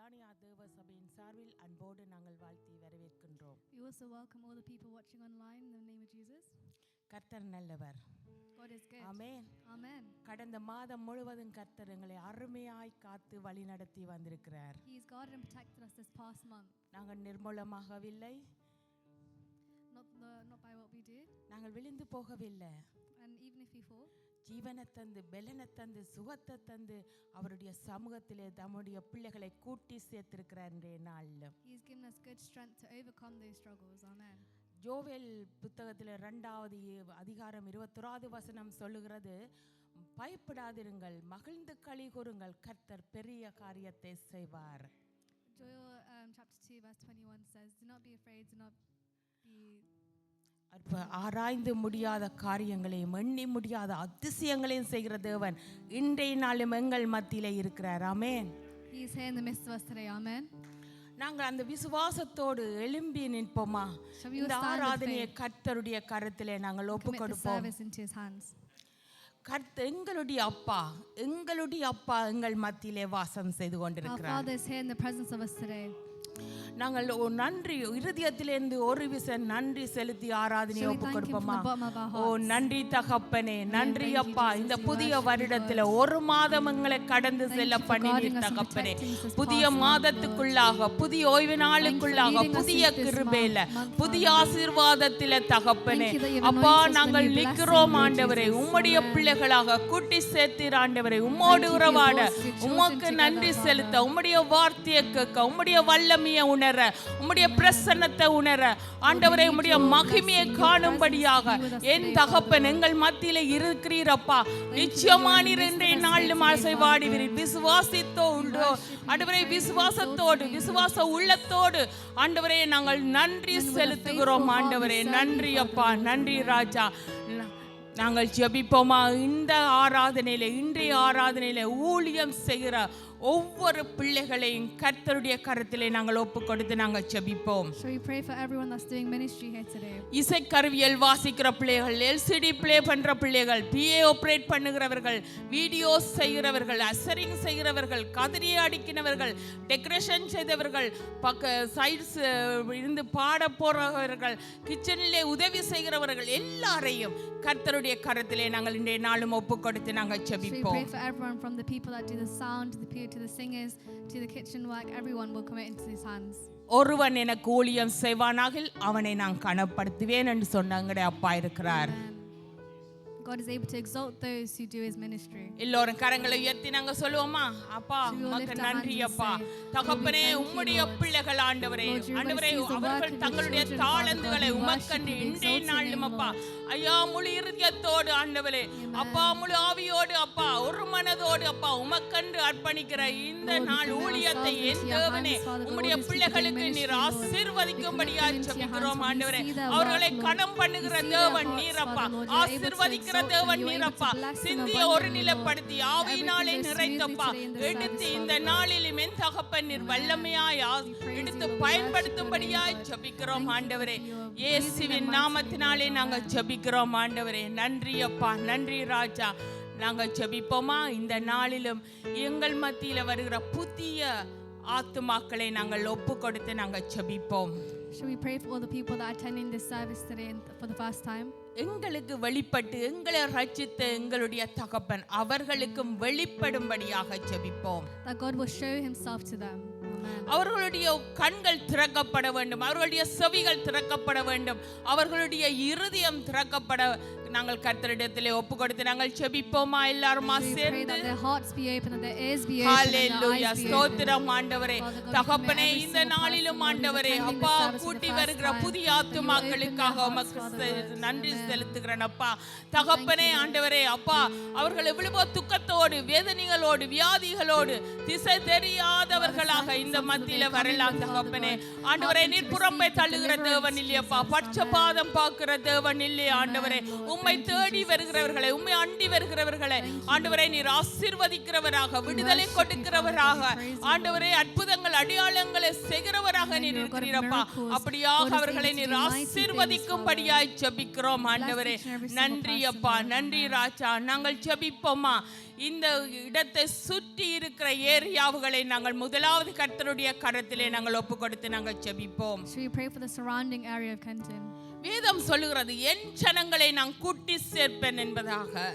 பெதானியா தேவ சபையின் சார்பில் அன்போடு நாங்கள் வாழ்த்தி வரவேற்கின்றோம். We also welcome all the people watching online in the name of Jesus. கர்த்தர் நல்லவர். God is good. Amen. Amen. கடந்த மாதம் முழுவதும் கர்த்தர் எங்களை அருமையாய் காத்து வழிநடத்தி வந்திருக்கிறார். He has guarded and protected us this past month. நாங்கள் நிர்மூலமாகவில்லை. Not by what we do. நாங்கள் விழுந்து போகவில்லை. And even if we fall, ஜீவனை தந்து பெலனை தந்து சுகத்தை தந்து அவருடைய சமூகத்திலே தம்முடைய பிள்ளைகளை கூட்டி சேர்த்திருக்கிறார் இன்றைய நாளில். He has given us good strength to overcome those struggles. Amen. யோவேல் புத்தகத்தில் 2வது அதிகாரம் 21வது வசனம் சொல்லுகிறது, பயப்படாதிருங்கள், மகிழ்ந்து களி கூறுங்கள், கர்த்தர் பெரிய காரியத்தை செய்வார். Joel chapter 2 verse 21 says, do not be afraid, do not be ஆராய்ந்து முடியாத காரியங்களையும் எண்ணி முடியாத அதிசயங்களையும் செய்கிற தேவன் இன்றைய நாளும் எங்கள் மத்தியிலே இருக்கிறார். ஆமென். He is here in the midst of us today. Amen. நாங்கள் அந்த விசுவாசத்தோடு எழும்பி நிற்போமா? இந்த ஆராதனையை கர்த்தருடைய கரத்திலே நாங்கள் ஒப்புக் கொடுப்போம். கர்த்தர் எங்களுடைய அப்பா எங்கள் மத்தியிலே வாசம் செய்து கொண்டிருக்கிறார். Our Father is here in the presence of us today. நாங்கள் நன்றி இருதயத்திலிருந்து ஒரு விசை நன்றி செலுத்தி ஆராதனையை ஒப்புக் கொடுப்போமா? ஓ நன்றி தகப்பனே, நன்றி அப்பா, இந்த புதிய வருடத்தில் ஒரு மாதம் எங்களை கடந்து செல்ல பண்ணினீர் தகப்பனே. புதிய மாதத்துக்குள்ளாக, புதிய ஓய்வு நாளுக்குள்ளாக, புதிய கிருபையில, புதிய ஆசீர்வாதத்தில தகப்பனே அப்பா நாங்கள் நிற்கிறோம் ஆண்டவரே. உம்முடைய பிள்ளைகளாக கூட்டி சேர்த்தீர் ஆண்டவரே. உம்மோடு உறவாட, உமக்கு நன்றி செலுத்த, உம்முடைய வார்த்தையை கேட்க, உம்முடைய வல்லமையை உணர, உம்முடைய பிரசன்னத்தை உணர ஆண்டவரே, உம்முடைய மகிமையை காணும்படியாக என் தகப்பன் எங்கள் மத்தியிலே இருக்கிறீரப்பா. நிச்சயமானீர் இன்றைய நாளிலும் அசைவாடுவீர். விசுவாசித்தோடு ஆண்டவரே, விசுவாசத்தோடு விசுவாச உள்ளத்தோடு ஆண்டவரே நாங்கள் நன்றி செலுத்துகிறோம் ஆண்டவரே. நன்றி அப்பா, நன்றி ராஜா. நாங்கள் ஜெபிப்போமா? இந்த ஆராதனையில, இன்றைய ஆராதனையில ஊழியம் செய்கிற ஒவ்வொரு பிள்ளைகளையும் கர்த்தருடைய கரத்திலே நாங்கள் ஒப்புக் கொடுத்து நாங்கள் ஜெபிப்போம். So we pray for everyone that's doing ministry here today. இசைக்கருவியல் வாசிக்கிற பிள்ளைகள், LCD ப்ளே பண்ற பிள்ளைகள், PA ஆபரேட் பண்ணுகிறவர்கள், வீடியோஸ் செய்கிறவர்கள், அசரிங் செய்கிறவர்கள், கதிரியை அடிக்கிறவர்கள், டெக்கரேஷன் செய்தவர்கள், சைட்ஸ் இருந்து பாட போறவர்கள், கிச்சனிலே உதவி செய்கிறவர்கள் எல்லாரையும் கர்த்தருடைய கரத்திலே நாங்கள் இன்றைய நாளும் ஒப்புக் கொடுத்து நாங்கள் ஜெபிப்போம். So we pray for everyone from the people that do the sound to the singers to the kitchen work. Everyone will commit into his hands. ஒருவன் எனக்கு ஊழியம் செய்வானாகில் அவனை நான் கனப்படுத்துவேன் என்று சொன்னாங்க அப்பா இருக்கிறார். God is able to exalt those who do his ministry. எல்லோரும் கரங்களை உயர்த்தி நாங்க சொல்லுவோமா? அப்பா உமக்கு நன்றி அப்பா. தகப்பனே உம்முடைய பிள்ளைகள் ஆண்டவரே, ஆண்டவரே அவர்கள் தங்களுடைய தாளந்துகளை உமக்கண்டு இன்றைய நாளிலும் அப்பா ஐயா முழு இருதயத்தோடு ஆண்டவரே அப்பா, முழு ஆவியோடு அப்பா, ஒரு மனதோடு அப்பா உமக்கண்டு அர்ப்பணிக்கிற இந்த நாள் ஊழியத்தை என் தேவனே உம்முடைய பிள்ளைகளுக்கு நீர் ஆசீர்வதிக்கும்படியாக ஜெபிக்கிறோம் ஆண்டவரே. அவர்களை கனம் பண்ணுகிற தேவன் நீர் அப்பா, ஆசீர்வதிக்கிற தேவன் நீரப்பா. சிந்திய ஒரு நிலைப்படுத்தி ஆவியினாலே நிறைத்தப்பா எடுத்து இந்த நாளிலும் என் தகப்பன் நீர் வல்லமையாய் எடுத்து பயன்படுத்தும்படியாய் ஜெபிக்கிறோம் ஆண்டவரே. இயேசுவின் நாமத்தினாலே நாங்கள் ஜெபிக்கிறோம் ஆண்டவரே. நன்றி அப்பா, நன்றி ராஜா. நாங்கள் ஜெபிப்போமா? இந்த நாளிலும் எங்கள் மத்தியில வருகிற புதிய ஆத்துமாக்களை நாங்கள் ஒப்பு கொடுத்து நாங்கள் ஜெபிப்போம். Should we pray for all the people that are attending this service today for the first time? எங்களுக்கு வெளிப்பட்டு எங்களை ரட்சித்த எங்களுடைய தகப்பன் அவர்களுக்கும் வெளிப்படும்படியாக ஜெபிப்போம். That God will show himself to them. அவர்களுடைய கண்கள் திறக்கப்பட வேண்டும், அவர்களுடைய செவிகள் திறக்கப்பட வேண்டும், அவர்களுடைய இருதயம் திறக்கப்பட நாங்கள் கர்த்தரிடத்திலே ஒப்பு கொடுத்து நாங்கள் ஜெபிப்போமா? எல்லாருமா சேர்ந்து ஹல்லேலூயா, ஸ்தோத்திரம் ஆண்டவரே. தகப்பனே இந்த நாளிலும் ஆண்டவரே அப்பா கூட்டி வருகிற புதிய ஆத்துமாக்களுக்காக உமக்கு நன்றி செலுத்துகிறேன் அப்பா. தகப்பனே ஆண்டவரே அப்பா, அவர்கள் எவ்வளவோ துக்கத்தோடு, வேதனைகளோடு, வியாதிகளோடு, திசை தெரியாதவர்களாக இந்த மத்தியில வரலாம் தகப்பனே. ஆண்டவரே நீர் புறம்பே தள்ளுகிற தேவன் இல்லையப்பா, பட்சபாதம் பார்க்கிற தேவன் இல்லையே ஆண்டவரே. உம்மை தேடி வருகிறவர்களை, உம்மை அண்டி வருகிறவர்களை ஆண்டவரை நீர் ஆசீர்வதிக்கிறவராக, விடுதலை கொடுக்கிறவராக, ஆண்டவரே அற்புதங்கள் அடையாளங்களை செய்கிறவராக நீர் இருக்கிறீரப்பா. அப்படியாக அவர்களை நீர் ஆசீர்வதிக்கும்படியாய் ஜெபிக்கிறோம் ஆண்டவரே. நன்றி அப்பா, நன்றி ராஜா. நாங்கள் ஜெபிப்போமா, இந்த இடத்தை சுற்றி இருக்கிற ஏரியாவுகளை நாங்கள் முதலாவது கர்த்தருடைய கரத்திலே நாங்கள் ஒப்பு கொடுத்து நாங்கள் ஜெபிப்போம். So we pray for the surrounding area of Kenton. வேதம் சொல்லுகிறது என் ஜனங்களை நான் கூட்டி சேர்ப்பேன் என்பதாக.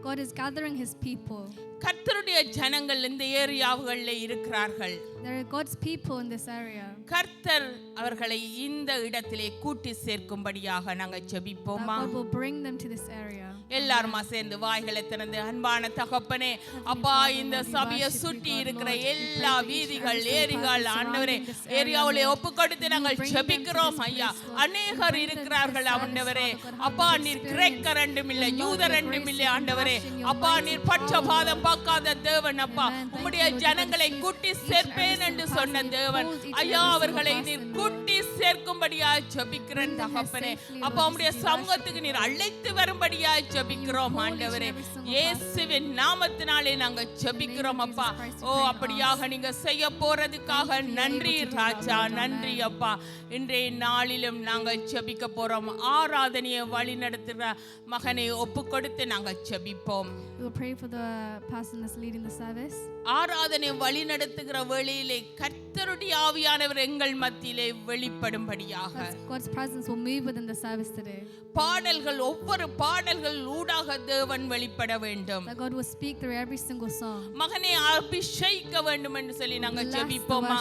God is gathering his people. கர்த்தருடைய ஜனங்கள் இந்த ஏரியாவுகளில் இருக்கிறார்கள். There are God's people in this area. கர்த்தர் அவர்களை இந்த இடத்திலே கூட்டி சேர்க்கும்படியாக நாங்கள் ஜெபிப்போமா. God will bring them to this area. எல்லாருமா சேர்ந்து வாய்களை திறந்து, அன்பான தகப்பனே அப்பா, இந்த சபையை சுற்றி இருக்கிற எல்லா வீதிகள் ஏரிகள் ஆண்டவரே ஏரியாவிலே ஒப்பு கொடுத்து நாங்கள் ஜெபிக்கிறோம் ஐயா. அநேகர் இருக்கிறார்கள் ஆண்டவரே அப்பா. நீர் கிரேக்கர் என்றும் இல்லை, யூதர் என்றும் இல்லை ஆண்டவரே அப்பா. நீர் பட்சபாதம் பார்க்காத தேவன் அப்பா. உம்முடைய ஜனங்களை கூட்டி சேர்ப்பேன் என்று சொன்ன தேவன் ஐயா. அவர்களை நீர் கூட்டி சேர்க்கும்படியாய் ஜெபிக்கிறேன் தகப்பனே அப்பா. உம்முடைய சமூகத்துக்கு நீர் அழைத்து வரும்படியாய் ஜெபிக்கிறோம் ஆண்டவரே. இயேசுவின் நாமத்தினாலே நாங்கள் ஜெபிக்கிறோம் அப்பா. ஓ அப்படியாக நீங்க செய்ய போறதுக்காக நன்றி ராஜா, நன்றி அப்பா. இன்றைய நாளிலும் நாங்கள் ஜெபிக்க போறோம். ஆராதனையை வழி நடத்துகிற மகனை ஒப்பு கொடுத்து நாங்கள் ஜெபிப்போம். We will pray for the person that's leading the service. ஆராதனை வழி நடத்துகிற வேளையிலே கர்த்தருடைய ஆவியானவர் எங்கள் மத்தியிலே வெளிப்படும்படியாக God's presence will move within the service today. பாடல்கள், ஒவ்வொரு பாடல்கள் ஊடாக தேவன் வெளிப்பட வேண்டும். That God will speak through every single song. மகனை அபிஷேகிக்க வேண்டும் என்று சொல்லி நாங்கள் ஜெபிப்போமா.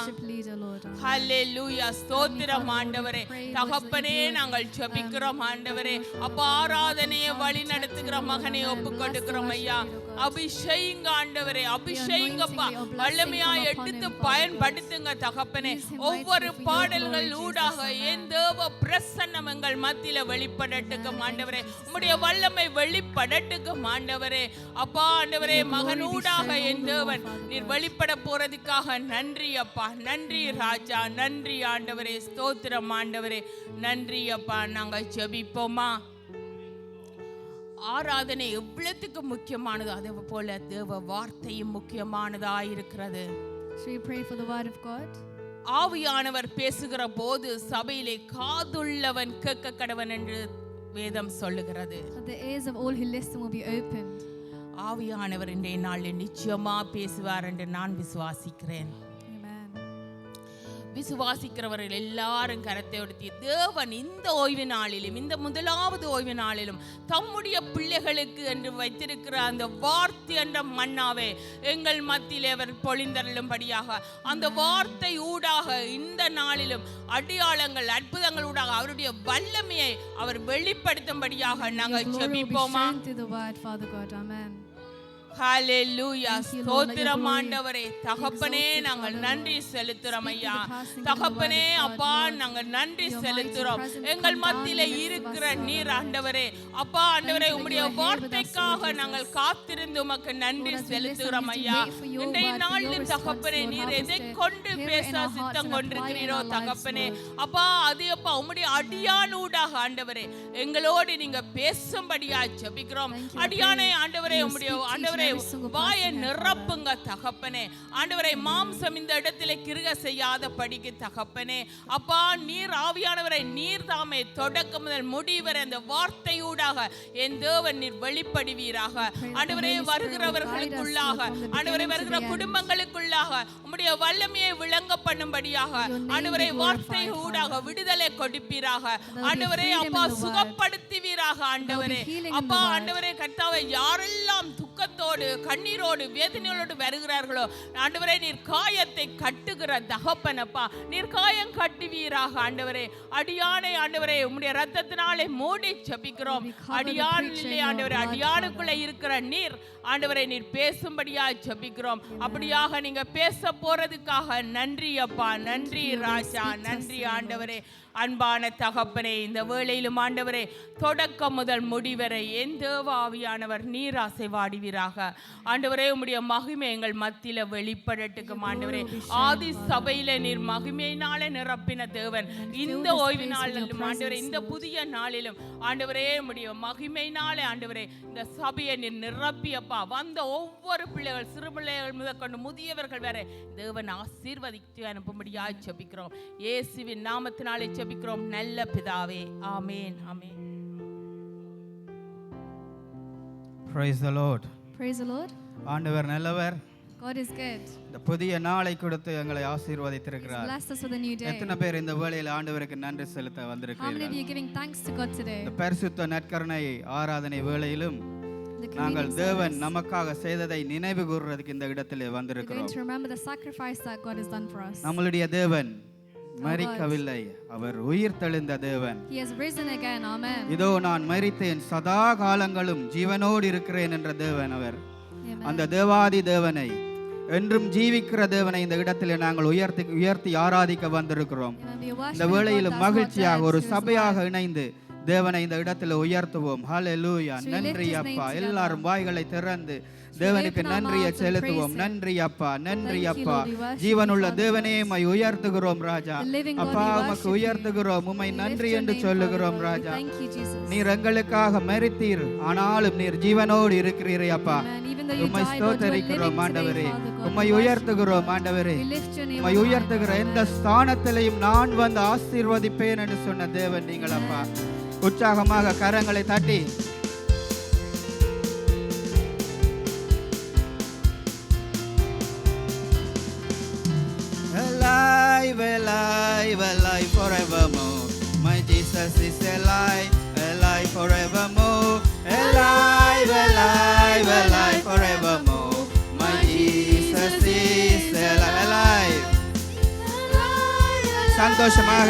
ஹல்லேலூயா, ஸ்தோத்திரம் ஆண்டவரே. தகப்பனே நாங்கள் ஜெபிக்கிறோம் ஆண்டவரே அப்பா. ஆராதனையை வழி நடத்துகிற மகனை ஒப்பு கொடுக்கிறோம் ஐயா. அபிஷேகிங்க ஆண்டவரே, அபிஷேகிங்கப்பா. வல்லமையாய் எடுத்து பயன்படுத்துங்க தகப்பனே. ஒவ்வொரு பாடல்கள் ஊடாக என் தேவ பிரசன்னம் எங்கள் மத்தியில வெளிப்படட்டுக்கும் ஆண்டவரே. உம்முடைய வல்லமை வெளிப்படட்டுக்கும் ஆண்டவரே அப்பா. ஆண்டவரே மகன் ஊடாக என் தேவன் நீர் வெளிப்பட போறதுக்காக நன்றி அப்பா. நன்றி ராஜா, நன்றி ஆண்டவரே. ஸ்தோத்திரம் ஆண்டவரே, நன்றி அப்பா. நாங்கள் ஜெபிப்போமா. ஆராதனை எவ்வளவுக்கு முக்கியமானது, அதே போல தேவ வார்த்தையும் முக்கியமானதா இருக்கிறது. So we pray for the word of God. ஆவியானவர் பேசுகிற போது சபையிலே காதுள்ளவன் கேட்க கடவன் என்று வேதம் சொல்லுகிறது. The ears of all who listen will be opened. ஆவியானவர் இன்றைய நாளில் நிச்சயமா பேசுவார் என்று நான் விசுவாசிக்கிறேன். விசுவாசிக்கிறவர்கள் எல்லாரும் கரத்தை உயர்த்தி, தேவன் இந்த ஓய்வு நாளிலும், இந்த முதலாவது ஓய்வு நாளிலும் தம்முடைய பிள்ளைகளுக்கு என்று வைத்திருக்கிற அந்த வார்த்தை என்ற மன்னாவே எங்கள் மத்தியிலே அவர் பொழிந்தருளும்படியாக, அந்த வார்த்தை ஊடாக இந்த நாளிலும் அடையாளங்கள் அற்புதங்கள் ஊடாக அவருடைய வல்லமையை அவர் வெளிப்படுத்தும்படியாக நாங்கள் ஜெபிப்போமா. ஹல்லேலூயா, ஸ்தோத்திரம் ஆண்டவரே. தகப்பனே நாங்கள் நன்றி செலுத்துறோம் ஐயா. தகப்பனே அப்பா நாங்கள் நன்றி செலுத்துறோம். எங்கள் மத்தியிலே இருக்கிற நீர் ஆண்டவரே அப்பா. ஆண்டவரே உம்முடைய வார்த்தைக்காக நாங்கள் காத்திருந்து உமக்கு நன்றி செலுத்துகிறோம் ஐயா. இன்றைய நாளில் தகப்பனே நீர் எதை கொண்டு பேச சித்தம் கொண்டிருக்கிறீரோ தகப்பனே அப்பா, அது அப்பா உம்முடைய அடியானூடாக ஆண்டவரே எங்களோடு நீங்க பேசும்படியா ஜெபிக்கிறோம். அடியானே ஆண்டவரே உம்முடைய ஆண்டவரே வாயை நிரப்புங்க தகப்பனே. ஆண்டவரே மாம்சம் இந்த இடத்திலே கிருக செய்யாத படிக்கு தகப்பனே அப்பா. நீர் ஆவியானவரை நீர் தாமே தொடக்கம் முதல் முடிவரை அந்த வார்த்தையூடாக என் தேவன் நீர் வெளிப்படுவீராக. ஆண்டவரே வருகிறவர்களுக்குள்ளாக, ஆண்டவரே வருகிற குடும்பங்களுக்குள்ளாக உம்முடைய வல்லமையை விளங்க பண்ணும்படியாக ஆண்டவரே வார்த்தை ஊடாக விடுதலை கொடுப்பீராக. ஆண்டவரே அப்பா சுகப்படுத்துவீராக. ஆண்டவரே அப்பா ஆண்டவரே கர்த்தாவே யாரெல்லாம் துக்கத்தோடு கண்ணீரோடு வேதனையோடு வருகிறார்களோ ஆண்டவரே நீர் காயத்தை கட்டுகிற தகப்பனப்பா. நீர் காயம் கட்டுவீராக ஆண்டவரே. அடியானை ஆண்டவரே உம்முடைய ரத்தத்தினாலே மூடி ஜெபிக்கிறோம். அடியானிலே ஆண்டவரே அடியானுக்குள்ளே இருக்கிற நீர் ஆண்டவரை நீர் பேசும்படியா ஜெபிக்கிறோம். அப்படியாக நீங்க பேச போறதுக்காக நன்றி அப்பா, நன்றி ராஜா, நன்றி ஆண்டவரே. அன்பான தகப்பனே, இந்த வேளையிலும் ஆண்டவரே தொடக்கம் முதல் முடிவரை என் தேவ ஆவியானவர் நீர் அசைவாடுவீராக. ஆண்டவரே உம்முடைய மகிமை எங்கள் மத்தியில வெளிப்படட்டுக்கும் ஆண்டவரே. ஆதி சபையில நீர் மகிமையினாலே நிரப்பின தேவன். இந்த ஓய்வு நாளிலும் ஆண்டவரே, இந்த புதிய நாளிலும் ஆண்டவரே உம்முடைய மகிமையினாலே ஆண்டவரே இந்த சபையை நீர் நிரப்பியப்பா. வந்த ஒவ்வொரு பிள்ளைகள், சிறு பிள்ளைகள் முதற்கொண்டு முதியவர்கள் வரை தேவன் ஆசீர்வதித்து அனுப்பும்படியாய் ஜெபிக்கிறோம். இயேசுவின் நாமத்தினாலே ஜெபிக்கிறோம் நல்ல பிதாவே, ஆமென், ஆமென். Praise the Lord. Praise the Lord. ஆண்டவர் நல்லவர். God is good. இந்த புதிய நாளை கொடுத்து எங்களை He's ஆசீர்வதித்திருக்கிறார். blessed us with a new day. எத்தனை பேர் இந்த வேளையில் ஆண்டவருக்கு நன்றி செலுத்த How many of வந்திருக்கிறீர்கள்? you are giving thanks to God today? இந்த பரிசுத்த நற்கருணை ஆராதனை வேளையிலும் The நாங்கள் communion தேவன் service. நமக்காக செய்ததை நினைவு கூறுறதுக்கு இந்த இடத்திலே We're going வந்திருக்கிறோம். to remember the sacrifice that God has done for us. நம்மளுடைய தேவன் மரிக்கவில்லை, அவர் உயிர் தெழுந்த தேவன். He has risen again. Amen. இதோ நான் மரித்தேன், சதா காலங்களும் ஜீவனோடு இருக்கிறேன் என்ற தேவன் அவர். Amen. அந்த தேவாதி தேவனை, என்றும் ஜீவிக்கிற தேவனை இந்த இடத்திலே நாங்கள் உயர்த்தி ஆராதிக்க வந்திருக்கிறோம். Amen. We are worshiping இந்த a God வேளையிலும் that's not மகிழ்ச்சியாக dead, ஒரு who is சபையாக alive. இணைந்து தேவனை இந்த இடத்துல உயர்த்துவோம். ஹல்லேலூயா. So we lift நன்றி his name அப்பா. together. எல்லாரும் வாய்களை திறந்து தேவனுக்கு open our நன்றியை mouths and செலுத்துவோம். praise him. நன்றி அப்பா, நன்றி Thank you, அப்பா. Lord. We worship ஜீவனுள்ள you, Father. தேவனே உம்மை உயர்த்துகிறோம் ராஜா. The living God, அப்பா we உமக்கு worship you. உயர்த்துகிறோம், உம்மை We நன்றி lift your என்று name, சொல்லுகிறோம் Father, Lord. We Raja. thank you, Jesus. நீர் எங்களுக்காக மரித்தீர், ஆனாலும் நீர் ஜீவனோடு இருக்கிறீரே அப்பா. Amen. Even though you உம்மை died, Lord, you are ஸ்தோத்தரிக்கிறோம் living ஆண்டவரே. today, Father God. உம்மை We worship உயர்த்துகிறோம் you. ஆண்டவரே. We lift your name உம்மை on high, உயர்த்துகிற Father. எந்த ஸ்தானத்திலையும் நான் வந்து ஆசீர்வதிப்பேன் என்று சொன்ன தேவன் நீங்கள் அப்பா. உற்சாகமாக கரங்களை தட்டி alive, alive, alive forevermore. My Jesus is alive, alive forevermore. Alive, alive, alive forevermore. My Jesus is alive, alive. சந்தோஷமாக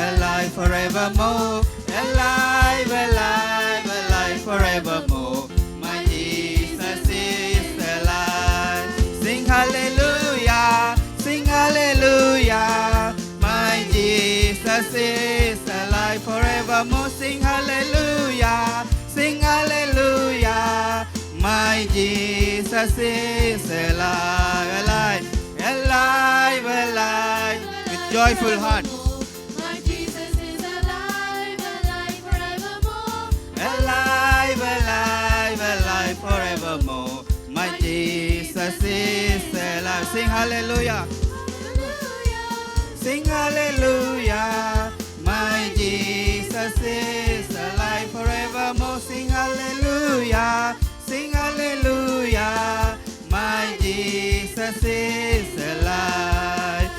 alive forevermore. Alive, alive, alive forevermore. My Jesus is alive. Sing hallelujah, sing hallelujah. My Jesus is alive forevermore. Sing hallelujah, sing hallelujah. My Jesus is alive, alive, alive, alive. With joyful heart. Alive, alive, alive forevermore. My Jesus is alive. Sing hallelujah. Sing hallelujah. My Jesus is alive forevermore. Sing hallelujah. Sing hallelujah. My Jesus is alive.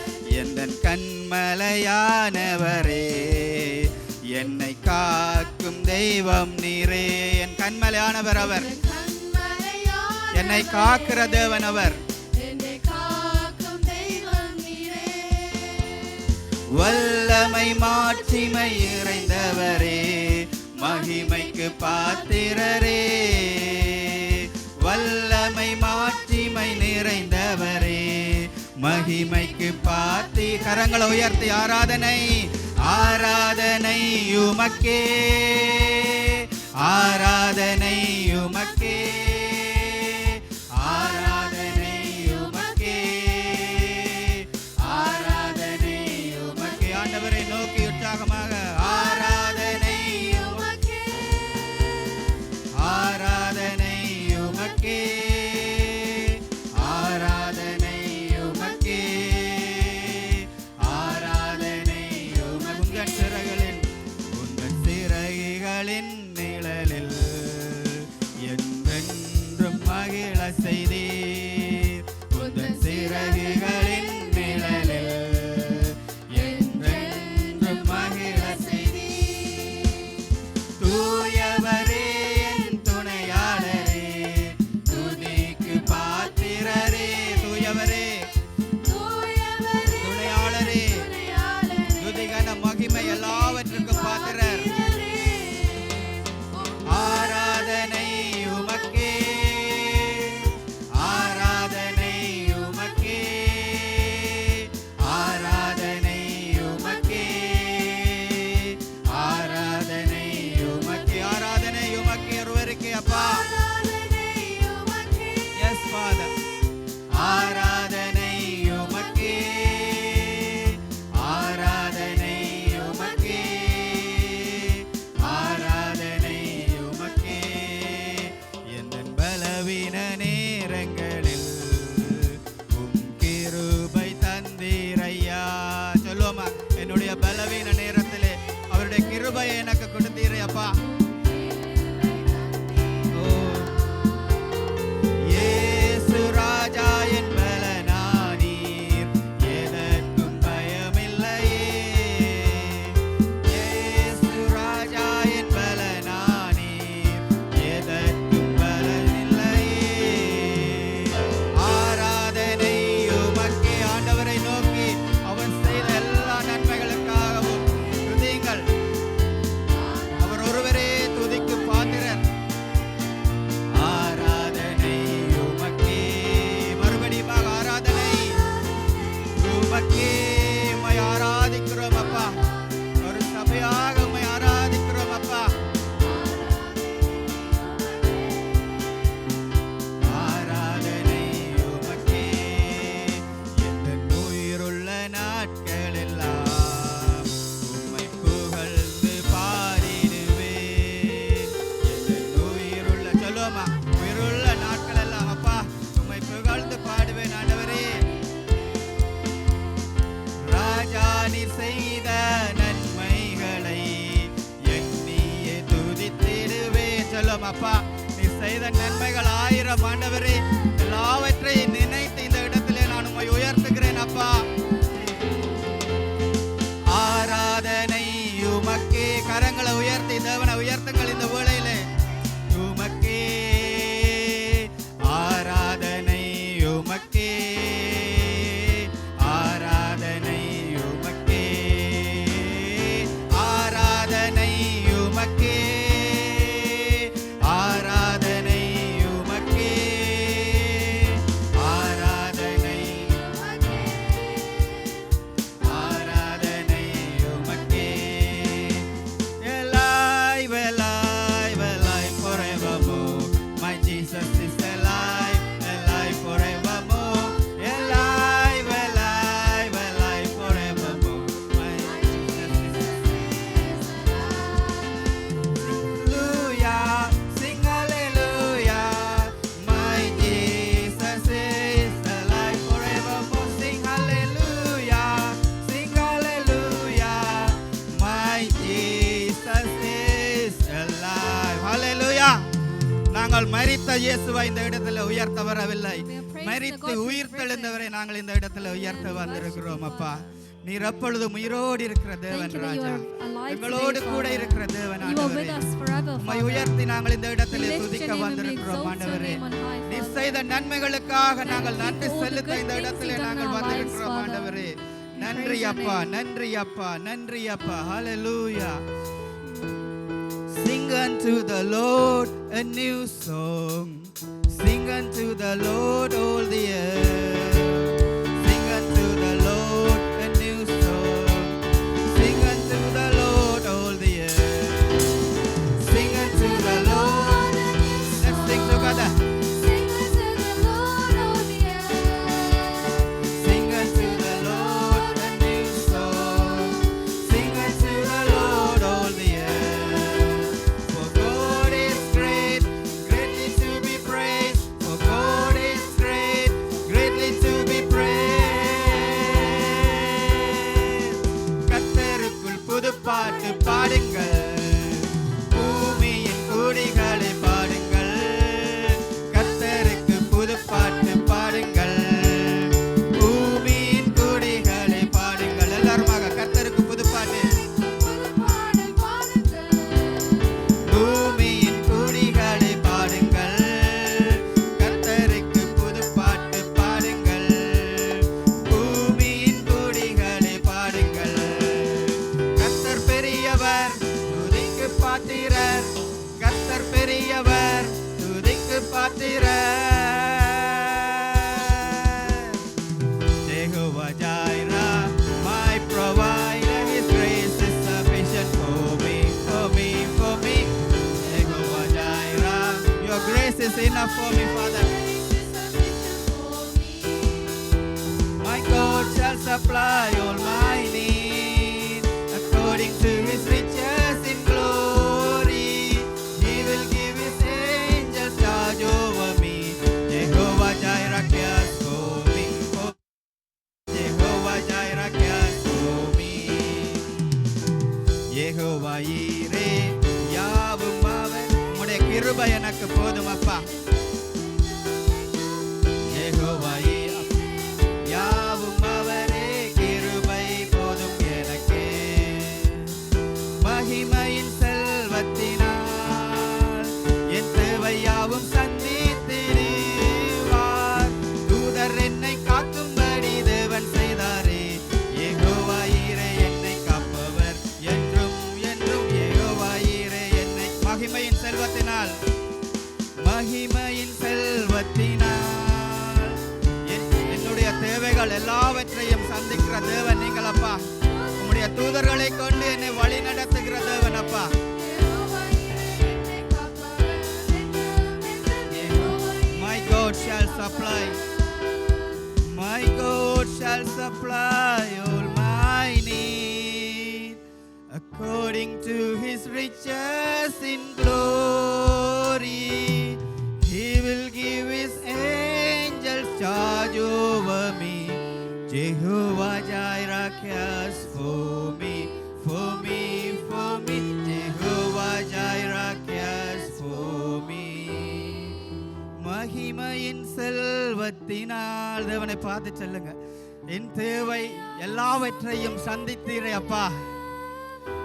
எந்தன் கண்மலையானவரே, என்னை காக்கும் தெய்வம் நீரே. என் கண்மலையானவர் அவர், என்னை காக்கிற தேவன் அவர். வல்லமை மாட்சிமை இறைந்தவரே, மகிமைக்கு பாத்திரரே. வல்லமை மாட்சிமை நிறைந்தவரே, மகிமைக்கு பாத்தி. கரங்களை உயர்த்தி ஆராதனை, ஆராதனை உமக்கே, ஆராதனை உமக்கே, ஆராதனை உமக்கே, ஆராதனை உமக்கே. ஆண்டவரை நோக்கி உற்சாகமாக ஆராதனை உமக்கே, ஆராதனை உமக்கே, ஆராதனை உமக்கே, ஆராதனை உமக்கு. உங்கள் சிறகுகளின் நிழலில் என் கிருபையை எனக்கு கொடுத்தீரே அப்பா. இயேசு ராஜா என் பலனானீர், எதற்கும் பயமில்லையே. இயேசு ராஜா என் பலனானீர், எதற்கும் பலனில்லையே. ஆராதனை உமக்கே. ஆண்டவரை நோக்கி அவர் செய்த எல்லா நன்மைகளுக்காகவும் துதியுங்கள். அவர் ஒருவரே துதிக்கு பாத்திரர். ஆராதனை உமக்கே. மறுபடியும் ஆராதனை உமக்கே. உம்மை ஆராதிக்கிறோம் அப்பா. ஒரு சபையாக உம்மை ஆராதிக்கிறோம் அப்பா. ஆராதனை உமக்கே. என் உயிருள்ள நாட்கள் எல்லாம் உம்மை புகழ்ந்து பாடிடுவேன். என் உயிருள்ள சொல்லுவோமா, உயிருள்ள நாட்கள் எல்லாம் அப்பா உம்மை புகழ்ந்து பாடுவேன். ஆண்டவரே, ராஜா நீர் செய்த நன்மைகளை எண்ணியே துதித்திடுவேன். சொல்லுவோம் அப்பா, நீர் செய்த நன்மைகள் 1000. ஆண்டவரே, எல்லாவற்றையும் நினைத்து இந்த இடத்திலே நான் உம்மை உயர்த்துகிறேன் அப்பா. ஆராதனை உமக்கே. கரங்களை உயர்த்தி தேவனை உயர்த்துங்கள் இந்த வேளையிலே. உமக்கே ஆராதனை உமக்கே. ஆராதனை உமக்கே. ஆராதனை உமக்கே. ஆராதனை உமக்கே. ஆராதனை ஆராதனை உமக்கே. Alive, alive, alive forevermore. My Jesus is alive, alive forevermore. Alive, alive, alive forevermore. My Jesus is hallelujah, sing hallelujah. My Jesus is alive forevermore. Sing hallelujah, sing hallelujah. My Jesus is alive. Hallelujah. நாங்கள் மரித்த இயேசுவை இந்த இடத்துல உயர்த்த வரவில்லை. மரித்து உயிர் தெழுந்தவரை நாங்கள் இந்த இடத்துல உயர்த்த வந்திருக்கிறோம் அப்பா. நீர் எப்பொழுதும் உயிரோடு இருக்கிற தேவன் ராஜா. எங்களோடு கூட இருக்கிற தேவன் ஆண்டவரே. உம்மை உயர்த்தி நாங்கள் இந்த இடத்துல துதிக்க வந்திருக்கிறோம் ஆண்டவரே. நீர் செய்த நன்மைகளுக்காக நாங்கள் நன்றி செலுத்த இந்த இடத்துல நாங்கள் வந்திருக்கிறோம் ஆண்டவரே. நன்றி அப்பா, நன்றி அப்பா, நன்றி அப்பா. Hallelujah. Sing unto the Lord a new song. Sing unto the Lord all the earth. Sing unto the Lord a new song. Sing unto the Lord all the earth. Sing unto the Lord. Let's sing together. Sing unto the Lord a new song. Sing unto the Lord all the earth. For God is great, greatly to be praised. For God is great, greatly to be praised. கர்த்தருக்குள் புதுப்பாட்டு பாடுங்கள், பூமியின் குடிகளை பாடுங்கள். கர்த்தருக்கு புதுப்பாட்டு பாடுங்கள், பூமியின் குடிகளை பாடுங்கள். எல்லாருமாக கர்த்தருக்கு புதுப்பாட்டு. பூமியின் குடிகளை பாடுங்கள், கர்த்தருக்கு புதுப்பாட்டு பாடுங்கள். பூமியின் குடிகளை பாடுங்கள். கர்த்தர் பெரியவர், துதிக்கு பாத்திரர். கர்த்தர் பெரியவர், துதிக்கு பாத்திரர். Jehovah Jireh, my provider, His grace is sufficient for me, for me, for me. Jehovah Jireh, your grace is enough for me, Father. My God shall supply all my need according to His riches in glory. He will give His angels charge over me. Jehovah Jireh cares for me. Jehovah Jireh cares for me. Jehovah நீரே யாவும் அவர் உம்முடைய கிருபை எனக்கு போதும் அப்பா யெகோவா யாவும் அவரே கிருபை போதும் எனக்கு மகிமையின் செல்வத்தினால் என் தேவை யாவும் சந்தித்திடுவார் தூதர் என்னை காக்கும்படி தேவன் செய்தாரே யெகோவா ஈரே என்னை காப்பவர் என்றும் என்றும் யெகோவா ஈரே என்னை மகிமையின் செல்வத்தினால் என்னுடைய தேவைகள் எல்லாவற்றையும் சந்திக்கிற தேவன் நீங்கள் அப்பா உம்முடைய தூதர்களை கொண்டு என்னை வழி நடத்துகிற தேவன் அப்பா My God shall supply all my need according to his riches in glory. He will give his angels charge over me. Jehovah Jireh cares for me. Jehovah Jireh cares for me. மகிமையின் செல்வத்தினால் தேவனை பார்த்து சொல்லுங்க என் தேவை எல்லாவற்றையும் சந்தித்தீரே அப்பா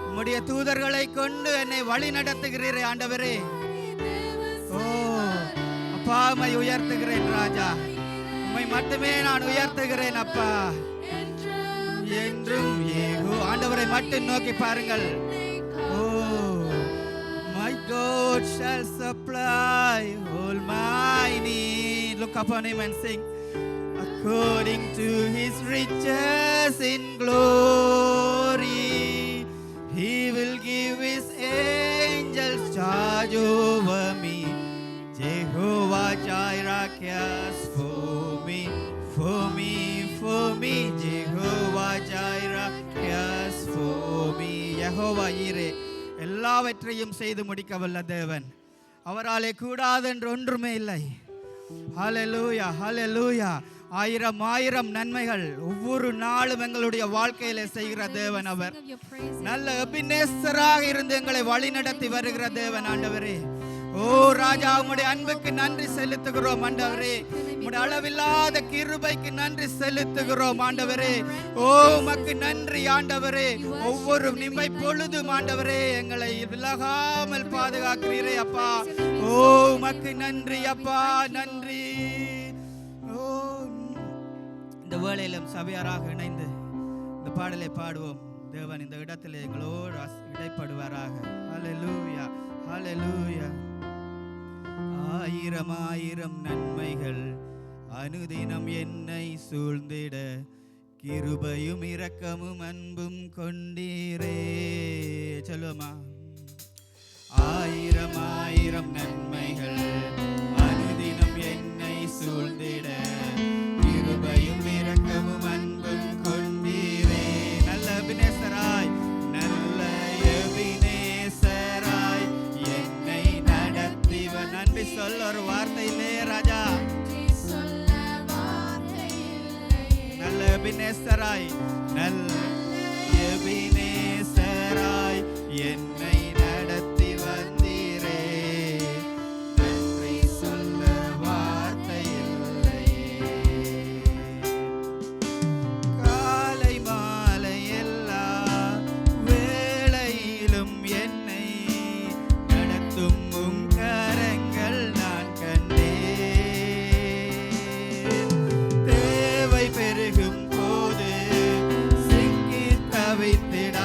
உம்முடைய தூதர்களை கொண்டு என்னை வழி நடத்துகிறீரே ஆண்டவரே ஓ அப்பா உம்மை உயர்த்துகிறேன் ராஜா உம்மை மட்டுமே நான் உயர்த்துகிறேன் அப்பா என்றும் ஆண்டவரை மட்டும் நோக்கி பாருங்கள் ஓ my God shall supply all my need look upon him and sing according to his riches in glory he will give his angels charge over me Jehovah Jireh cares for me Jehovah Jireh cares for me Jehovah ஈரே எல்லாவற்றையும் செய்து முடிக்க வல்ல தேவன் அவராலே கூடாதென்று ஒன்றுமே இல்லை ஹல்லேலூயா ஹல்லேலூயா ஆயிரம் ஆயிரம் நன்மைகள் ஒவ்வொரு நாளும் எங்களுடைய வாழ்க்கையிலே செய்கிற தேவன் அவர் நல்ல எபினேசராக இருந்து எங்களை வழி நடத்தி வருகிற தேவன் ஆண்டவரே ஓ ராஜா உம்முடைய அன்புக்கு நன்றி செலுத்துகிறோம் ஆண்டவரே உம்முடைய அளவில்லாத கிருபைக்கு நன்றி செலுத்துகிறோம் ஆண்டவரே ஓ உமக்கு நன்றி ஆண்டவரே ஒவ்வொரு நிமை பொழுதும் ஆண்டவரே எங்களை விலகாமல் பாதுகாக்கிறீரே அப்பா ஓ உமக்கு நன்றி அப்பா நன்றி ஓ இந்த வேளையிலும் சபையாராக இணைந்து இந்த பாடலை பாடுவோம் தேவன் இந்த இடத்தில் எங்களோடு இடைப்படுவாராக ஹல்லேலூயா ஹல்லேலூயா ஆயிரம் ஆயிரம் நன்மைகள் அனுதினம் என்னை சூழ்ந்திட கிருபையும் இரக்கமும் அன்பும் கொண்டீரே சொல்லுமா ஆயிரம் ஆயிரம் நன்மைகள் அனுதினம் என்னை சூழ்ந்திட கிருபையும் இரக்கமும் அன்பும் கொண்டீரே நல்ல எபினேசராய் என்னை நடத்திவர் நன்றி சொல்ல ஒரு வார்த்தையிலே ராஜா நல்ல எபினேசராய் என்னை நடத்தி வந்தீரே நன்றி சொல்ல வார்த்தை இல்லையே காலை மாலை எல்லா வேளையிலும் என்னை நடத்தும் உம் கரங்கள் நான் கண்டேன் தேவை பெருகும் போது சிக்கி தவித்திட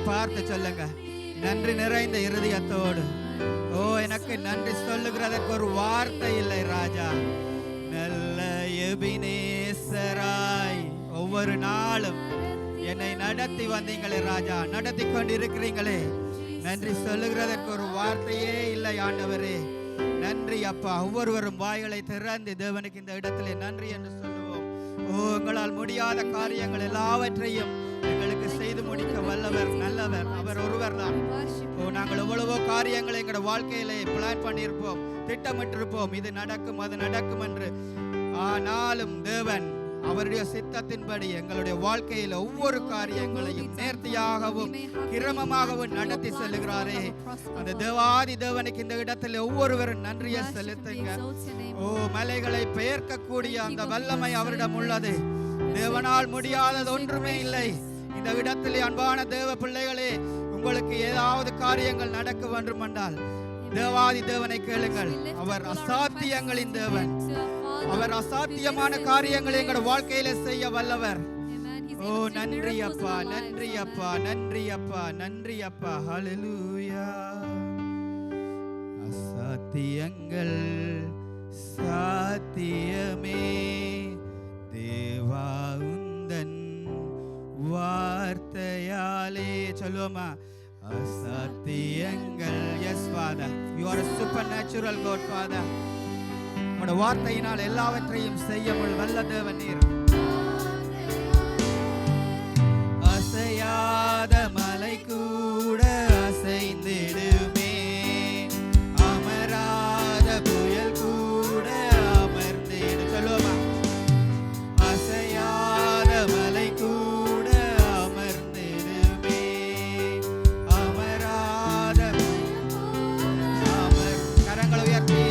பார்த்து சொல்லுங்க, நன்றி நிறைந்த இருதயத்தோடு. ஓ, எனக்கு நன்றி சொல்லுகிறதற்கு ஒரு வார்த்தை இல்லை ராஜா. நல்ல எபினேசராய் ஒவ்வொரு நாளும் என்னை நடத்தி வந்தீங்களே ராஜா, நடத்தி கொண்டு இருக்கிறீங்களே, நன்றி சொல்லுகிறதற்கு ஒரு வார்த்தையே இல்லை ஆண்டவரே. நன்றி அப்பா. ஒவ்வொருவரும் வாய்களை திறந்து தேவனுக்கு இந்த இடத்திலே நன்றி என்று சொல்லுவோம். ஓ, எங்களால் முடியாத காரியங்கள் எல்லாவற்றையும் எங்களுக்கு செய்து முடிக்க வல்லவர், நல்லவர் அவர் ஒருவர் தான். ஓ, நாங்கள் எவ்வளவோ காரியங்களை எங்களோட வாழ்க்கையிலே பிளான் பண்ணியிருப்போம், திட்டமிட்டிருப்போம், இது நடக்கும் அது நடக்கும் என்று. ஆனாலும் தேவன் அவருடைய சித்தத்தின்படி எங்களுடைய வாழ்க்கையில் ஒவ்வொரு காரியங்களையும் நேர்த்தியாகவும் கிரமமாகவும் நடத்தி செல்லுகிறாரே. அந்த தேவாதி தேவனுக்கு இந்த இடத்தில் ஒவ்வொருவரும் நன்றியை செலுத்துங்க. ஓ, மலைகளை பெயர்க்கக்கூடிய அந்த வல்லமை அவரிடம் உள்ளது. தேவனால் முடியாதது ஒன்றுமே இல்லை. இந்த இடத்திலே அன்பான தேவ பிள்ளைகளே, உங்களுக்கு ஏதாவது காரியங்கள் நடக்க வேண்டும் என்றால் தேவாதி தேவனை கேளுங்கள். அவர் அசாத்தியங்களின் தேவன். அவர் அசாத்தியமான காரியங்களை எங்கள் வாழ்க்கையில செய்ய வல்லவர். ஓ, நன்றி அப்பா, நன்றி அப்பா, நன்றி அப்பா, நன்றி அப்பா. ஹல்லேலூயா. அசாத்தியங்கள் சாத்தியமே தேவா உந்தன் வார்த்தையாலே. சொல்லுவோமா? அசாத்தியங்கள். Yes Father, you are a supernatural God Father. உம்முடைய வார்த்தையினால் எல்லாவற்றையும் செய்ய வல்ல தேவன் நீர். அசையாத மலை கூட அசைந்திடுமே, அமராத புயல் கூட அமர்ந்திடும். சொல்லுவோமா? அசையாத மலை கூட அமர்ந்திடுமே, அமராத கரங்களை உயர்த்தி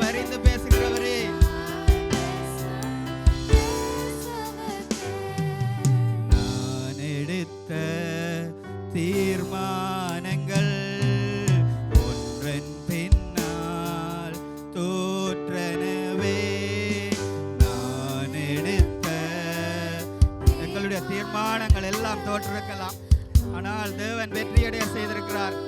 பரிந்து பேசுகிறவரே, நான் எடுத்த தீர்மானங்கள் ஒன்றன் பின்னால் தோற்றனவே. நான் எடுத்த எங்களுடைய தீர்மானங்கள் எல்லாம் தோற்றிருக்கலாம், ஆனால் தேவன் வெற்றியடைய செய்திருக்கிறார்.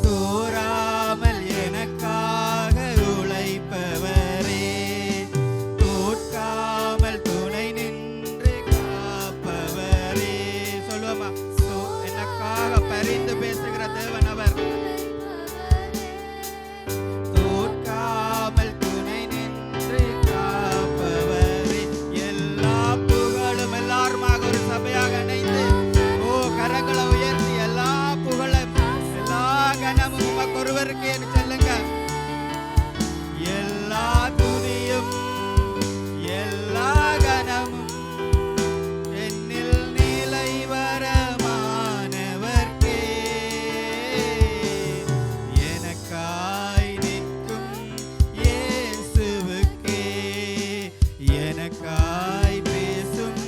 சோராமல் எனக்காக உழைப்பவரே, தோற்காமல் துணை நின்று காப்பவரே. சொல்லுவோமா? எனக்காக பரிந்து பேசுகிற தேவன் அவர். தோற்காமல் துணை நின்று காப்பவரே. எல்லா புகழும் எல்லாருமாக ஒரு சபையாக இணைந்து ஓ, கரங்களை உயர்த்தி எல்லா புகழும் கனமும் உமக்கு ஒருவருக்கு என்று சொல்லுங்க. எல்லா துதியும் எல்லா கனமும் என்னில் நிலை வரமானவர்க்கே. எனக்காய் நிற்கும் இயேசுவுக்கே, எனக்காய் பேசும்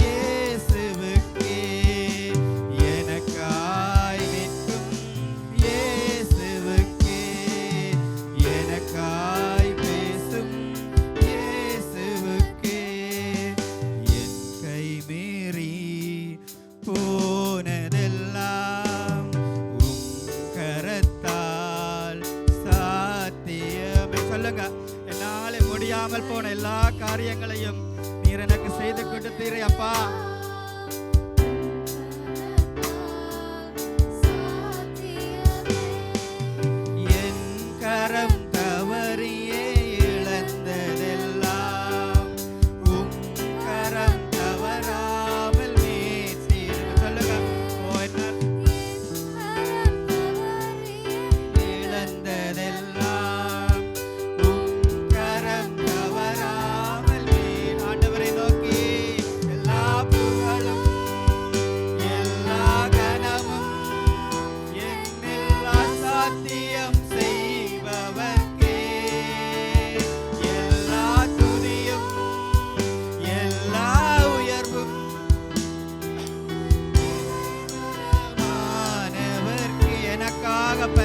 இயேசுவுக்கே, எனக்காய் நிற்கும் இயேசுவுக்கே, எனக்காய் பேசும் இயேசுவுக்கே. என் கை மீறி போனதெல்லாம் உம் கரத்தால் சாத்தியமே. சொல்லுங்க, என்னாலே முடியாமல் போன எல்லா காரியங்களையும் நீர் எனக்கு செய்து கொடுத்தீரே அப்பா. என் கரம் தவறியே இழந்ததெல்லாம் உம் கரம் தவறாமல் மீட்டீர். சொல்லுங்க.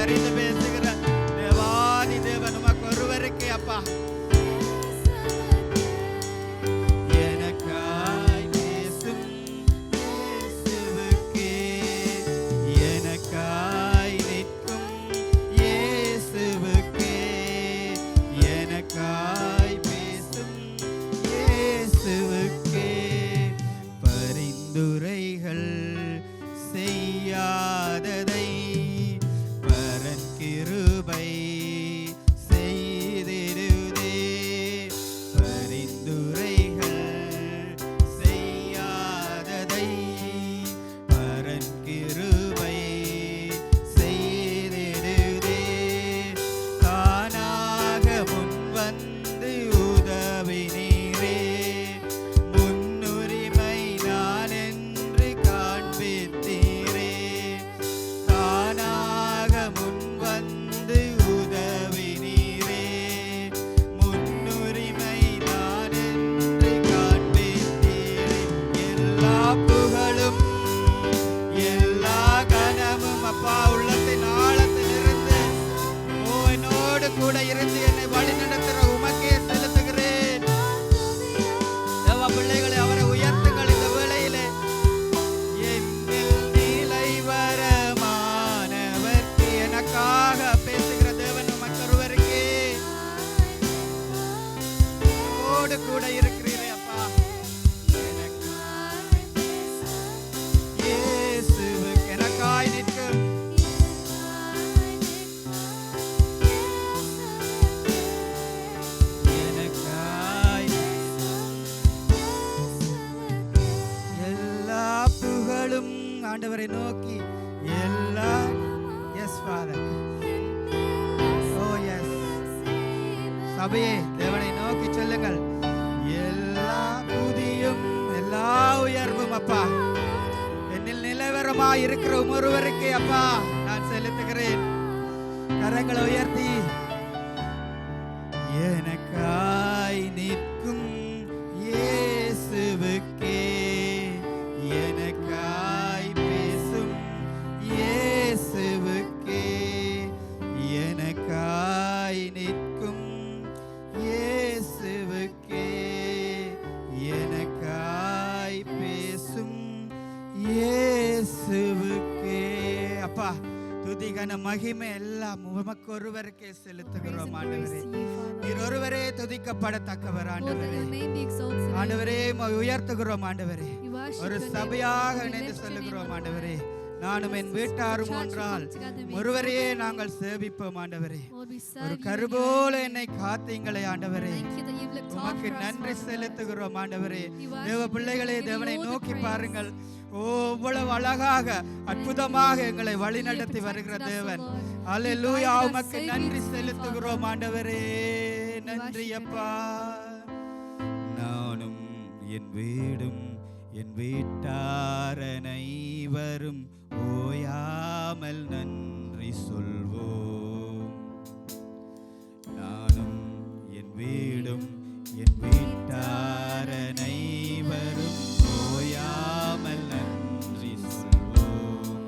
அறிந்து பேசுகிற தேவாதி தேவன் உமக்கு ஒருவருக்கே அப்பா. எனக்காய் பேசும் இயேசுவுக்கே, எனக்காய் நிற்கும் இயேசுவுக்கே, எனக்காய் பேசும் இயேசுவுக்கே, பரிந்துரைகள் செய்யாததை பரன் கிருபை செய்திடுதே, பரிந்துரைகள் செய்யாததை பரன் கிருபை செய்திடுதே, தானாக முன் வந்து உதவினீரே, முன்னுரிமை நான் என்று காண்பித்தீரே, தானாக முன் வந்து உதவினீரே, முன்னுரிமை நான் என்று காண்பித்தீரே, எல்லா புகழும் எல்லா கனமும் அப்பா உள்ளத்தின் ஆழத்திலிருந்து என்னோடு கூட இருந்து என்னை வழி நடத்துகிற உமக்கே செலுத்துகிறேன். தேவ பிள்ளைகளை அவரை உயர்த்துங்கள் இந்த வேளையிலே. என்னில் நிலைவரமானவர்க்கு எனக்காக பேசுகிற தேவன் உமக்கு ஒருவருக்கே என்னோடு கூட இருக்கிறீரே அப்பா. இயேசுவுக்கு எனக்காய் நிற்கும் எனக்காய் எல்லா புகழும் ஆண்டவரை நோக்கி எல்லா எஸ் ஃபாதர் ஓ எஸ் சபையே தேவனை நோக்கி சொல்லுங்கள். எல்லா புதியும் எல்லா உயர்வும் அப்பா என்னில் நிலவரமாய் இருக்கிற ஒருவருக்கே அப்பா நான் செலுத்துகிறேன். கரங்களை உயர்த்தி எனக்காய் நிற்கும் இயேசுவுக்கே, எனக்காய் பேசும் இயேசுவுக்கே, எனக்காய் நிற்கும் இயேசுவுக்கே, எனக்காய் பேசும் இயேசுவுக்கே. அப்பா துதி கன மகிமை எல்லாம் உமக்கு ஒருவருக்கே செலுத்துகிறோம் ஆண்டவரே. நீர் ஒருவரே துதிக்கப்படத்தக்கவர் ஆண்டவரே. ஆண்டவரே உயர்த்துகிறோம் ஆண்டவரே. ஒரு சபையாக இணைந்து சொல்லுகிறோம் ஆண்டவரே. நானும் என் வீட்டாரும் ஒன்றால் ஒருவரையே நாங்கள் சேவிப்போம் ஆண்டவரே. ஒரு கருபோல என்னை காத்தீங்களே ஆண்டவரே. உமக்கு நன்றி செலுத்துகிறோம் ஆண்டவரே. தேவ பிள்ளைகளே தேவனை நோக்கி பாருங்கள். எவ்வளவு அழகாக அற்புதமாக எங்களை வழிநடத்தி வருகிற தேவன். அல்லேலூயா. உமக்கு நன்றி செலுத்துகிறோம் ஆண்டவரே. நன்றி அப்பா. நானும் என் வீடும் என் வீட்டார் அனைவரும் ஓயாமல் நன்றி சொல்வோம். நானும் என் வீடும் என் வீட்டார் அனைவரும் ஓயாமல் நன்றி சொல்வோம்.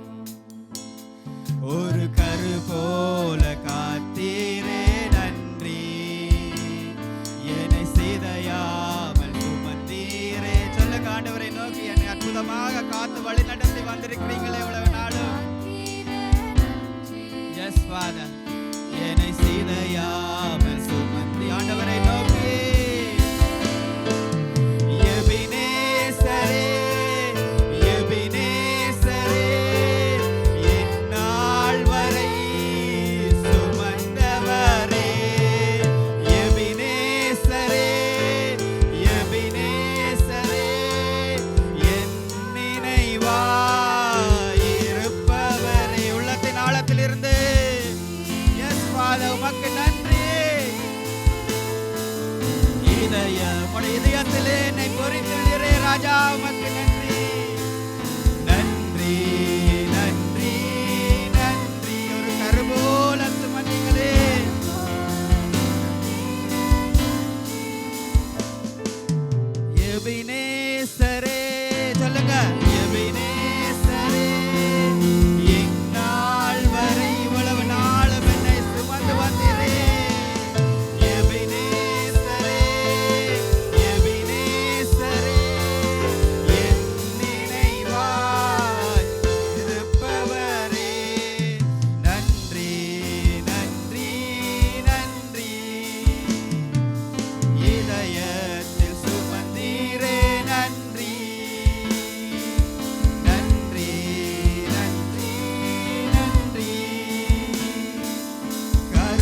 ஒரு கரு போல காத்தீரே நன்றி, என்னை சிதையாமல் சுமந்தீரே. சொல்லுங்க ஆண்டவரை நோக்கி, என்னை அற்புதமாக காத்து வழி நடத்தி வந்திருக்கிறீங்களே இவ்வளவு நாளும். Yes father. என்னை சிதையாமல் சுமந்தி ஆண்டவரை நோக்கி எபினேசரே, எபினேசரே, இந்நாள் வரை சுமந்தவரே. எபினேசரே, எபினேசரே, என் நினைவாயிருப்பவரே. உள்ளத்தின் ஆழத்திலிருந்து எஸ் ஃபாதர் உமக்கு நன்றி. இதயத்திலே என்னை பொறித்துள்ளீரே ராஜா, உமக்கு நன்றி. நன்றி நன்றி நன்றி. ஒரு கருபோல சுமந்தீங்களே. எபினேசரே சொல்லுங்க. எபினேசரே, இந்நாள் வரை இவ்வளவு நாள்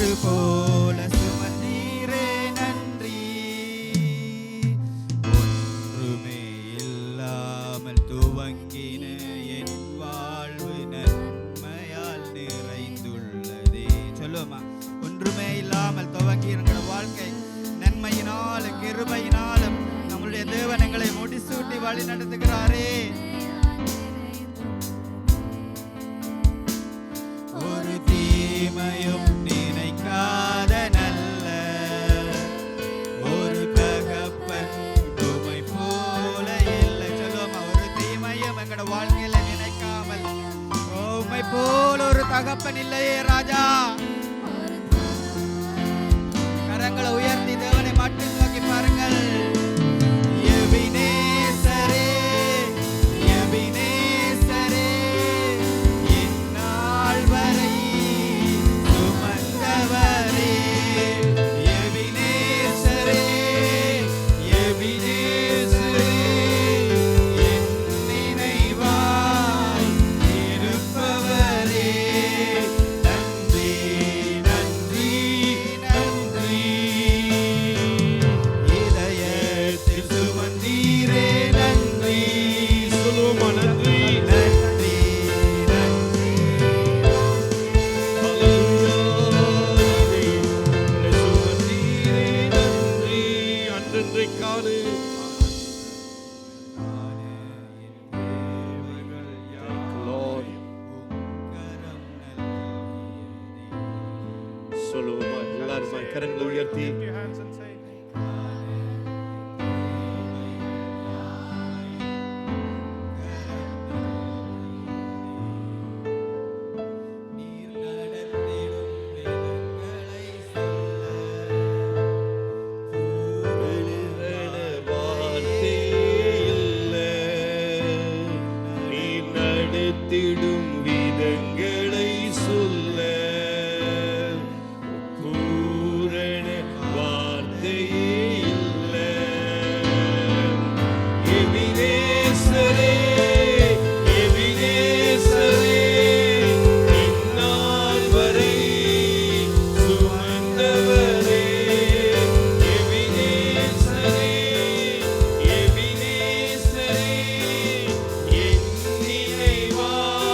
கரு போல சுமந்தீரே நன்றி. ஒன்றுமே இல்லாமல் துவங்கின என் வாழ்வு நன்மையால் நிறைந்துள்ளதே. சொல்லுமா, ஒன்றுமே இல்லாமல் துவங்கி எங்களோட வாழ்க்கை நன்மையினாலும் கிருபையினாலும் நம்மளுடைய தேவன் எங்களை முடிசூட்டி வழி நடத்துகிறாரே. ஒரு தீமையும் நினைக்காத நல்ல ஒரு தகப்பன் உம்மை போல இல்லை. சொல்லுமா, ஒரு தீமையும் எங்களோட வாழ்க்கையில நினைக்காமல் உம்மை போல ஒரு தகப்பன் இல்லையே ராஜா. கரங்களை உயர்த்தி தேவனை மட்டும் நோக்கி பாருங்கள். எபினேசரே, எபினேசரே, இந்நாள் வரை சுமந்தவரே. எபினேசரே, எபினேசரே, என் நினைவாய் இருப்பவரே. நன்றி, நன்றி, நன்றி. இதயத்தில் சுமந்தீரே நன்றி. சொல்லுவோமா நன்றி. நன்றி, நன்றி. அன்றன்றைக்கான Lord. சொல்லுவோமா எல்லாருமா கரங்களை உயர்த்தி Lift your hands and say, நீர் நடத்திடும் விதங்களை சொல்ல வார்த்தை இல்லை. நீ நடத்திடும் விதங்களை சொல்ல பூரண வார்த்தையே இல்லை. எபினேசரே, எபினேசரே, இந்நாள் வரை சுமந்தவரே. எபினேசரே, எபினேசரே, என் நினைவாய்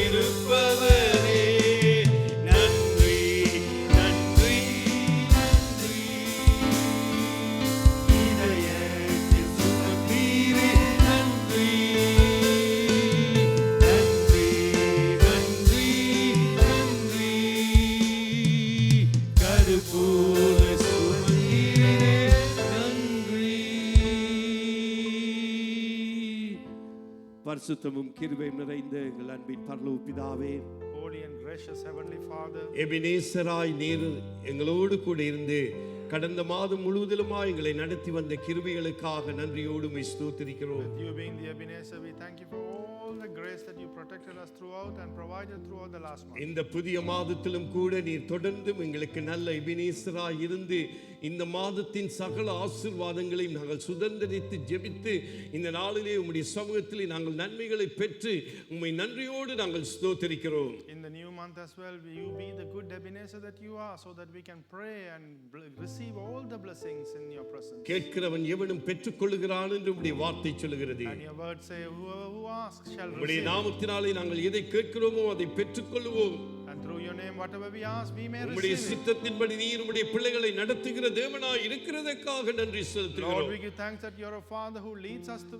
இருப்பவரே. நன்றி, நன்றி, நன்றி. இதயத்தில் சுமந்தீரே நன்றி. நன்றி, நன்றி, நன்றி. கரு போல சுமந்தீரே நன்றி. பரிசுத்தமும் கிருபையும் நிறைந்த எங்கள் அன்பின் பரலோக பிதாவே, Holy and gracious Heavenly Father, எபினேசராய் நீர் எங்களோடு கூட இருந்து கடந்த மாதம் முழுவதிலுமாய் எங்களை நடத்தி வந்த கிருபைகளுக்காக நன்றியோடு உம்மை ஸ்தோத்திரிக்கிறோம். with you being the Ebenezer, we thank you for all the grace that you protected us throughout and provided throughout the last month. இந்த புதிய மாதத்திலும் கூட நீர் தொடர்ந்தும் எங்களுக்கு நல்ல எபினேசராய் இருந்து இந்த மாதத்தின் சகல ஆசீர்வாதங்களையும் நாங்கள் சுதந்திரித்து ஜெபித்து இந்த நாளிலே உம்முடைய சமூகத்திலே நாங்கள் நன்மைகளை பெற்று உம்மை நன்றியோடு நாங்கள் ஸ்தோத்திரிக்கிறோம். In the new month as well, will you be the good Ebenezer that you are, so that we can pray and receive all the blessings in your presence. கேட்கிறவன் எவனும் பெற்றுக்கொள்கிறான் என்று உம்முடைய வார்த்தை சொல்கிறது. And your words say, whoever who asks shall உம்முடைய receive. நாமத்தினாலே நாங்கள் எதை கேட்கிறோமோ அதை பெற்றுக்கொள்வோம். And through your name, whatever we ask, we may உம்முடைய receive it. சித்தத்தின்படி நீர் உம்முடைய பிள்ளைகளை நடத்துகிற தேவனாய் இருக்கிறதற்காக நன்றி Lord, செலுத்துகிறோம். we give thanks that you're a Father who leads us to,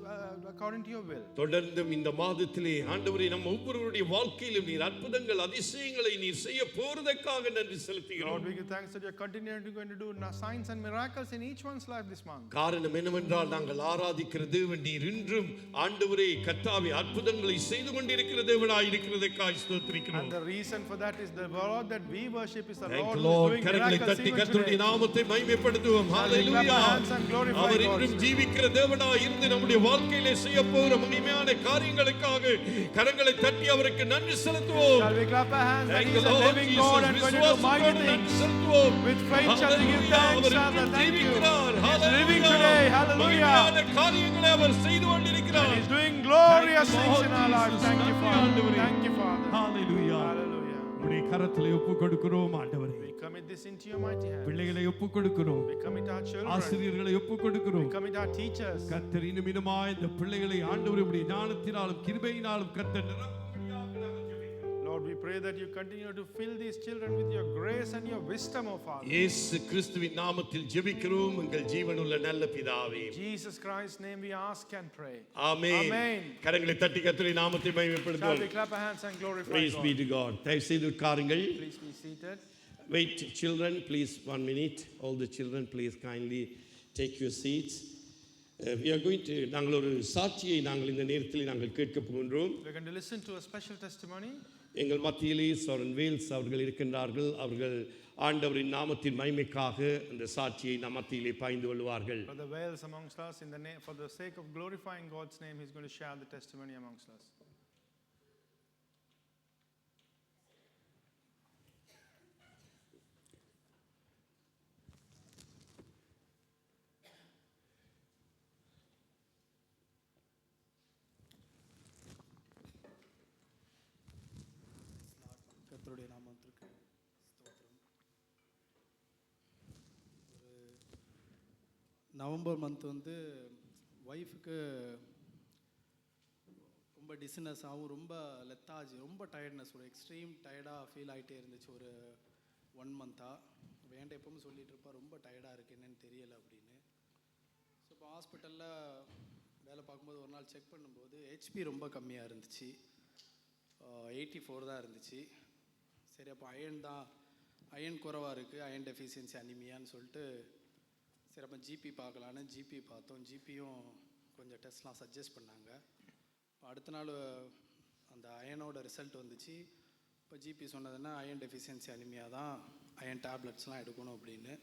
according to your will. தொடர்ந்தும் இந்த மாதத்திலே ஆண்டவரே நம் ஒவ்வொருவருடைய வாழ்க்கையிலும் நீர் அற்புதங்கள் அதிசயங்களை நீர் செய்ய போறதற்காக நன்றி Lord, செலுத்துகிறோம். we give thanks that you're continuing to do signs and miracles in each one's life this month. காரணம் என்னவென்றால் நாங்கள் ஆராதிக்கிற தேவன் நீர் இன்றும் ஆண்டவரே கர்த்தாவே அற்புதங்களை செய்து கொண்டிருக்கிற தேவனாய் இருக்கிறதற்காக ஸ்தோத்திரிக்கிறோம். And the reason for that is the Lord that we worship is the Thank Lord you, who is Lord. doing கரங்களை miracles தட்டி even கர்த்தருடைய today. நாமத்தை மகிமைப்படுத்துவோம். Shall we clap hallelujah. our hands and glorify our God? இன்றும் ஜீவிக்கிற தேவனாய் இருந்து நம்முடைய வாழ்க்கையிலே செய்ய போகிற மகிமையான காரியங்களுக்காக கரங்களை தட்டி அவருக்கு நன்றி செலுத்துவோம். Shall we clap our hands that Thank He you, is a Lord living Jesus. God and going to do mighty விசுவாசத்தோடு நன்றி things? செலுத்துவோம். With faith shall we give Hallelujah. thanks, our Father. இன்றும் Thank you. ஜீவிக்கிறார். He is living Hallelujah. today. Hallelujah. மகிமையான காரியங்களை அவர் செய்து கொண்டிருக்கிறார். He's doing glorious Thank you, things Lord in our lives. Jesus. Thank you, நன்றி Father. ஆண்டவரே. Thank you, Father. Hallelujah. Hallelujah. உம்முடைய கரத்திலே ஒப்புக் கொடுக்கிறோம் ஆண்டவரே. We commit this into your mighty hands. பிள்ளைகளை ஒப்புக் கொடுக்கிறோம். We commit our children. ஆசிரியர்களை ஒப்புக் கொடுக்கிறோம். We commit our teachers. கர்த்தர் இன்னுமாய் இந்த பிள்ளைகளை ஆண்டவரே உம்முடைய ஞானத்தினாலும் கிருபையினாலும் கர்த்தர் நிரப்பும்படியாக நாங்கள் ஜெபிக்கிறோம். Lord, we pray that you continue to fill these children with your grace and your wisdom, O Father. இயேசு கிறிஸ்துவின் நாமத்தில் ஜெபிக்கிறோம் எங்கள் ஜீவனுள்ள நல்ல பிதாவே. In Jesus Christ's name we ask and pray. Amen. Amen. கரங்களை தட்டி கர்த்தருடைய நாமத்தை Shall மகிமைப்படுத்துவோம். we clap our hands and glorify Praise be God? to God. தயவு செய்து உட்காருங்கள். Please be seated. Wait, children, please 1 minute. All the children, please kindly take your seats. We are going to நாங்கள் ஒரு சாட்சியை நாங்கள் இந்த நேரத்தில் நாங்கள் கேட்க போகின்றோம். We're going to listen to a special testimony. எங்கள் மத்தியிலே சோரன் வேல்ஸ் அவர்கள் இருக்கின்றார்கள். அவர்கள் ஆண்டவரின் நாமத்தின் மகிமைக்காக அந்த சாட்சியை நம் மத்தியிலே பாய்ந்து கொள்வார்கள். Brother Wales amongst us, for the sake of glorifying God's name, he's going to share the testimony amongst us. கர்த்தருடைய நாமத்திற்கு ஸ்தோத்திரம். ஒரு நவம்பர் மந்த் வந்து ஒய்ஃபுக்கு ரொம்ப டிஸ்னஸாகவும் ரொம்ப லெத்தாஜி ரொம்ப டயர்ட்னஸ் ஒரு எக்ஸ்ட்ரீம் டயர்டாக ஃபீல் ஆகிட்டே இருந்துச்சு ஒரு 1 மந்த்தாக. வேண்ட எப்பவும் சொல்லிட்டு இருப்பா ரொம்ப டயர்டாக இருக்குது என்னன்னு தெரியலை அப்படின்னு. ஸோ இப்போ ஹாஸ்பிட்டலில் வேலை பார்க்கும்போது ஒரு நாள் செக் பண்ணும்போது ஹெச்பி ரொம்ப கம்மியாக இருந்துச்சு, 84 தான் இருந்துச்சு. சரி அப்போ அயன் குறைவாக இருக்குது, அயன் டெஃபிஷியன்சி அனிமியான்னு சொல்லிட்டு சரி அப்போ ஜிபி பார்க்கலான்னு ஜிபி பார்த்தோம். ஜிபியும் கொஞ்சம் டெஸ்ட்லாம் சஜஸ்ட் பண்ணாங்க. அடுத்த நாள் அந்த அயனோட ரிசல்ட் வந்துச்சு. இப்போ ஜிபி சொன்னதுன்னா அயன் டெஃபிஷியன்சி அனிமியா தான், அயன் டேப்லெட்ஸ்லாம் எடுக்கணும் அப்படின்னு.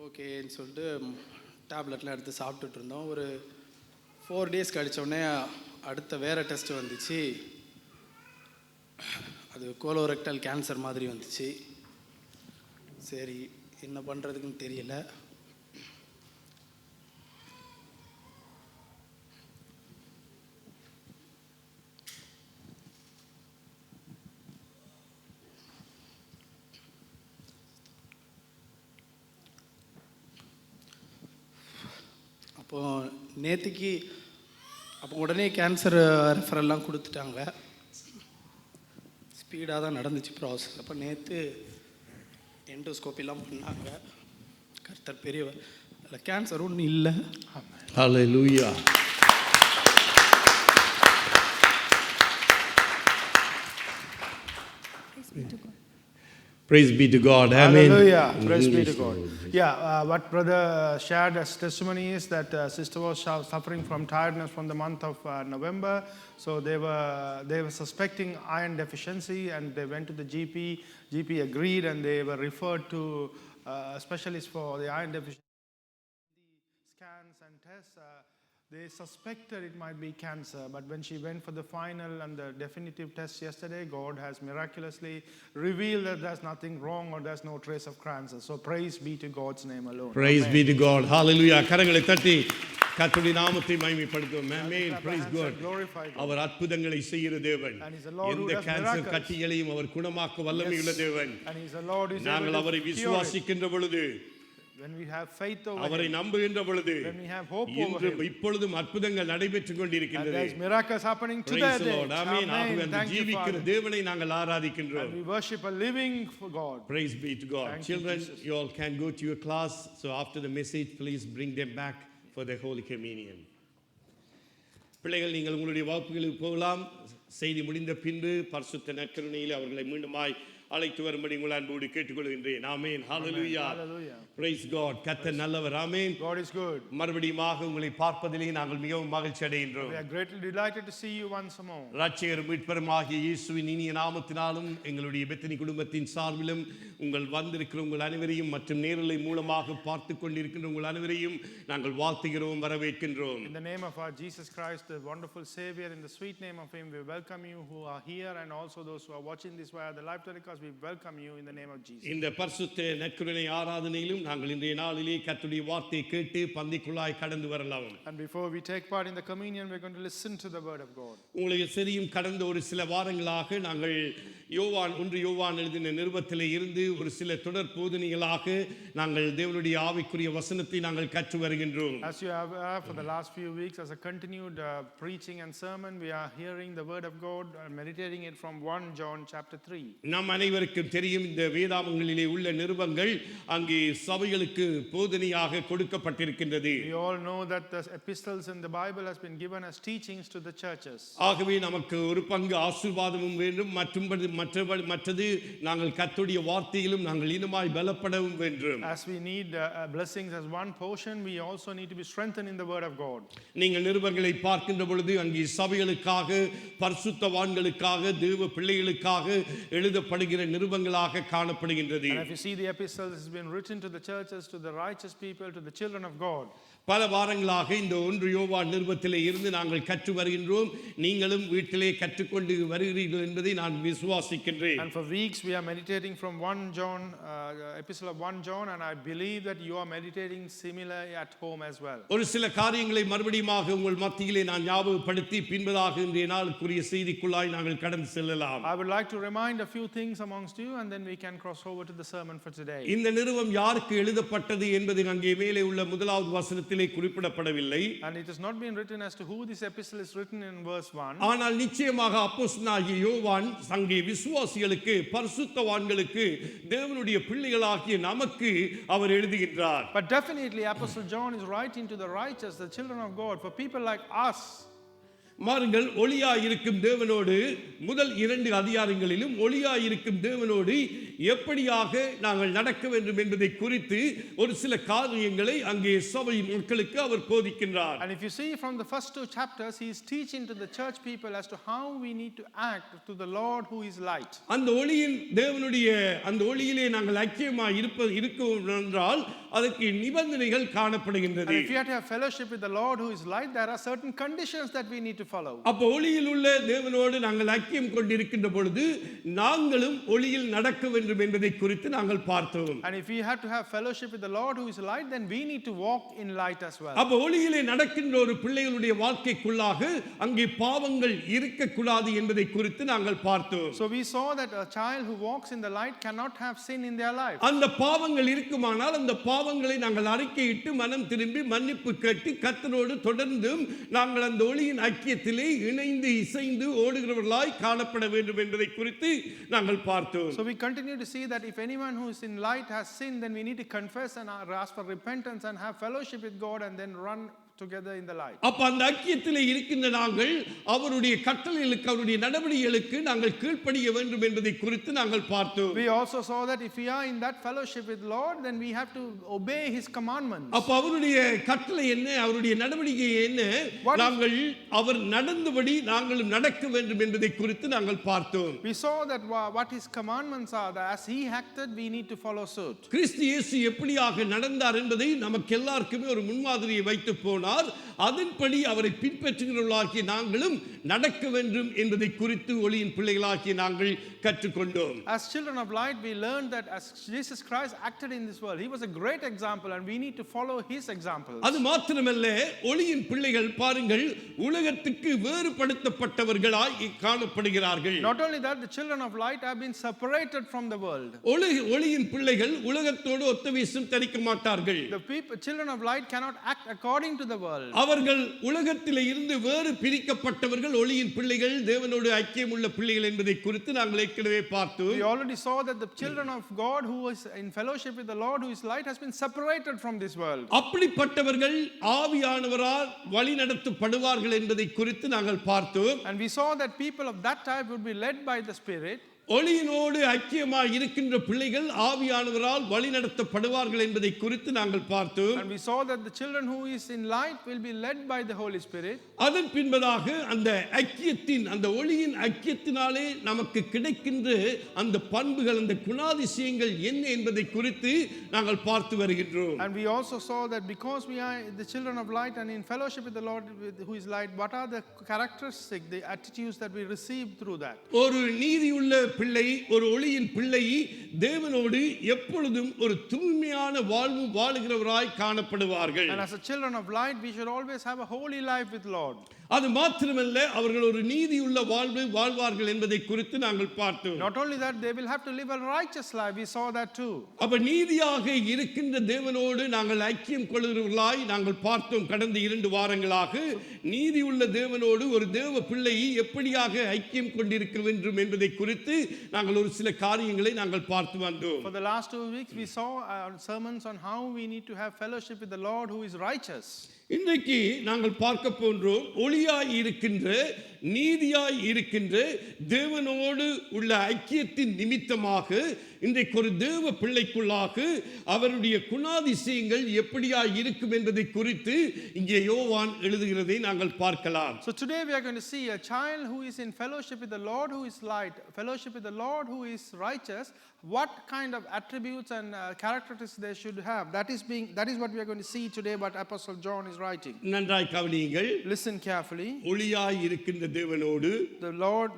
ஓகேன்னு சொல்லிட்டு டேப்லெட்லாம் எடுத்து சாப்பிட்டுட்டு இருந்தோம். ஒரு 4 days கழிச்சோடனே அடுத்த வேறு டெஸ்ட் வந்துச்சு. அது கோலோரெக்டல் கேன்சர் மாதிரி வந்துச்சு. சரி என்ன பண்ணுறதுக்குன்னு தெரியல. அப்போது நேற்றுக்கு அப்போ உடனே கேன்சர் ரெஃபரெல்லாம் கொடுத்துட்டாங்க. ஸ்பீடாக தான் நடந்துச்சு ப்ராசஸ். அப்போ நேற்று எண்டோஸ்கோப்பிலாம் பண்ணாங்க. கர்த்தர் பெரியவர், அதில் கேன்சர் ஒன்றும் இல்லை. Hallelujah. Praise be to God. Praise be to God. Amen. Hallelujah. Praise be to God. Yeah, what brother shared as testimony is that sister was suffering from tiredness from the month of November. So they were suspecting iron deficiency and they went to the GP. GP agreed and they were referred to a specialist for the iron deficiency. The scans and tests, they suspected it might be cancer, but when she went for the final and the definitive test yesterday, God has miraculously revealed that there's nothing wrong or there's no trace of cancer. So praise be to God's name alone. Praise Amen. be to God. Hallelujah. கரங்களை தட்டி கர்த்தருடைய நாமத்தை மகிமைப்படுத்துவோம். Amen. Praise God. Glorify God. அவர் அற்புதங்களை செய்கிற தேவன். And he's the Lord who எந்த does cancer miracles. கட்டிகளையும் அவர் குணமாக்க வல்லமையுள்ள தேவன். And he's the Lord who is நாங்கள் able அவரை to cure it. விசுவாசிக்கின்ற பொழுது, When we have faith over அவரை him, நம்புகின்ற பொழுது, when we have hope over இன்றும் him, இப்பொழுதும் அற்புதங்கள் நடைபெற்றுக் and கொண்டிருக்கின்றது. there's miracles happening today. Praise the Lord. Amen. ஆகவே Amen. அந்த Thank you, ஜீவிக்கிற Father. தேவனை நாங்கள் ஆராதிக்கின்றோம். And we worship a living for God. Praise be to God. Thank you, Children, Jesus. you all can go to your class. So after the message, please bring them back for the Holy Communion. பிள்ளைகள், நீங்கள் உங்களுடைய வகுப்புகளுக்கு போகலாம். செய்தி முடிந்த பின்பு பரிசுத்த நற்கருணையில் அவர்களை மீண்டுமாய் அழைத்து வரும்படி உங்கள் அன்போடு கேட்டுக்கொள்கின்றேன். ஆமென். ஹalleluya. Hallelujah. Praise God. கர்த்தர் நல்லவர். ஆமென். God is good. மறுபடியுமாக உங்களை பார்ப்பதிலே நாங்கள் மிகவும் மகிழ்ச்சி அடைகின்றோம். We are greatly delighted to see you once more. இரட்சகரும் மீட்பருமாகிய இயேசுவின் இனிய நாமத்தினாலும் எங்களுடைய பெத்தனி குடும்பத்தின் சார்பிலும் உங்கள் வந்திருக்கிற உங்கள் அனைவரையும் மற்றும் நேரலை மூலமாக பார்த்து கொண்டிருக்கின்ற உங்கள் அனைவரையும் நாங்கள் வாழ்த்துகிறோம், வரவேற்கின்றோம். In the name of our Jesus Christ, the wonderful Savior, in the sweet name of Him, we welcome you who are here and also those who are watching this via the live telecast. us, we welcome you in the name of Jesus. இந்த பரிசுத்த நற்கருணை ஆராதனையிலும் நாங்கள் இன்றைய நாளிலே கர்த்தருடைய வார்த்தையை கேட்டு பந்திக்குள்ளாய் கடந்து வரலாம். And before we take part in the communion, we're going to listen to the word of God. உங்களுக்கு தெரியும், கடந்த ஒரு சில வாரங்களாக நாங்கள் யோவான் எழுதின நிருபத்திலே இருந்து ஒரு சில தொடர் போதனைகளாக நாங்கள் தேவனுடைய ஆவிக்குரிய வசனத்தை நாங்கள் கற்று வருகின்றோம். As you have for the last few weeks, as a continued preaching and sermon, we are hearing the word of God and meditating it from 1 John chapter 3. நம் அனைவருக்கும் தெரியும், இந்த வேதாகமங்களிலே உள்ள நிருபங்கள் அங்கே சபைகளுக்கு போதனையாக கொடுக்கப்பட்டிருக்கின்றது. We all know that the epistles in the Bible has been given as teachings to the churches. ஆகவே நமக்கு ஒரு பங்கு ஆசீர்வாதமும் வேண்டும், மற்றது நாங்கள் கர்த்தருடைய வார்த்தையிலும் நாங்கள் இன்னுமாய் பலப்படவும் வேண்டும். As we need blessings as one portion, we also need to be strengthened in the word of God. நீங்கள் நிருபங்களை பார்க்கின்ற பொழுது அங்கே சபைகளுக்காக, பரிசுத்தவான்களுக்காக, தேவ பிள்ளைகளுக்காக எழுதப்படுகிற நிருபங்களாக காணப்படுகின்றது. And if you see the epistles, it's been written to the churches, to the righteous people, to the children of God. பல வாரங்களாக இந்த 1 யோவான் நிருபத்திலே இருந்து நாங்கள் கற்று வருகின்றோம். நீங்களும் வீட்டிலே கற்றுக்கொண்டு வருகிறீர்கள் என்பதை நான் விசுவாசிக்கின்றேன். And for weeks we are meditating from 1 John, epistle of 1 John, and I believe that you are meditating similarly at home as well. ஒரு சில காரியங்களை மறுபடியுமாக உங்கள் மத்தியிலே நான் ஞாபகப்படுத்தி பின்பதாக இன்றைய நாளுக்குரிய செய்திக்குள்ளாய் நாங்கள் கடந்து செல்லலாம். I would like to remind a few things amongst you, and then we can cross over to the sermon for today. இந்த நிருபம் யாருக்கு எழுதப்பட்டது என்பது அங்கே மேலே உள்ள முதலாவது வசனத்திலே குறிப்பிடப்படவில்லை. And it has not been written as to who this epistle is written in verse 1. ஆனால் நிச்சயமாக அப்போஸ்தலனாகிய யோவான் அங்கே விசுவாசிகளுக்கு, பரிசுத்தவான்களுக்கு, தேவனுடைய பிள்ளைகளாகிய நமக்கு அவர் எழுதுகின்றார். But definitely Apostle John is writing to the righteous, the children of God, for people like us. மாறுங்கள், ஒளியாயிருக்கும் தேவனோடு முதல் 2 அதிகாரங்களிலும் ஒளியாயிருக்கும் தேவனோடு எப்படியாக நாங்கள் நடக்க வேண்டும் என்பதை குறித்து ஒரு சில காரியங்களை அங்கே சபை மக்களுக்கு அவர் போதிக்கின்றார். And if you see from the first 2 chapters, he is teaching to the church people as to how we need to act to the Lord who is light. அந்த ஒளியின் தேவனுடைய அந்த ஒளியிலே நாங்கள் ஐக்கியமாய் இருக்கணும் என்றால் அதற்கு நிபந்தனைகள் காணப்படுகின்றது. And if you have to have fellowship with the Lord who is light, there are certain conditions that we need to follow. அப்ப ஒளியில் உள்ள தேவனோடு நாங்கள் ஐக்கியம் கொண்டிருக்கின்ற பொழுது நாங்களும் ஒளியில் நடக்க வேண்டும் என்பதை குறித்து நாங்கள் பார்த்தோம். And if we have to have fellowship with the Lord who is light, then we need to walk in light as well. அப்ப ஒளியிலே நடக்கின்ற ஒரு பிள்ளைகளுடைய வாழ்க்கைக்குள்ளாக அங்கே பாவங்கள் இருக்க கூடாது என்பதை குறித்து நாங்கள் பார்த்தோம். So we saw that a child who walks in the light cannot have sin in their life. அந்த பாவங்கள் இருக்குமானால் அந்த பாவங்களை நாங்கள் அறிக்கையிட்டு மனம் திரும்பி மன்னிப்பு கேட்டு கர்த்தரோடு தொடர்ந்தும் நாங்கள் அந்த ஒளியின் ஐக்கியத்திலே இணைந்து இசைந்து ஓடுகிறவர்களாய் காணப்பட வேண்டும் என்பதை குறித்து நாங்கள் பார்த்தோம். So we continue to see that if anyone who is in light has sinned, then we need to confess and ask for repentance and have fellowship with God and then run together in the light. அப்ப அந்த ஐக்கியத்திலே இருக்கின்ற நாங்கள் அவருடைய கட்டளைகளுக்கு, அவருடைய நடவடிக்கைகளுக்கு நாங்கள் கீழ்ப்படிய வேண்டும் என்பதை குறித்து நாங்கள் பார்த்தோம். We also saw that if we are in that fellowship with Lord, then we have to obey his commandments. அப்ப அவருடைய கட்டளை என்ன, அவருடைய நடவடிக்கை என்ன, நாங்கள் அவர் நடந்தபடி நாங்களும் நடக்க வேண்டும் என்பதை குறித்து நாங்கள் பார்த்தோம். We saw that what his commandments are, that as he acted we need to follow suit. கிறிஸ்து இயேசு எப்படியாக நடந்தார் என்பதை நமக்கு எல்லாருக்குமே ஒரு முன்மாதிரியை வைத்து போனார். அதன்படி அவரை பின்பற்றுகிறவர்களாகிய நாங்களும் நடக்க வேண்டும் என்பதை குறித்து ஒளியின் பிள்ளைகளாகிய நாங்கள் கற்றுக்கொண்டோம். As children of light, we learned that as Jesus Christ acted in this world, he was a great example and we need to follow his example. அது மாத்திரமல்ல, ஒளியின் பிள்ளைகள் பாருங்கள் உலகத்துக்கு வேறுபடுத்தப்பட்டவர்களாய் காணப்படுகிறார்கள். Not only that, the children of light have been separated from the world. ஒளியின் பிள்ளைகள் உலகத்தோடு ஒத்த வேஷம் தரிக்க மாட்டார்கள். The children of light cannot act according to the world. அவர்கள் உலகத்திலே இருந்து வேறு பிரிக்கப்பட்டவர்கள், ஒளியின் பிள்ளைகள், தேவனோடு ஐக்கியம் உள்ள பிள்ளைகள் என்பதை குறித்து நாங்கள் ஏற்கனவே பார்த்தோம். We already saw that the children of God who is in fellowship with the Lord who is light has been separated from this world. அப்படிப்பட்டவர்கள் ஆவியானவரால் வழிநடத்தப்படுவார்கள் என்பதை குறித்து நாங்கள் பார்த்தோம். And we saw that people of that type would be led by the Spirit. ஒளியினோடு ஐக்கியமாய் இருக்கின்ற பிள்ளைகள் ஆவியானவரால் வழிநடத்தப்படுவார்கள் என்பதை குறித்து நாங்கள் பார்த்தோம். And we saw that the children who is in light will be led by the Holy Spirit. அதன் பின்பதாக அந்த ஐக்கியத்தின், அந்த ஒளியின் ஐக்கியத்தினாலே நமக்கு கிடைக்கின்ற அந்த பண்புகள், அந்த குணாதிசயங்கள் என்ன என்பதை குறித்து நாங்கள் பார்த்து வருகின்றோம். And we also saw that because we are the children of light and in fellowship with the Lord who is light, what are the characteristics, the attitudes that we receive through that? ஒரு நீதியுள்ள பிள்ளை, ஒரு ஒளியின் பிள்ளை தேவனோடு எப்பொழுதும் ஒரு தூய்மையான வாழ்வு வாழுகிறவராய் காணப்படுவார்கள். And as a children of light, we should always have a holy life with Lord. அது மாத்திரமல்ல, அவர்கள் ஒரு நீதியுள்ள வாழ்வு வாழ்வார்கள் என்பதை குறித்து நாங்கள் பார்த்தோம். Not only that, they will have to live a righteous life. We saw that too. அப்ப நீதியாக இருக்கின்ற தேவனோடு நாங்கள் ஐக்கியம் கொள்கிறவர்களாய் நாங்கள் பார்த்தோம். கடந்த 2 வாரங்களாக நீதியுள்ள தேவனோடு ஒரு தேவ பிள்ளை எப்படியாக ஐக்கியம் கொண்டிருக்க வேண்டும் என்பதை குறித்து நாங்கள் ஒரு சில காரியங்களை நாங்கள் பார்த்து வந்தோம். For the last 2 weeks, we saw sermons on how we need to have fellowship with the Lord who is righteous. இன்றைக்கு நாங்கள் பார்க்க போன்றோம், ஒளியாய் இருக்கின்ற நீதியாய் இருக்கின்ற தேவனோடு உள்ள ஐக்கியத்தின் நிமித்தமாக இன்றைக்கு ஒரு தேவ பிள்ளைக்குள்ளாக அவருடைய குணாதிசயங்கள் எப்படியாய் இருக்கும் என்பதை குறித்து இங்கே யோவான் எழுதுகிறதை நாங்கள் பார்க்கலாம். So today we are going to see a child who is in fellowship with the Lord who is light, fellowship with the Lord who is righteous, what kind of attributes and characteristics they should have. That is what we are going to see today, what Apostle John is writing. நன்றாய் கவனியுங்கள். Listen carefully. ஒளியாய் இருக்கின்ற தேவனோடு, the Lord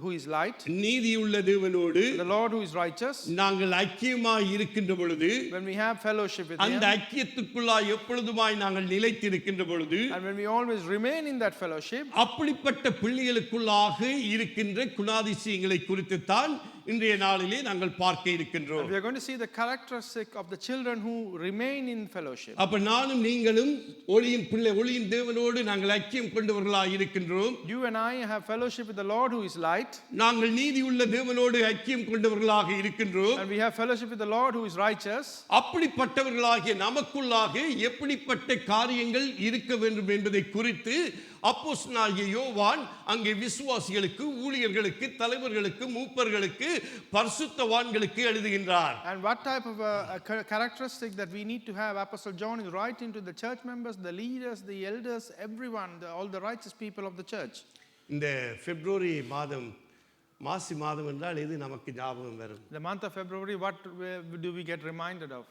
who is light, நீதியுள்ள தேவனோடு, the Lord who is righteous, நாங்கள் ஐக்கியமாய் இருக்கின்ற பொழுது, when we have fellowship with அந்த him, ஐக்கியத்துக்குள்ளாய் எப்பொழுதுமாய் நாங்கள் நிலைத்திருக்கின்ற பொழுது, and when we always remain in that fellowship, அப்படிப்பட்ட பிள்ளைகளுக்குள்ளாக இருக்கின்ற குணாதிசயங்களை குறித்து தான் இன்றைய நாளிலே நாங்கள் பார்க்க இருக்கின்றோம். we are going to see the characteristic of the children who remain in fellowship. அப்ப நானும் நீங்களும் ஒளியின் பிள்ளை, ஒளியின் தேவனோடு நாங்கள் ஐக்கியம் கொண்டவர்களாய் இருக்கின்றோம். You and I have fellowship with the Lord who is light, நாங்கள் நீதியுள்ள தேவனோடு ஐக்கியம் கொண்டவர்களாக இருக்கின்றோம். and we have fellowship with the Lord who is righteous. அப்படிப்பட்டவர்களாகிய நமக்குள்ளாக எப்படிப்பட்ட காரியங்கள் இருக்க வேண்டும் என்பதை குறித்து அப்போஸ்தலனாகிய யோவான் அங்கே விசுவாசிகளுக்கு, ஊழியர்களுக்கு, தலைவர்களுக்கு, மூப்பர்களுக்கு, பரிசுத்தவான்களுக்கு எழுதுகின்றார். And what type of characteristic that we need to have, Apostle John is writing to the church members, the leaders, the elders, everyone, all the righteous people of the church. இந்த பிப்ரவரி மாதம், மாசி மாதம் என்றால் எது நமக்கு ஞாபகம் வரும்? The month of February, what do we get reminded of?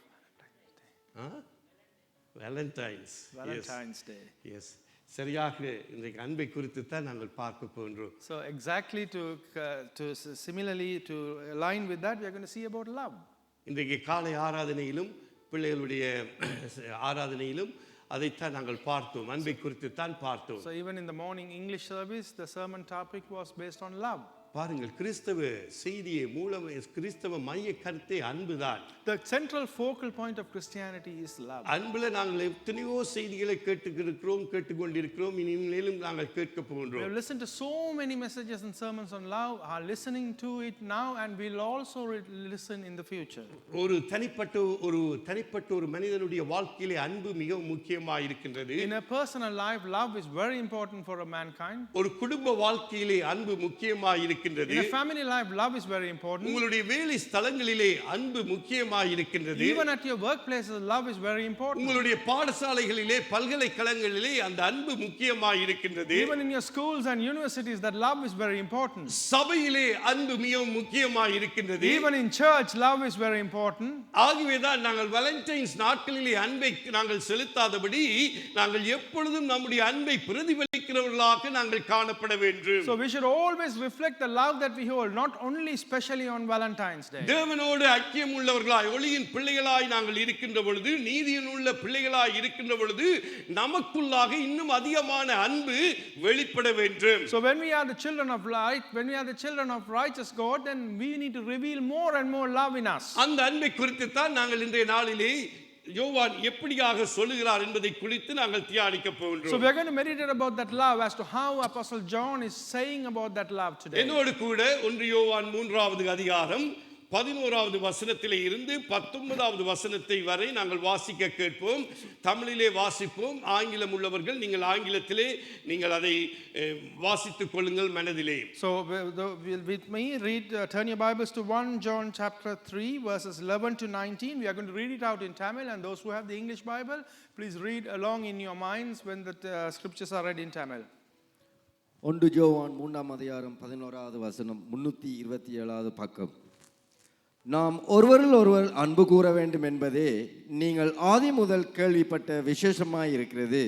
Valentine's Day. Yes. சரியாக இன்றைக்கு அன்பை குறித்து தான் நாங்கள் பார்க்க போகிறோம். So exactly to similarly to align with that, we are going to see about love. இன்றைக்கு காலை ஆராதனையிலும் பிள்ளைகளுடைய ஆராதனையிலும் அதைத்தான் நாங்கள் பார்த்தோம், அன்பை குறித்து தான் பார்த்தோம். So even in the morning English service, the sermon topic was based on love. பாருங்கள், கிறிஸ்தவ செய்தியை கிறிஸ்தவ மைய கருத்தே அன்புதான். The central focal point of Christianity is love. அன்புல நாங்கள் எத்தனையோ செய்திகளை கேட்டுக்கொண்டிருக்கிறோம், இனிமேலும் நாங்கள் கேட்க போகிறோம். We have listened to so many messages and sermons on love, are listening to it now, and will also listen in the future. ஒரு தனிப்பட்ட ஒரு மனிதனுடைய வாழ்க்கையிலே அன்பு மிகவும் முக்கியமாக இருக்கின்றது. In a personal life, love is very important for a mankind. ஒரு குடும்ப வாழ்க்கையிலே அன்பு முக்கியமாக இருக்கின்றது. In a family life, love is very important. உங்களுடைய வேலை ஸ்தலங்களிலே அன்பு முக்கியமாக இருக்கின்றது. Even at your workplaces, love is very important. உங்களுடைய பாடசாலைகளிலே, பல்கலைக்கழகங்களிலே அந்த அன்பு முக்கியமாக இருக்கின்றது. Even in your schools and universities, that love is very important. சபையிலே அன்பு மிகவும் முக்கியமாக இருக்கின்றது. Even in church, love is very important. ஆகவேதான் நாங்கள் வேலண்டைன்ஸ் நாட்களிலே அன்பை நாங்கள் செலுத்தாதபடி நாங்கள் எப்பொழுதும் நம்முடைய அன்பை பிரதிபலிக்கிறவர்களாக நாங்கள் காணப்பட வேண்டும். So we should always reflect the love that we hold, not only especially on Valentine's Day. தேவனோடு ஐக்கியம் உள்ளவர்களாய், ஒளியின் பிள்ளைகளாய் நாங்கள் இருக்கின்ற பொழுது, நீதியின் உள்ள பிள்ளைகளாய் இருக்கின்ற பொழுது நமக்குள்ளாக இன்னும் அதிகமான அன்பு வெளிப்பட வேண்டும். So when we are the children of light, when we are the children of righteous God, then we need to reveal more and more love in us. அந்த அன்பை குறித்து தான் நாங்கள் இன்றைய நாளிலே யோவான் எப்படியாக சொல்லுகிறார் என்பதை குறித்து நாங்கள் தியானிக்க போகிறோம். So we are going to meditate about that love, as to how Apostle John is saying about that love today. என்னோடு கூட 1 யோவான் 3வது அதிகாரம் 11வது வசனத்திலே இருந்து 19வது வசனத்தை வரை நாங்கள் வாசிக்க கேட்போம். தமிழிலே வாசிப்போம். ஆங்கிலம் உள்ளவர்கள் நீங்கள் ஆங்கிலத்திலே நீங்கள் அதை வாசித்துக் கொள்ளுங்கள் மனதிலே. So with me turn your Bibles to 1 John chapter 3 verses 11 to 19. We are going to read it out in Tamil, and those who have the English Bible, please read along in your minds when the scriptures are read in Tamil. 1 யோவான் 3ஆம் அதிகாரம் 11வது வசனம் 327வது பக்கம். நாம் ஒருவரில் ஒருவர் அன்பு கூற வேண்டும் என்பதே நீங்கள் ஆதி முதல் கேள்விப்பட்ட விசேஷமாயிருக்கிறது.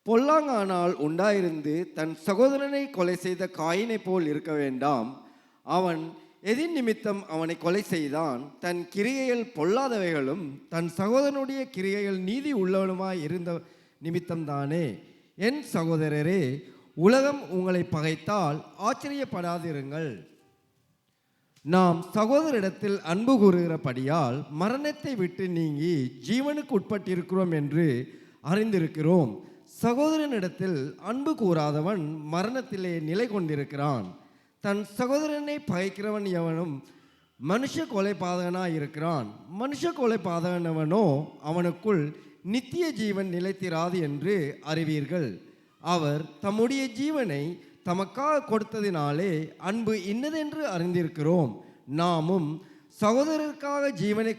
பொல்லாங்கானால் உண்டாயிருந்து தன் சகோதரனை கொலை செய்த காயினை போல் இருக்க வேண்டாம். அவன் எதின் நிமித்தம் அவனை கொலை செய்தான். தன் கிரியைகள் பொல்லாதவைகளும் தன் சகோதரனுடைய கிரியைகள் நீதி உள்ளவனுமாய் இருந்த நிமித்தம்தானே. என் சகோதரரே, உலகம் உங்களை பகைத்தால் ஆச்சரியப்படாதிருங்கள். நாம் சகோதரிடத்தில் அன்பு கூறுகிறபடியால் மரணத்தை விட்டு நீங்கி ஜீவனுக்கு உட்பட்டிருக்கிறோம் என்று அறிந்திருக்கிறோம். சகோதரனிடத்தில் அன்பு கூறாதவன் மரணத்திலே நிலை கொண்டிருக்கிறான். தன் சகோதரனை பகைக்கிறவன் எவனும் மனுஷ கொலைபாதகனாய் இருக்கிறான். மனுஷ கொலைபாதகனவனோ அவனுக்குள் நித்திய ஜீவன் நிலைத்திராது என்று அறிவீர்கள். அவர் தம்முடைய ஜீவனை தமக்காக கொடுத்ததினாலே அன்பு இன்னதென்று அறிந்திருக்கிறோம். நாமும் சகோதரருக்காக ஜீவனை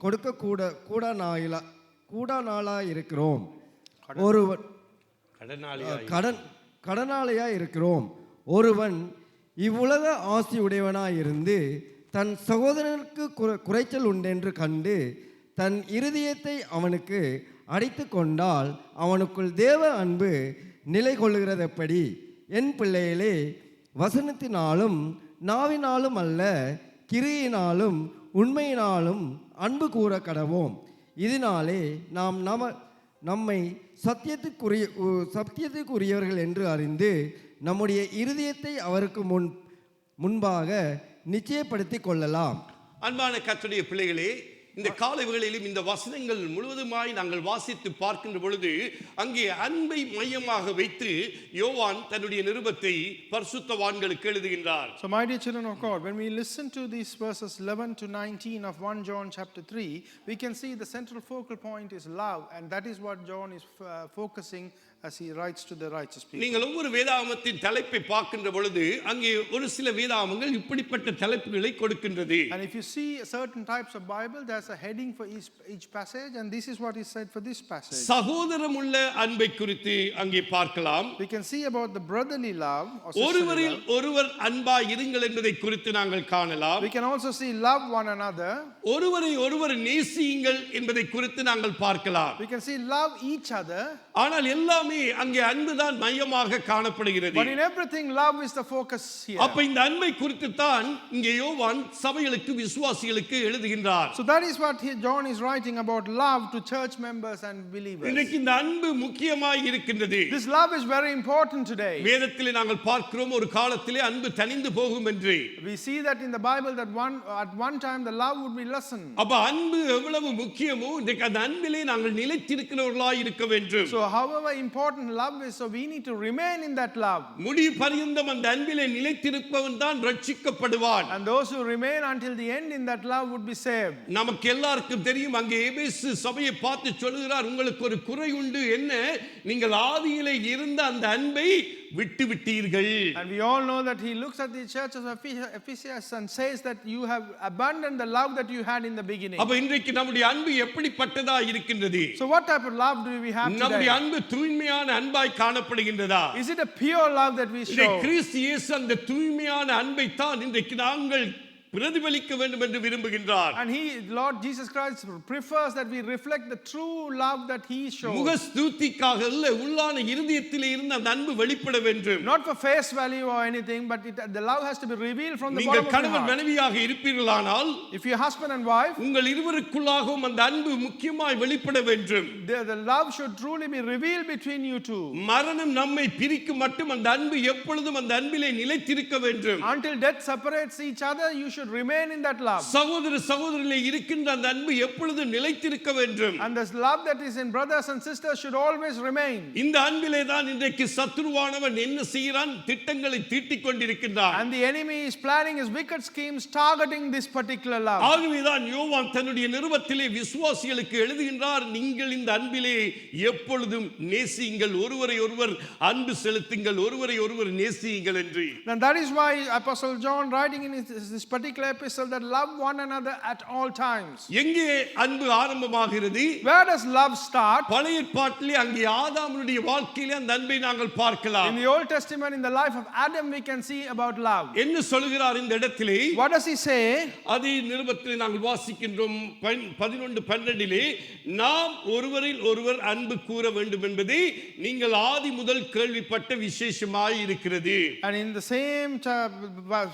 கொடுக்க கூட நாளாக இருக்கிறோம். ஒருவன் கடனாளியாய் இருக்கிறோம். ஒருவன் இவ்வுலக ஆசி உடையவனாயிருந்து தன் சகோதரனுக்கு குறைச்சல் உண்டென்று கண்டு தன் இருதயத்தை அவனுக்கு அடைத்து கொண்டால் அவனுக்குள் தேவ அன்பு நிலை கொள்ளுகிறதெப்படி? என் பிள்ளைகளே, வசனத்தினாலும் நாவினாலும் அல்ல, கிரியினாலும் உண்மையினாலும் அன்பு கூற கடவோம். இதனாலே நாம் நம்மை சத்தியத்துக்குரியவர்கள் என்று அறிந்து நம்முடைய இருதயத்தை அவருக்கு முன்பாக நிச்சயப்படுத்தி கொள்ளலாம். அன்பான கர்த்தருடைய பிள்ளைகளே, இந்த காலைகளிலும் இந்த வசனங்கள் முழுவதுமாய் நாங்கள் வாசித்து பார்க்கின்ற பொழுது அங்கே அன்பை மையமாக வைத்து யோவான் தன்னுடைய நிருபத்தை பரிசுத்தவான்களுக்கு எழுதுகின்றார். So my dear children of God, when we listen to these verses 11 to 19 of 1 John chapter 3, we can see the central focal point is love, and that is what John is focusing as he writes to the righteous people. நீங்கள் ஒவ்வொரு வேதாகமத்தின் தலைப்பை பார்க்கின்ற பொழுது அங்கே ஒரு சில வேதாகமங்கள் இப்படிப்பட்ட தலைப்புகளை கொடுக்கின்றது. And if you see certain types of Bible, there's a heading for each passage, and this is what is said for this passage. சகோதரமுள்ள அன்பை குறித்து அங்கே பார்க்கலாம். We can see about the brotherly love or ஒருவரில் ஒருவர் அன்பாய் இருங்கள் என்பதை குறித்து நாங்கள் காணலாம். We can also see love one another. ஒருவரை ஒருவர் நேசியுங்கள் என்பதை குறித்து நாங்கள் பார்க்கலாம். We can see love each other. ஆனால் எல்லாமே அங்கே அன்புதான் மையமாக காணப்படுகிறது. But in everything love is the focus here. அப்ப இந்த அன்பை குறித்து தான் இங்கே யோவான் சபைகளுக்கு விசுவாசிகளுக்கு எழுதுகின்றார். So that is what John is writing about love to church members and believers. இன்னைக்கு இந்த அன்பு முக்கியமாய் இருக்கின்றது. This love is very important today. வேதத்திலே நாங்கள் பார்க்கிறோம் ஒரு காலத்திலே அன்பு தணிந்து போகும் என்று. We see that in the Bible that at one time the love would be lessened. அப்ப அன்பு எவ்வளவு முக்கியமோ இன்னைக்கு அந்த அன்பிலே நாங்கள் நிலைத்திருக்கிறவர்களாய் இருக்க வேண்டும். So however important love is, so we need to remain in that love. முடிவு பரியந்தம் அந்த அன்பிலே நிலைத்திருப்பவன் தான் ரட்சிக்கப்படுவான். And those who remain until the end in that love would be saved. நமக்கு எல்லாருக்கும் தெரியும் அங்கே எபேசு சபையை பார்த்து சொல்கிறார், உங்களுக்கு ஒரு குறை உண்டு, என்ன? நீங்கள் ஆதியிலே இருந்த அந்த அன்பை விட்டு விட்டீர்கள். And we all know that he looks at the church of Ephesus and says that you have abandoned the love that you had in the beginning. அப்ப இன்றைக்கு நம்முடைய அன்பு எப்படிப்பட்டதா இருக்கின்றது? So what type of love do we have today? நம்முடைய அன்பு தூய்மையான அன்பாய் காணப்படுகின்றதா? Is it a pure love that we show? கிறிஸ்து இயேசு அந்த தூய்மையான அன்பை தான் இன்றைக்கு நாங்கள் பிரதிபலிக்க வேண்டும் என்று விரும்புகின்றார். And Lord Jesus Christ prefers that we reflect the true love that he shows. முகஸ்துதிக்காக அல்ல, உள்ளான இருதயத்திலே இருந்து அந்த அன்பு வெளிப்பட வேண்டும். Not for face value or anything, but the love has to be revealed from the bottom நீங்கள் of the கணவன் heart. மனைவியாக இருப்பீர்களானால், if you husband and wife, உங்கள் இருவருக்குள்ளாகவும் அந்த அன்பு முக்கியமாய் வெளிப்பட வேண்டும். the love should truly be revealed between you two. மரணம் நம்மை பிரிக்கும் மட்டும் அந்த அன்பு எப்பொழுதும் அந்த அன்பிலே நிலைத்திருக்க வேண்டும். Until death separates each other, you should remain in that love. சகோதர சகோதரிலே இருக்கின்ற அந்த அன்பு எப்பொழுதும் நிலைத்திருக்க வேண்டும். And this love that is in brothers and sisters should always remain. இந்த அன்பிலே தான் இன்றைக்கு சத்துருவானவன் என்ன செய்கிறான்? திட்டங்களை தீட்டிக் கொண்டிருக்கின்றான். And the enemy is planning his wicked schemes targeting this particular love. ஆகவேதான் யோவான் தன்னுடைய நிருபத்திலே விசுவாசிகளுக்கு எழுதுகின்றார், நீங்கள் இந்த அன்பிலே எப்பொழுதும் நேசியுங்கள், ஒருவரை ஒருவர் அன்பு செலுத்துங்கள், ஒருவரை ஒருவர் நேசியுங்கள் என்று. And that is why Apostle John writing in this particular particular epistle that love one another at all times. எங்கே அன்பு ஆரம்பமாகிறது? Where does love start? பழைய ஏற்பாட்டிலே அங்கே ஆதாமுடைய வாழ்க்கையிலே அந்த அன்பை நாங்கள் பார்க்கலாம். In the Old Testament, in the life of Adam, we can see about love. என்ன சொல்கிறார் இந்த இடத்திலே? What does he say? அதை நிருபத்திலே நாங்கள் வாசிக்கின்றோம் 11:12 நாம் ஒருவரில் ஒருவர் அன்பு கூற வேண்டும் என்பதை நீங்கள் ஆதி முதல் கேள்விப்பட்ட விசேஷமாய் இருக்கிறது. And in the same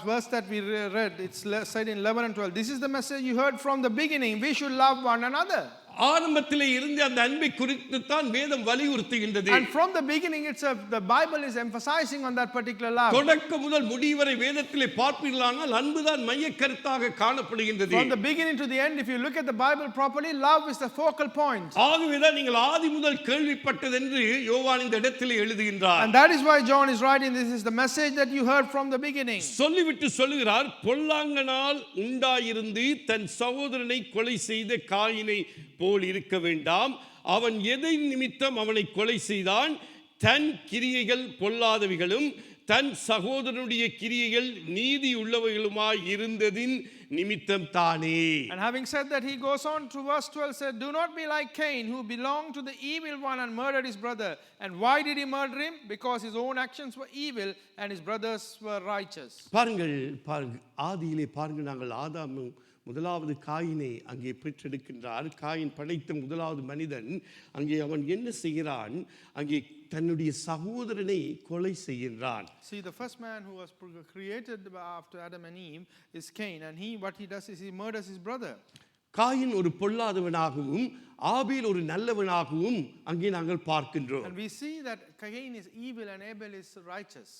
verse that we read, it's said in 11 and 12, this is the message you heard from the beginning, we should love one another. ஆரம்பத்திலே இருந்து அந்த அன்பை குறித்து தான் வேதம் வலியுறுத்துகின்றது. And from the beginning itself, the Bible is emphasizing on that particular love. தொடக்க முதல் முடிவு வரை வேதத்திலே பார்ப்பீர்களானால் அன்புதான் மைய கருத்தாக காணப்படுகின்றது. From the beginning to the end, if you look at the Bible properly, love is the focal point. ஆகவேதான் நீங்கள் ஆதி முதல் கேள்விப்பட்டது என்று யோவான் இந்த இடத்திலே எழுதுகின்றார். And that is why John is writing, this is the message that you heard from the beginning. சொல்லிவிட்டு சொல்லுகிறார், பொல்லாங்கனால் உண்டாயிருந்து தன் சகோதரனை கொலை செய்த காயினை போல் இருக்க வேண்டாம். அவன் எதை நிமித்தம் அவனை கொலை செய்தான்? தன் கிரியைகள் பொல்லாதவைகளும் தன் சகோதரனுடைய கிரியைகள் நீதி உள்ளவைகளுமாய் இருந்ததின் நிமித்தம் தானே. And having said that, he goes on to verse 12, said, do not be like Cain, who belonged to the evil one and murdered his brother. And why did he murder him? Because his own actions were evil and his brothers were righteous. பாருங்கள் ஆதியிலே பாருங்கள், நாங்கள் ஆதாம் முதலாவது காயினை அங்கே பெற்றெடுக்கின்றார். Coin படைத்த முதலாவது மனிதன் அங்கே அவன் என்ன செய்கிறான்? அங்கே தன்னுடைய சகோதரனை கொலை செய்கின்றான். See, the first man who was created after Adam and Eve is Cain, and what he does is he murders his brother. Coin ஒரு பொல்லாதவனாகவும் ஆபேல் ஒரு நல்லவனாகவும் அங்கே நாங்கள் பார்க்கின்றோம். And we see that Cain is evil and Abel is righteous.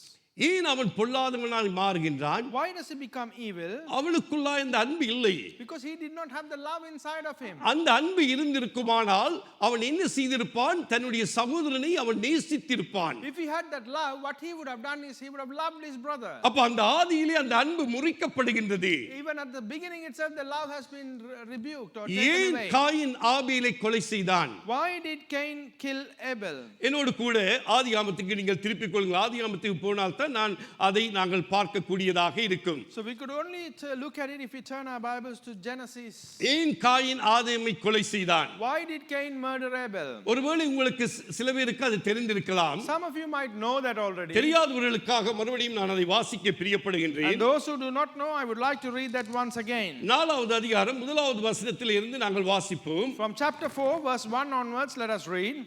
ஏன் அவன் பொல்லாதவனாய் மாறுகின்றான்? Why does he become evil? அவனுக்குள்ளாய் அந்த அன்பு இல்லை. Because he did not have the love inside of him. அந்த அன்பு இருந்திருக்குமானால் அவன் என்ன செய்திருப்பான்? தன்னுடைய சகோதரனை அவன் நேசித்திருப்பான். If he had that love, what he would have done is he would have loved his brother. அப்ப அந்த ஆதியிலே அந்த அன்பு முறிக்கப்படுகின்றது. Even at the beginning itself, the love has been rebuked or taken ஏன் away. காயின் ஆபேலை கொலை செய்தான்? Why did Cain kill Abel? என்னோடு கூட ஆதியாகமத்துக்கு நீங்கள் திருப்பிக் கொள்ளுங்கள். ஆதியாகமத்துக்கு போனால் தான் நாங்கள் பார்க்கக்கூடியதாக இருக்கும். So we could only look at it if we turn our Bibles to Genesis. ஏன் காயின் ஆதாமை கொலை செய்தான்? Why did Cain murder Abel? ஒருவேளை உங்களுக்கு சில பேருக்கு அது தெரிந்திருக்கலாம். Some of you might know that already. தெரியாதவர்களுக்காக மறுபடியும் நான் அதை வாசிக்க பிரியப்படுகின்றேன். And those who do not know, I would like to read that once again. 4வது அதிகாரம் 1வது வசனத்தில் இருந்து நாங்கள் வாசிப்போம். From chapter 4 verse 1 onwards, let us read.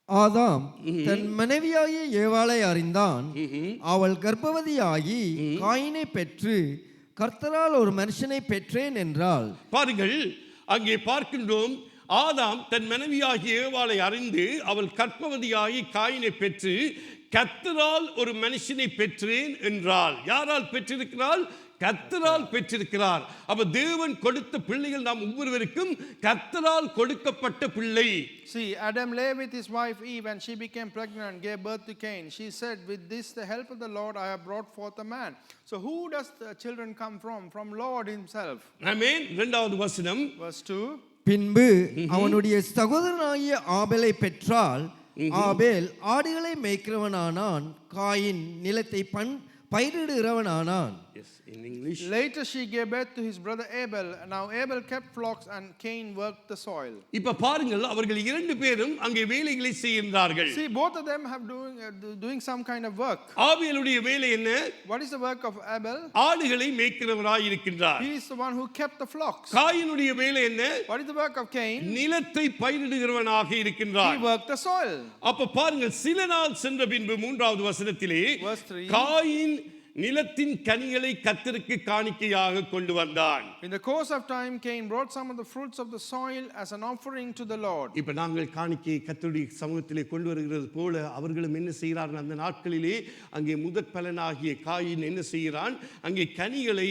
ஆதாம் தன் மனைவியாகிய ஏவாளை அறிந்தான். அவள் கர்ப்பவதியாகி காயினை பெற்று கர்த்தரால் ஒரு மனுஷனை பெற்றேன் என்றாள். பாருங்கள், அங்கே பார்க்கின்றோம், ஆதாம் தன் மனைவியாகிய ஏவாளை அறிந்து அவள் கர்ப்பவதியாகி காயினை பெற்று கர்த்தரால் ஒரு மனுஷனை பெற்றேன் என்றாள். யாரால் பெற்றிருக்கிறாள்? கர்த்தரால் பெற்றிருக்கிறார். அப்ப தேவன் கொடுத்த பிள்ளைகள் நாம் ஒவ்வொருவருக்கும் கர்த்தரால் கொடுக்கப்பட்ட பிள்ளை. See, Adam lay with his wife Eve, and she became pregnant and gave birth to Cain. She said, with this the help of the Lord I have brought forth a man. So who does the children come from? From Lord himself. ஆமென். 2வது வசனம், Verse 2. பின்பு அவனுடைய சகோதரனாகிய ஆபேலை பெற்றால் ஆபேல் ஆடுகளை மேய்க்கிறவனானான், coin நிலத்தை பயிரிடுகிறவனானான். Yes, in English. Later she gave birth to his brother Abel. Now Abel kept flocks and Cain worked the soil. இப்ப பாருங்கள், அவர்கள் இரண்டு பேரும் அங்கே வேலைகளை செய்கின்றார்கள். See, both of them have doing some kind of work. ஆபேலுடைய வேலை என்ன? What is the work of Abel? ஆடுகளை மேய்க்கிறவராய் இருக்கின்றார். He is the one who kept the flocks. காயினுடைய வேலை என்ன? What is the work of Cain? நிலத்தை பயிரிடுகிறவனாக இருக்கின்றார். He worked the soil. அப்ப பாருங்கள், சில நாள் சென்ற பின்பு 3வது வசனத்திலே Verse 3. காயின் நிலத்தின் கனிகளை கர்த்தருக்கு காணிக்கையாக கொண்டு வந்தான். In the course of time, Cain brought some of the fruits of the soil as an offering to the Lord. இப்ப நாங்கள் காணிக்கையை கர்த்தருடைய சமூகத்திலே கொண்டு வருகிறது போல அவர்களும் என்ன செய்கிறார்கள்? அந்த நாட்களிலே அங்கே முதற் பலனாகிய காயின் என்ன செய்கிறான்? அங்கே கனிகளை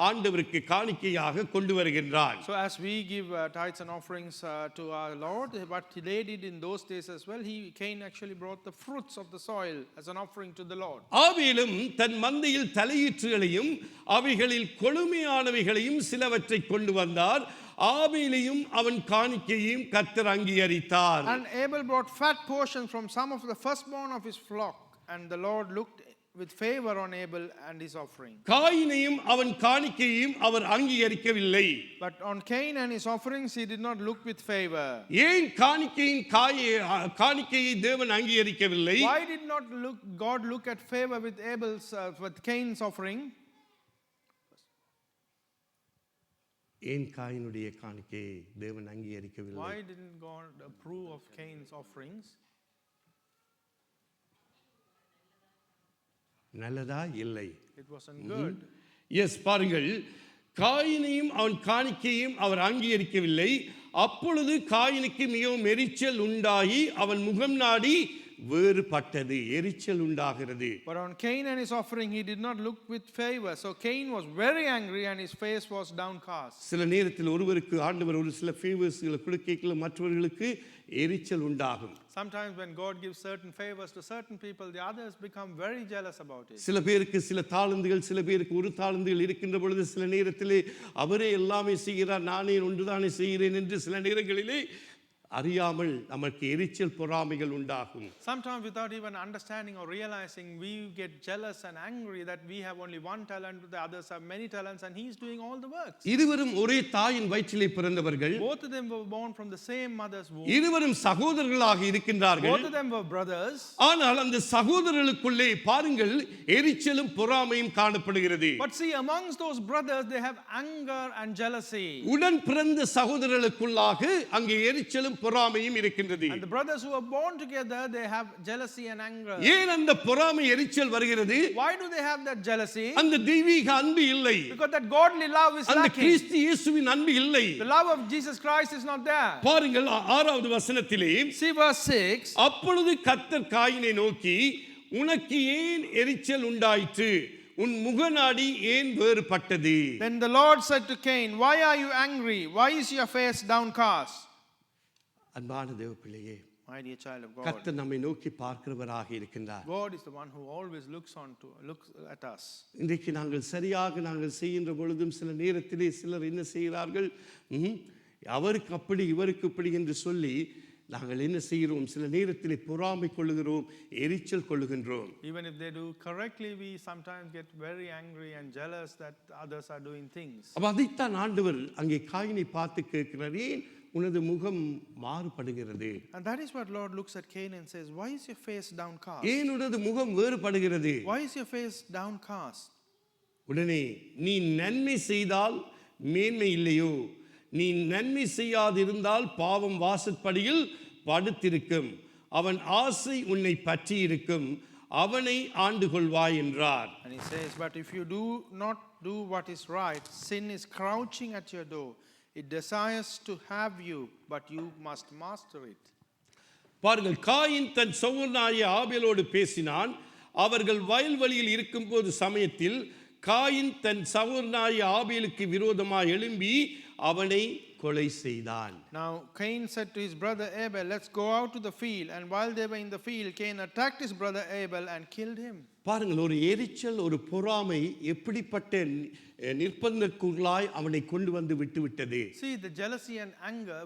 ஆண்டவருக்கு காணிக்கையாக கொண்டு வருகின்றான். So as we give tithes and offerings to our Lord, what they did in those days as well, Cain actually brought the fruits of the soil as an offering to the Lord. ஆபேலும் தன் மந்தையில் தலையீற்றுகளையும் அவைகளில் கொழுமையானவைகளையும் சிலவற்றை கொண்டு வந்தார். ஆபேலையும் அவன் காணிக்கையையும் கர்த்தர் அங்கீகரித்தார். And Abel brought fat portions from some of the firstborn of his flock, and the Lord looked with favor on Abel and his offering. காயினையும் அவன் காணிக்கையையும் அவர் அங்கீகரிக்கவில்லை. But on Cain and his offerings he did not look with favor. ஏன் காணிக்கையை தேவன் அங்கீகரிக்கவில்லை? Why did not God look at favor with with Cain's offering? ஏன் காயினுடைய காணிக்கையை தேவன் அங்கீகரிக்கவில்லை? Why didn't God approve of Cain's offerings? நல்லதா இல்லை. It wasn't good. எஸ், பாருங்கள், காயினையும் அவன் காணிக்கையும் அவர் அங்கீகரிக்கவில்லை. அப்பொழுது காயினுக்கு மிகவும் எரிச்சல் உண்டாகி அவன் முகம் நாடி வேறுபட்டது. எரிச்சல் உண்டாகிறது. But on Cain and his offering he did not look with favor. So Cain was very angry and his face was downcast. சில நேரத்தில் ஒருவருக்கு ஆண்டவர் ஒரு சில ஃபேவர்ஸ்களை கொடுக்கல, மற்றவர்களுக்கு எரிச்சல் உண்டாகும். Sometimes when God gives certain favors to certain people, the others become very jealous about it. சில பேருக்கு சில தாளந்துகள், சில பேருக்கு ஒரு தாளந்துகள் இருக்கின்ற பொழுது சில நேரத்திலே அவரே எல்லாமே செய்கிறார், நானே ஒன்றுதானே செய்கிறேன் என்று சில நேரங்களிலே அறியாமல் நமக்கு எரிச்சல் பொறாமைகள் உண்டாகும். Sometimes without even understanding or realizing, we get jealous and angry that we have only one talent, the others have many talents, and he is doing all the works. இருவரும் ஒரே தாயின் வயிற்றிலே பிறந்தவர்கள். Both of them were born from the same mother's womb. இருவரும் சகோதரர்களாக இருக்கின்றார்கள். Both of them were brothers. ஆனால் அந்த சகோதரர்களுக்குள்ளே பாருங்கள், எரிச்சலும் பொறாமையும் காணப்படுகிறது. But see, amongst those brothers they have anger and jealousy. உடன் பிறந்த சகோதரர்களுக்குள்ளாக அங்கே எரிச்சலும் பொறாமையும் இருக்கின்றது. And the brothers who are born together, they have jealousy and anger. ஏன் அந்த பொறாமை எரிச்சல் வருகிறது? Why do they have that jealousy? அந்த தெய்வீக அன்பு இல்லை. Because that godly love is அந்த lacking. கிறிஸ்து இயேசுவின் அன்பு இல்லை. The love of Jesus Christ is not there. பாருங்கள், 6வது வசனத்திலே, See verse 6. அப்பொழுது கர்த்தர் காயினை நோக்கி, உனக்கு ஏன் எரிச்சல் உண்டாயிற்று? உன் முகநாடி ஏன் வேறுபட்டது? Then the Lord said to Cain, why are you angry? Why is your face downcast? அன்பான தேவ பிள்ளையே, My dear child of God, கர்த்தர் நம்மை நோக்கி பார்க்கிறவராக இருக்கின்றார். God is the one who always looks at us. இன்றைக்கு நாங்கள் சரியாக நாங்கள் செய்கின்ற பொழுதும் சில நேரத்திலே சிலர் என்ன செய்கிறார்கள், அவருக்கு அப்படி இவருக்கு இப்படி என்று சொல்லி நாங்கள் என்ன செய்கிறோம், சில நேரத்திலே பொறாமை கொள்ளுகிறோம், எரிச்சல் கொள்ளுகின்றோம். Even if they do correctly, we sometimes get very angry and jealous that others are doing things. அப்ப அதைத்தான் ஆண்டவர் அங்கே காயினை பார்த்து கேட்கிறார், ஏன் உனது முகம் மாறுபடுகிறது? And that is what Lord looks at Cain and says, why is your face downcast? ஏன் உனது முகம் வேறுபடுகிறது? Why is your face downcast? உடனே, நீ நன்மை செய்தால் மேன்மை இல்லையோ? நீ நன்மை செய்யாதிருந்தால் பாவம் வாசற்படியில் படுத்திருக்கும், அவன் ஆசை உன்னை பற்றி இருக்கும், அவனை ஆண்டு கொள்வாய் என்றார். And he says, but if you do not do what is right, sin is crouching at your door. It desires to have you, but you must master it. பாருங்கள், காயின் தன் சகோதரனாகிய ஆபேலோடு பேசினான். அவர்கள் வயல்வெளியில் இருக்கும்போது சமயத்தில் காயின் தன் சகோதரனாகிய ஆபேலுக்கு விரோதமாக எழும்பி அவனை கொலை செய்தான். Now Cain said to his brother Abel, let's go out to the field. And while they were in the field, Cain attacked his brother Abel and killed him. பாருங்கள், ஒரு எரிச்சல், ஒரு பொறாமை எப்படிப்பட்ட நிர்பந்தக்குள்ளாய் அவனை கொண்டு வந்து விட்டுவிட்டது. See, the jealousy and anger,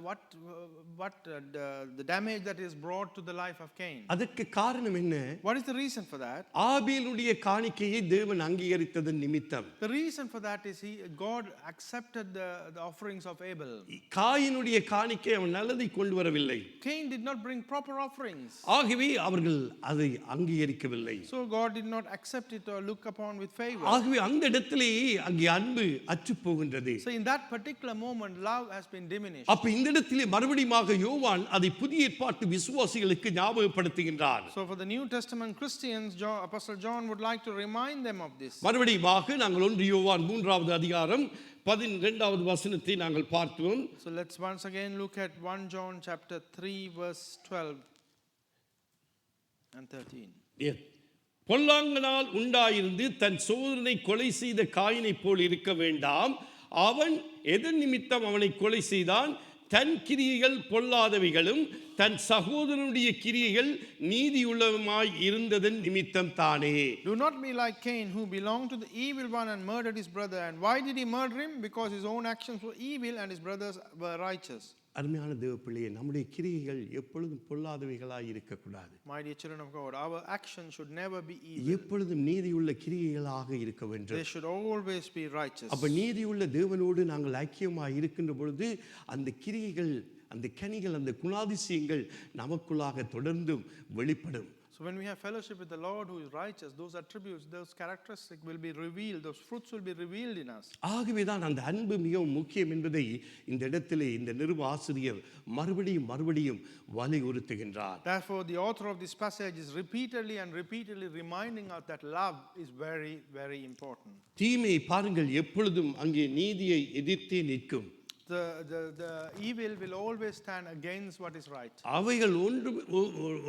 the damage that is brought to the life of Cain. அதற்கு காரணம் என்ன? What is the reason for that? ஆபேலுடைய காணிக்கையை தேவன் அங்கீகரித்ததன் நிமித்தம். The reason for that is God accepted the offerings of Abel. காயினுடைய காணிக்கை அவன் நல்லதை கொண்டு வரவில்லை. Cain did not bring proper offerings. ஆகவே அவர்கள் அதை அங்கீகரிக்கவில்லை. So God did not accept it or look upon with favor. ஆகவே அந்த இடத்திலேயே அங்கே அன்பு அற்று போகின்றது. So in that particular moment, love has been diminished. அப்ப இந்த இடத்திலே மறுபடியும் யோவான் அதை புதிய ஏற்பாட்டு விசுவாசிகளுக்கு ஞாபகப்படுத்துகின்றார். So for the New Testament Christians, Apostle John would like to remind them of this. மறுபடியும் நாங்கள் 1 யோவான் 3வது அதிகாரம் 12வது வசனத்தை நாங்கள் பார்த்தோம். So let's once again look at 1 John chapter 3 verse 12 and 13. பொல்லாங்கனால் உண்டாயிருந்து தன் சோதரனை கொலை செய்த காயினை போல் இருக்க வேண்டாம். அவன் எதன் நிமித்தம் அவனை கொலை செய்தான்? தன் கிரியைகள் பொல்லாதவைகளும் தன் சகோதரனுடைய கிரியைகள் நீதியுள்ளதுமாய் இருந்ததன் நிமித்தம் தானே. Do not be like Cain, who belonged to the evil one and murdered his brother. And why did he murder him? Because his own actions were evil and his brothers were righteous. அருமையான தேவ பிள்ளையே, நம்முடைய கிரியைகள் எப்பொழுதும் பொல்லாதவைகளாய் இருக்கக்கூடாது. My dear children of God, our actions should never be evil. எப்பொழுதும் நீதியுள்ள கிரியைகளாக இருக்க வேண்டும். They should always be righteous. அப்ப நீதியுள்ள தேவனோடு நாங்கள் ஐக்கியமாக இருக்கின்ற பொழுது அந்த கிரியைகள், அந்த கனிகள், அந்த குணாதிசயங்கள் நமக்குள்ளாக தொடர்ந்தும் வெளிப்படும். So when we have fellowship with the Lord who is righteous, those attributes, those characteristics will be revealed, those fruits will be revealed in us. ஆகவேதான் அந்த அன்பு மிகவும் முக்கியம் என்பதை இந்த இடத்திலே இந்த நிருப ஆசிரியர் மறுபடியும் வலியுறுத்துகின்றார். Therefore the author of this passage is repeatedly reminding us that love is very, very important. தீமை பாருங்கள் எப்பொழுதும் அங்கே நீதியை எதிர்த்தே நிற்கும். The evil will always stand against what is right. அவைகள்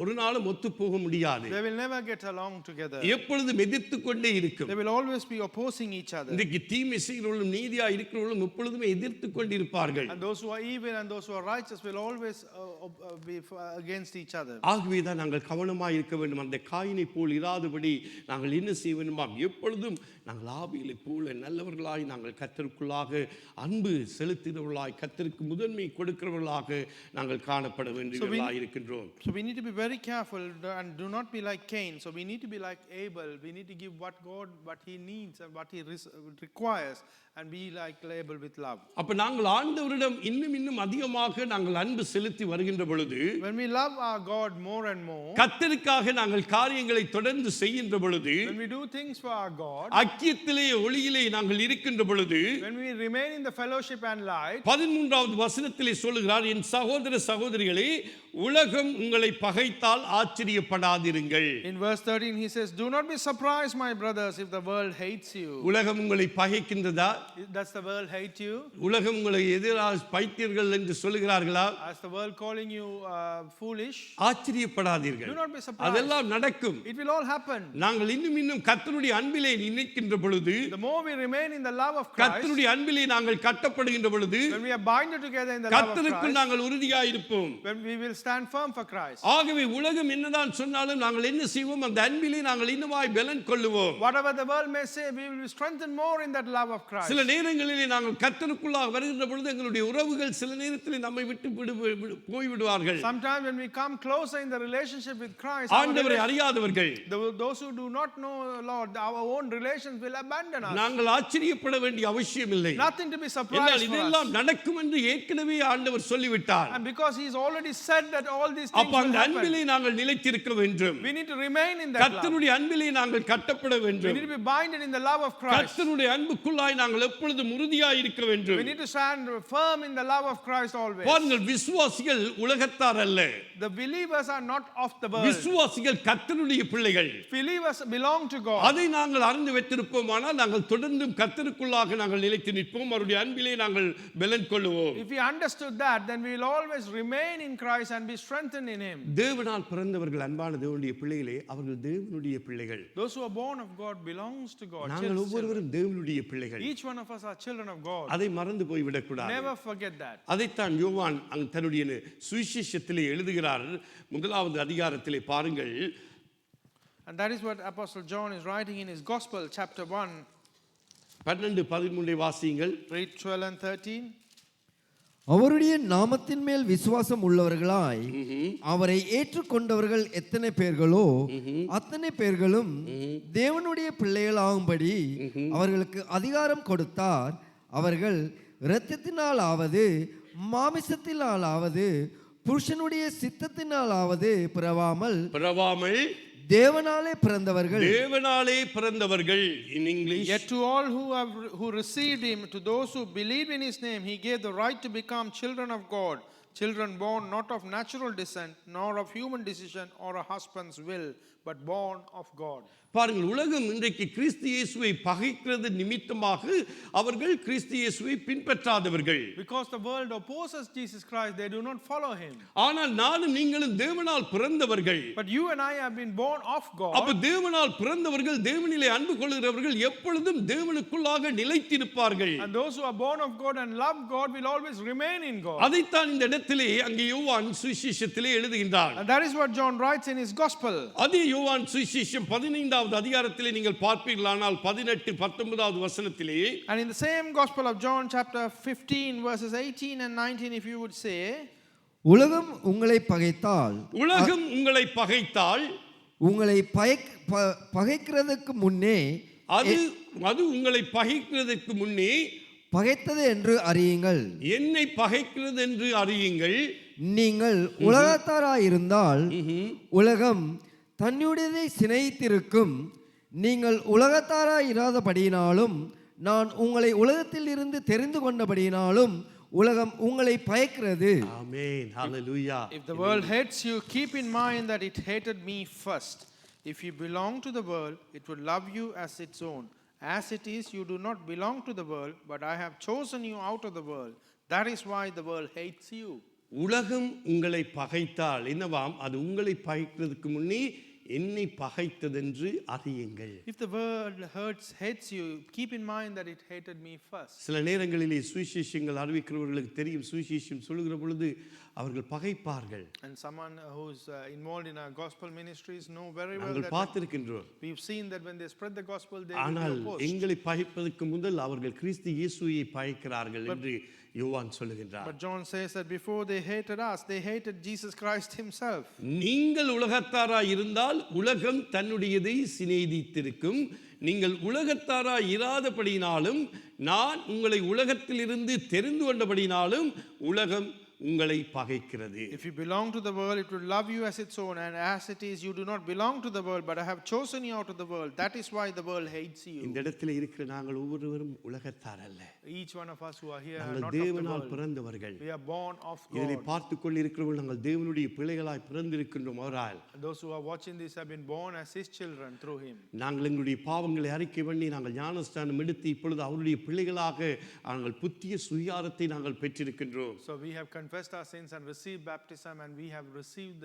ஒரு நாளும் ஒத்து போக முடியாது. They will never get along together. எப்பொழுதும் எதிர்த்து கொண்டே இருக்கும். They will always be opposing each other. இன்றைக்கு தீமை செய்கிறவர்களும் நீதியா இருக்கிறவர்களும் எப்பொழுதுமே எதிர்த்து கொண்டிருப்பார்கள். And those who are evil and those who are righteous will always be against each other. ஆகவே தான் நாங்கள் கவனமாக இருக்க வேண்டும். அந்த காயினை போல் இராதபடி நாங்கள் என்ன செய்ய வேண்டுமாம், எப்பொழுதும் நாங்கள் ஆவியிலே போல நல்லவர்களாய் நாங்கள் கர்த்தருக்குள்ளாக அன்பு செலுத்தினவர்களாய் கர்த்தருக்கு முதன்மை கொடுக்கிறவர்களாக நாங்கள் காணப்பட வேண்டியவர்களாய் இருக்கின்றோம். So we need to be very careful and do not be like Cain. So we need to be like Abel. We need to give what he needs and what he requires and be like Abel with love. அப்ப நாங்கள் ஆண்டவரிடம் இன்னும் அதிகமாக நாங்கள் அன்பு செலுத்தி வருகின்ற பொழுது, when we love our God more and more, கர்த்தருக்காக நாங்கள் காரியங்களை தொடர்ந்து செய்கின்ற பொழுது, when we do things for our God, ஐக்கியத்திலே ஒளியிலே நாங்கள் இருக்கின்ற பொழுது, when we remain in the fellowship and light, 13வது வசனத்திலே சொல்லுகிறார், என் சகோதர சகோதரிகளே, உலகம் உங்களை பகைத்தால் ஆச்சரியப்படாதிருங்கள். In verse 13 he says, do not be surprised my brothers if the world hates you. உலகம் உங்களை பகைக்கின்றதா? Does the world hate you? உலகம் உங்களை எதிராக பைத்தியர்கள் என்று சொல்லுகிறார்களா? Is the world calling you foolish? ஆச்சரியப்படாதீர்கள். Do not be surprised. அதெல்லாம் நடக்கும். It will all happen. நாங்கள் இன்னும் கர்த்தருடைய அன்பிலே நினைக்கின்ற பொழுது, the more we remain in the love of Christ, கர்த்தருடைய அன்பிலே நாங்கள் கட்டப்படுகின்ற பொழுது, when we are binded together in the love of கர்த்தருக்குள் Christ, நாங்கள் உறுதியாய் இருப்போம். when we will stand firm for Christ. ஆகவே உலகம் என்னதான் சொன்னாலும் நாங்கள் என்ன செய்வோம், அந்த அன்பிலே நாங்கள் இன்னுமாய் பலன் கொள்ளுவோம். Whatever the world may say, we will be strengthened more in that love of Christ. சில நேரங்களிலே நாங்கள் கர்த்தருக்குள்ளாக வருகின்ற பொழுது எங்களுடைய உறவுகள் சில நேரத்தில் நம்மை விட்டு போய் விடுவார்கள். Sometimes when we come closer in the relationship with Christ, ஆண்டவரை அறியாதவர்கள், those who do not know Lord, our own relations will abandon us. நாங்கள் ஆச்சரியப்பட வேண்டிய அவசியம் இல்லை. Nothing to be surprised for இதெல்லாம் us. நடக்கும் என்று ஏற்கனவே ஆண்டவர் சொல்லிவிட்டார். And because he has already said that all these things அப்ப will அந்த happen, அன்பிலே நாங்கள் நிலைத்திருக்க வேண்டும். we need to remain in that love. கர்த்தருடைய அன்பிலே நாங்கள் கட்டப்பட We வேண்டும். need to be binded in the love of Christ. கர்த்தருடைய அன்புக்குள்ளாய் நாங்கள் எப்பொழுதும் உறுதியாய் இருக்க வேண்டும். We need to stand firm in the love of Christ always. பாருங்கள், விசுவாசிகள் உலகத்தார் அல்ல. The believers are not of the world. விசுவாசிகள் கர்த்தருடைய பிள்ளைகள். Believers belong to God. அதை நாங்கள் அறிந்து வைத்திருப்போமானால் நாங்கள் தொடர்ந்தும் கர்த்தருக்குள்ளாக நாங்கள் நிலைத்து நிற்போம். அவருடைய அன்பிலே நாங்கள் பலன் கொள்ளுவோம். If we understood that, then we will always remain in Christ and be strengthened in him. தேவனால் பிறந்தவர்கள் அன்பான தேவனுடைய பிள்ளைகளே, அவர்கள் தேவனுடைய பிள்ளைகள். Those who are born of God belongs to God. நாங்கள் ஒவ்வொருவரும் தேவனுடைய பிள்ளைகள். Each one of us are children of God. அதை மறந்து போய் விடக்கூடாது. Never forget that. அதைத்தான் யோவான் தன்னுடைய சுவிசேஷத்திலே எழுதுகிறார். 1வது அதிகாரத்திலே பாருங்கள். And that is what Apostle John is writing in his Gospel, chapter 1. 12-13 வாசியுங்கள். Read 12 and 13. அவருடைய நாமத்தின் மேல் விசுவாசம் உள்ளவர்களாய் அவரை ஏற்றுக்கொண்டவர்கள் எத்தனை பேர்களோ அத்தனை பேர்களும் தேவனுடைய பிள்ளைகளாகும்படி அவர்களுக்கு அதிகாரம் கொடுத்தார். அவர்கள் இரத்தத்தினாலாவது மாமிசத்தினாலாவது புருஷனுடைய சித்தத்தினாலாவது பிறவாமல் தேவனாலே பிறந்தவர்கள். தேவனாலே பிறந்தவர்கள். In English, yet to all who received him, to those who believe in his name, he gave the right to become children of God, children born not of natural descent, nor of human decision or a husband's will, but born of God. பாருங்கள், உலகம் இன்றைக்கு கிறிஸ்து இயேசுவை பகைக்கிறது நிமித்தமாக அவர்கள் கிறிஸ்து இயேசுவை பின்பற்றாதவர்கள். Because the world opposes Jesus Christ, they do not follow him. ஆனால் நானும் நீங்களும் தேவனால் பிறந்தவர்கள். But you and I have been born of God. அப்ப தேவனால் பிறந்தவர்கள், தேவனிலே அன்பு கொள்கிறவர்கள் எப்பொழுதும் தேவனுக்குள்ளாக நிலைத்திருப்பார்கள். And those who are born of God and love God will always remain in God. அதைத்தான் இந்த இடத்தில் இடத்திலே அங்கே யோவான் சுவிசேஷத்திலே எழுதுகின்றார். And that is what John writes in his gospel. அதே யோவான் சுவிசேஷம் 15வது அதிகாரத்திலே நீங்கள் பார்ப்பீர்களானால் 18 19வது வசனத்திலே, And in the same gospel of John chapter 15 verses 18 and 19, if you would say, உலகம் உங்களை பகைத்தால் உலகம் உங்களை பகைத்தால் உங்களை பகைக்கிறதுக்கு முன்னே அது உங்களை பகைக்கிறதுக்கு முன்னே பகைத்தது என்று அறியுங்கள். என்னை பகைக்கிறது என்று அறியுங்கள். நீங்கள் உலகத்தாராயிருந்தால் உலகம் தன்னுடையதை சினைத்திருக்கும். நீங்கள் உலகத்தாராயிராதபடியினாலும் நான் உங்களை உலகத்தில் இருந்து தெரிந்து கொண்டபடியினாலும் உலகம் உங்களை பயக்கிறது. ஆமென். ஹalleluya. If the world hates you, keep in mind that it hated me first. If you belong to the world, it would love you as its own. As it is, you do not belong to the world, but I have chosen you out of the world. That is why the world hates you. உலகம் உங்களை பகைத்தால் என்னவாம், அது உங்களை பகைக்கிறதுக்கு முன்னே என்னை பகைத்ததென்று அறியுங்கள். If the world hates you, keep in mind that it hated me first. சில நேரங்களிலே சுவிசேஷங்கள் அறிவிக்கிறவர்களுக்கு தெரியும், சுவிசேஷம் சொல்லுகிற பொழுது அவர்கள் பகைப்பார்கள். And someone who's involved in our gospel ministries know very well நாங்கள் that பார்த்திருக்கின்றோம். we've seen that when they spread the gospel, they ஆனால் will be opposed. எங்களை பகைப்பதற்கு முதல் அவர்கள் கிறிஸ்து இயேசுவை பகைக்கிறார்கள் என்று யோவான் சொல்லுகின்றார். But John says that before they hated us, they hated Jesus Christ himself. நீங்கள் உலகத்தாராய் இருந்தால் உலகம் தன்னுடையதை சிநேகித்திருக்கும். நீங்கள் உலகத்தாராய் இராதபடியினாலும் நான் உங்களை உலகத்திலிருந்து தெரிந்து கொண்டபடியினாலும் உலகம் உங்களை பகைக்கிறது. If you belong to the world, it will love you as its own, and as it is, you do not belong to the world, but I have chosen you out of the world. That is why the world hates you. இந்த இடத்துல இருக்கிற நாங்கள் ஒவ்வொருவரும் உலகத்தார் அல்ல. Each one of us who are here are நாங்கள் not of the தேவனால் world. பிறந்தவர்கள். We are born of இதை God. பார்த்து கொண்டிருக்கிறவர்கள் நாங்கள் தேவனுடைய பிள்ளைகளாய் பிறந்திருக்கின்றோம். அவரால் Those who are watching this have been born as his children through him. நாங்கள் எங்களுடைய பாவங்களை அறிக்கை பண்ணி நாங்கள் ஞானஸ்தானம் எடுத்து இப்பொழுது அவருடைய பிள்ளைகளாக நாங்கள் புத்திய சுயாரத்தை நாங்கள் பெற்றிருக்கின்றோம். So we have confessed our sins and received baptism, and we have received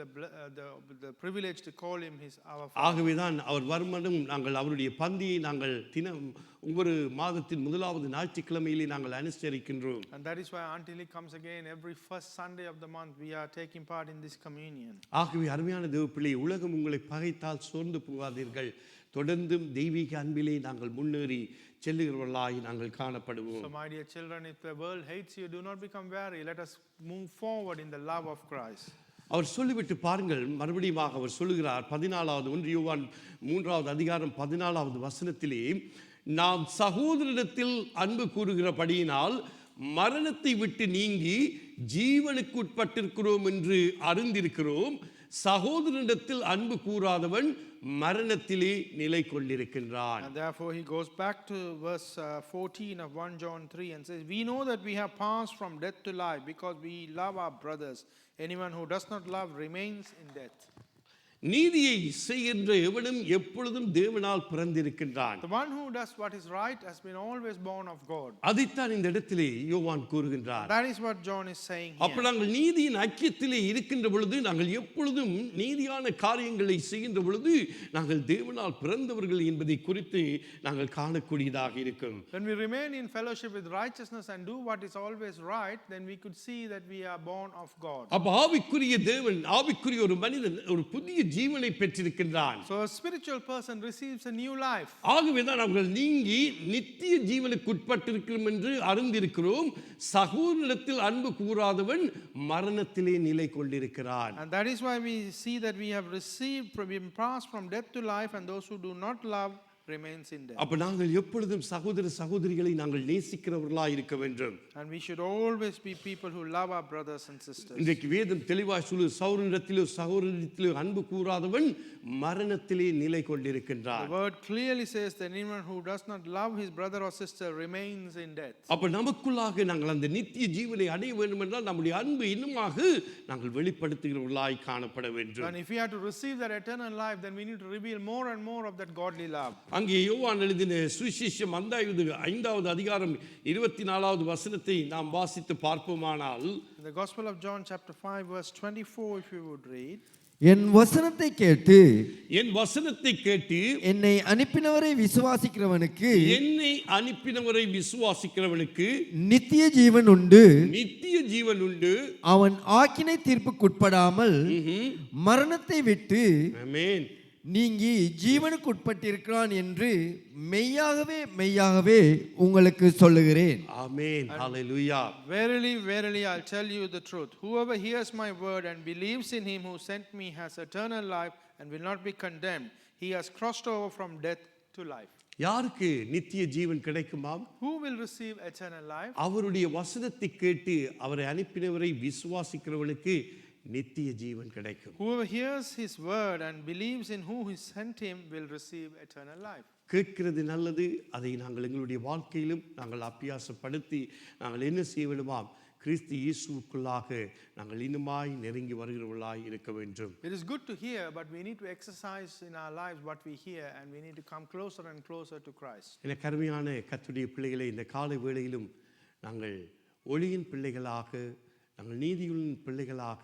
the privilege to call him our Father. ஆகவேதான் அவர் வருமனும் நாங்கள் அவருடைய பந்தியை நாங்கள் தினம் ஒவ்வொரு மாதத்தின் முதலாவது ஞாயிற்றுக்கிழமையிலே நாங்கள் அனுசரிக்கின்றோம். And that is why until he comes again, every first Sunday of the month, we are taking part in this communion. ஆகவே அருமையான தேவப்பிள்ளை, உலகம் உங்களை பகைத்தால் சோர்ந்து போகாதீர்கள். தொடர்ந்தும் தெய்வீக அன்பிலே நாங்கள் முன்னேறி செல்லுகிறவர்களாய் நாங்கள் காணப்படுவோம். So my dear children, if the world hates you, do not become weary. Let us move forward in the love of Christ. அவர் சொல்லிவிட்டு பாருங்கள், மறுபடியும் அவர் சொல்லுகிறார் 14வது யோவான் 3வது அதிகாரம் 14வது வசனத்திலே, நாம் சகோதரரிடத்தில் அன்பு கூறுகிறபடியினால் மரணத்தை விட்டு நீங்கி ஜீவனுக்கு உட்பட்டிருக்கிறோம் என்று அறிந்திருக்கிறோம். சகோதரனிடத்தில் அன்பு கூறாதவன் மரணத்திலே நிலை கொண்டிருக்கின்றான். And therefore he goes back to verse 14 of 1 John 3 and says, we know that we have passed from death to life because we love our brothers. Anyone who does not love remains in death. நீதியை செய்கின்ற எவனும் எப்பொழுதும் தேவனால் பிறந்திருக்கின்றான். The one who does what is right has been always born of God. அதைத்தான் இந்த இடத்திலே யோவான் கூறுகின்றார். That is what John is saying here. அப்ப நாங்கள் நீதியின் ஐக்கியத்திலே இருக்கின்ற பொழுது, நாங்கள் எப்பொழுதும் நீதியான காரியங்களை செய்கின்ற பொழுது நாங்கள் தேவனால் பிறந்தவர்கள் என்பதை குறித்து நாங்கள் காணக்கூடியதாக இருக்கும். When we remain in fellowship with righteousness and do what is always right, then we could see that we are born of God. அப்ப ஆவிக்குரிய தேவன், ஆவிக்குரிய ஒரு மனிதன் ஒரு புதிய ஜீவனை பெற்றிருக்கின்றான். So a spiritual person receives a new life. ஆகவேதான் நாங்கள் நீங்கி நித்திய ஜீவனுக்கு உட்பட்டிருக்கிறோம் என்று அறிந்திருக்கிறோம். சகோதரனிடத்தில் அன்பு கூறாதவன் மரணத்திலே நிலை கொண்டிருக்கிறான். And that is why we see that we have been passed from death to life, and those who do not love remains in death. அப்ப நாங்கள் எப்பொழுதும் சகோதர சகோதரிகளை நாங்கள் நேசிக்கிறவர்களாய் இருக்க வேண்டும். And we should always be people who love our brothers and sisters. இன்றைக்கு வேதம் தெளிவாய் சொல்லு, சகோதரனிடத்திலோ சகோதரிடத்திலோ அன்பு கூறாதவன் மரணத்திலே நிலை கொண்டிருக்கின்றான். The word clearly says that anyone who does not love his brother or sister remains in death. அப்ப நமக்குள்ளாக நாங்கள் அந்த நித்திய ஜீவனை அடைய வேண்டும் என்றால் நம்முடைய அன்பு இன்னுமாக நாங்கள் வெளிப்படுத்துகிறவர்களாய் காணப்பட வேண்டும். And if we have to receive that eternal life, then we need to reveal more and more of that godly love. அங்கே யோவான் எழுதின சுவிசேஷம் 5வது அதிகாரம் 24வது வசனத்தை நாம் வாசித்து பார்ப்போமானால், In the Gospel of John chapter 5 verse 24, if you would read, என் வசனத்தை கேட்டு என் வசனத்தை கேட்டு என்னை அனுப்பினவரை விசுவாசிக்கிறவனுக்கு என்னை அனுப்பினவரை விசுவாசிக்கிறவனுக்கு நித்திய ஜீவன் உண்டு. நித்திய ஜீவன் உண்டு. அவன் ஆக்கினை தீர்ப்புக்குட்படாமல் மரணத்தை விட்டு ஆமென் நீங்கி ஜீவனுக்கு உட்பட்டிருக்கிறான் என்று மெய்யாகவே மெய்யாகவே உங்களுக்கு சொல்லுகிறேன். ஆமென் ஹalleluya. Verily, verily, I'll tell you the truth. Whoever hears my word and believes in him who sent me has eternal life and will not be condemned. He has crossed over from death to life. யாருக்கு நித்திய ஜீவன் கிடைக்குமாம்? Who will receive eternal life? அவருடைய வசனத்தை கேட்டு அவரை அனுப்பினவரை விசுவாசிக்கிறவனுக்கு நித்திய ஜீவன் கிடைக்கும். Whoever hears his word and believes in who he sent him will receive eternal life. கேட்கிறது நல்லது. அதை நாங்கள் எங்களுடைய வாழ்க்கையிலும் நாங்கள் அபியாசப்படுத்தி நாங்கள் என்ன செய்ய வேண்டுமாம்? கிறிஸ்து இயேசுவுக்குள்ளாக நாங்கள் இன்னுமாய் நெருங்கி வருகிறவர்களாய் இருக்க வேண்டும். It is good to hear, but we need to exercise in our lives what we hear, and we need to come closer and closer to Christ. என கருமையான கர்த்தருடைய பிள்ளைகளை இந்த காலை வேளையிலும் நாங்கள் ஒளியின் பிள்ளைகளாக, நாங்கள் நீதியின் பிள்ளைகளாக,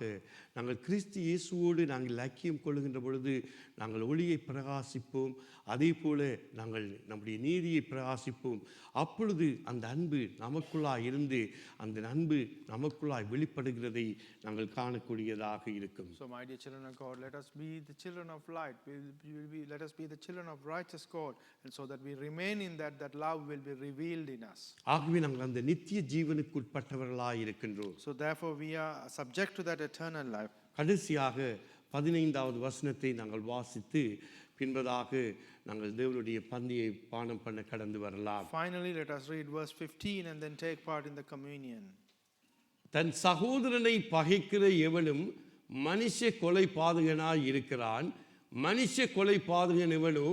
நாங்கள் கிறிஸ்து இயேசுவோடு நாங்கள் ஐக்கியம் கொள்ளுகின்ற பொழுது நாங்கள் ஒளியை பிரகாசிப்போம். அதே போல நாங்கள் நம்முடைய நீதியை பிரகாசிப்போம். அப்பொழுது அந்த அன்பு நமக்குள்ளாய் இருந்து அந்த அன்பு நமக்குள்ளாய் வெளிப்படுகிறதை நாங்கள் காணக்கூடியதாக இருக்கும். So my dear children of God, let us be the children of light. Let us be the children of righteous God, and so that we remain in that love will be revealed in us. ஆகவே நாங்கள் அந்த நித்திய ஜீவனுக்கு உட்பட்டவர்களாய் இருக்கின்றோம். So therefore we are subject to that eternal life. கடைசியாக 15வது வசனத்தை நாங்கள் வாசித்து பின்பதாக நாங்கள் தேவனுடைய பந்தியை பானம் பண்ண கடந்து வரலாம். Finally, let us read verse 15 and then take part in the communion. தன் சகோதரனை பகைக்கிற எவனும் மனுஷ கொலை பாதகனாய் இருக்கிறான். மனுஷ கொலை பாதகன் எவனோ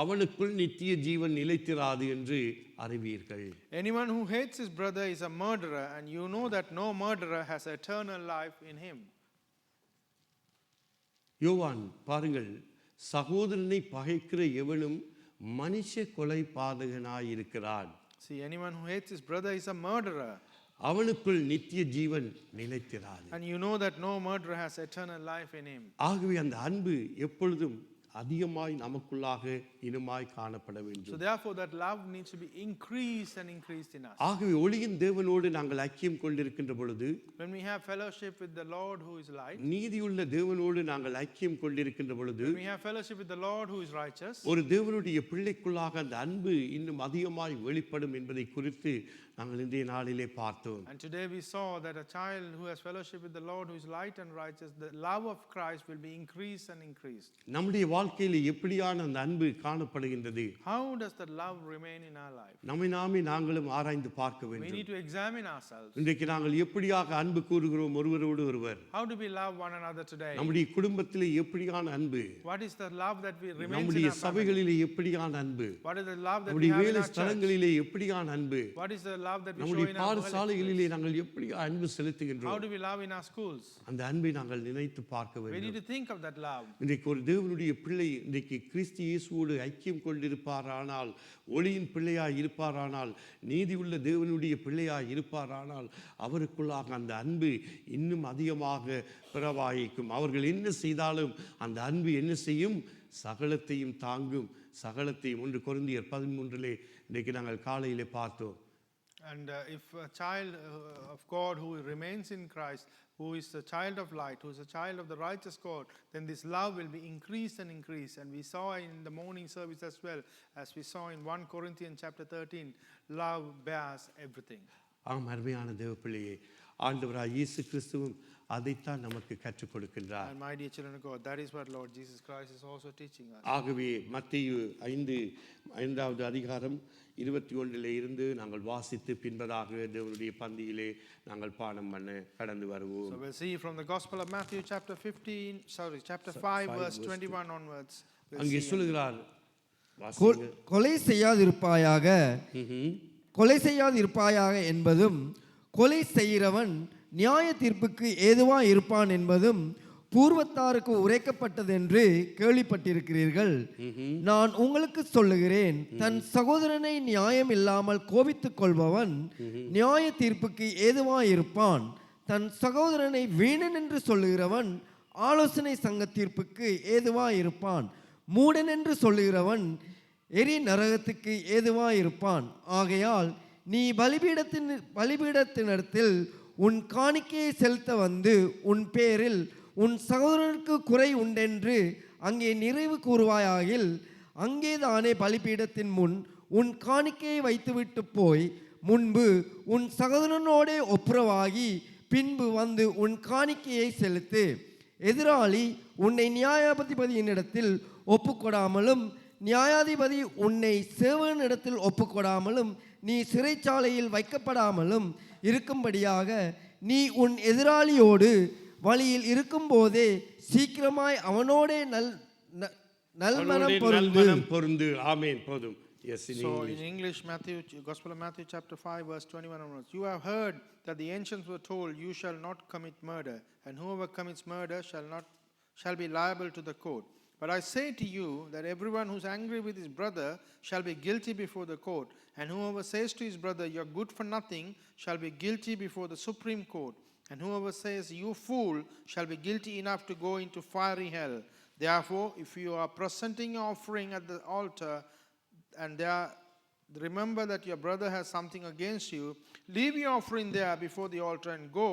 அவனுக்குள் நித்திய ஜீவன் நிலைத்திராது என்று அறிவீர்கள். Anyone who hates his brother is a murderer, and you know that no murderer has eternal life in him. யோவான் பாருங்கள், சகோதரனை பகைக்கிற எவனும் மனுஷ கொலை பாதகனாய் இருக்கிறான். See, anyone who hates his brother is a murderer. அவனுக்குள் நித்திய ஜீவன் நிலைத்திராது. And you know that no murderer has eternal life in him. ஆகவே அந்த அன்பு எப்பொழுதும் அதிகமாய் நமக்குள்ளாக இனுமாய் காணப்பட So வேண்டும். therefore that love needs to be increased and increased in us. ஆகவே ஒளியின் தேவனோடு நாங்கள் ஐக்கியம் கொண்டிருக்கின்ற பொழுது, When we have fellowship with the Lord who is light, நீதியுள்ள தேவனோடு நாங்கள் ஐக்கியம் கொண்டிருக்கின்ற பொழுது, when we have fellowship with the Lord who is righteous, ஒரு தேவனுடைய பிள்ளைக்குள்ளாக அந்த அன்பு இன்னும் அதிகமாய் வெளிப்படும் என்பதை குறித்து நாங்கள் இன்றைய நாளிலே பார்த்தோம். and today we saw that a child who has fellowship with the Lord who is light and righteous, the love of Christ will be increased and increased. நம்முடைய வாழ்க்கையிலே எப்படியான அந்த அன்பு காணப்படுகின்றது? How does that love remain in our life? நம்மை நாமே நாங்களும் ஆராய்ந்து பார்க்க We வேண்டும். need to examine ourselves. இன்றைக்கு நாங்கள் எப்படியாக அன்பு கூறுகிறோம் ஒருவரோடு ஒருவர்? How do we love one another today? நம்முடைய குடும்பத்திலே எப்படியான அன்பு? What is the love that we remains in நம்முடைய our family? சபைகளிலே எப்படியான அன்பு? What is the love that we நம்முடைய have in வேலை our church? ஸ்தலங்களிலே எப்படியான அன்பு? What is the love that we show நம்முடைய in our பாடசாலைகளிலே workplace? நாங்கள் எப்படி அன்பு How செலுத்துகின்றோம்? do we love in our schools? அந்த அன்பை நாங்கள் நினைத்து பார்க்க We need வேண்டும். to think of that love. இன்றைக்கு ஒரு தேவனுடைய பிள்ளை இன்றைக்கு கிறிஸ்து இயேசுவோடு ஐக்கியம் கொண்டிருப்பாரானால், ஒளியின் பிள்ளையாய் இருப்பாரானால், நீதியுள்ள தேவனுடைய பிள்ளையாய் இருப்பாரானால், அவருக்குள்ளாக அந்த அன்பு இன்னும் அதிகமாக பிரவாகிக்கும். அவர்கள் என்ன செய்தாலும் அந்த அன்பு என்ன செய்யும்? சகலத்தையும் தாங்கும், சகலத்தையும். 1 கொரிந்தியர் 13 இன்றைக்கு நாங்கள் காலையிலே பார்த்தோம். And if a child of God who remains in Christ, who is a child of light, who is a child of the righteous God, then this love will be increased and increased. And we saw in the morning service as well, as we saw in 1 Corinthians chapter 13, love bears everything. ஆம், அருமையான தேவ பிள்ளையே, ஆண்டவராய் இயேசு கிறிஸ்துவும் அதைத்தான் நமக்கு கற்றுக் கொடுக்கின்றார். And my dear children of God, that is what Lord Jesus Christ is also teaching us. ஆகவே மத்தேயு 5வது அதிகாரம் 21 இருந்து நாங்கள் வாசித்து பின்பதாக தேவனுடைய பந்தியிலே நாங்கள் பானம் பண்ண கடந்து வருவோம். So we'll see from the Gospel of Matthew chapter 5 verse 21 onwards. We'll அங்கே see. சொல்லுகிறார், வாசிங்க. கொலை செய்யாதிருப்பாயாக, கொலை செய்யாதிருப்பாயாக என்பதும், கொலை செய்கிறவன் நியாய தீர்ப்புக்கு ஏதுவாய் இருப்பான் என்பதும் பூர்வத்தாருக்கு உரைக்கப்பட்டதென்று கேள்விப்பட்டிருக்கிறீர்கள். நான் உங்களுக்கு சொல்லுகிறேன், தன் சகோதரனை நியாயம் இல்லாமல் கோபித்துக் கொள்பவன் நியாய தீர்ப்புக்கு ஏதுவாய் இருப்பான். தன் சகோதரனை வீணன் என்று சொல்லுகிறவன் ஆலோசனை சங்க தீர்ப்புக்கு ஏதுவாயிருப்பான். மூடன் என்று சொல்லுகிறவன் எரி நரகத்துக்கு ஏதுவாயிருப்பான். ஆகையால் நீ பலிபீடத்தினிடத்தில் உன் காணிக்கையை செலுத்த வந்து உன் பேரில் உன் சகோதரனுக்கு குறை உண்டென்று அங்கே நிறைவு கூறுவாயாகில் அங்கேதானே பலிபீடத்தின் முன் உன் காணிக்கையை வைத்துவிட்டு போய் முன்பு உன் சகோதரனோடே ஒப்புரவாகி பின்பு வந்து உன் காணிக்கையை செலுத்து. எதிராளி உன்னை நியாயாதிபதியினிடத்தில் ஒப்புக்கொடாமலும் நியாயாதிபதி உன்னை சேவகனிடத்தில் ஒப்புக்கொடாமலும் நீ சிறைச்சாலையில் வைக்கப்படாமலும் இருக்கும்படியாக நீ உன் எதிராளியோடு வழியில் இருக்கும்போதே சீக்கிரமாய் அவனோடே நல்மனம் பொருந்து. ஆமென். போதும். Yes, So in English, Gospel of Matthew chapter 5 verse 21 onwards. You have heard that the ancients were told, you shall not commit murder, and whoever commits murder shall be liable to the court. But I say to you that everyone who is angry with his brother shall be guilty before the court, and whoever says to his brother, you are good for nothing, shall be guilty before the Supreme Court. And whoever says, you fool, shall be guilty enough to go into fiery hell. Therefore, if you are presenting your offering at the altar, and there remember that your brother has something against you, leave your offering there before the altar and go.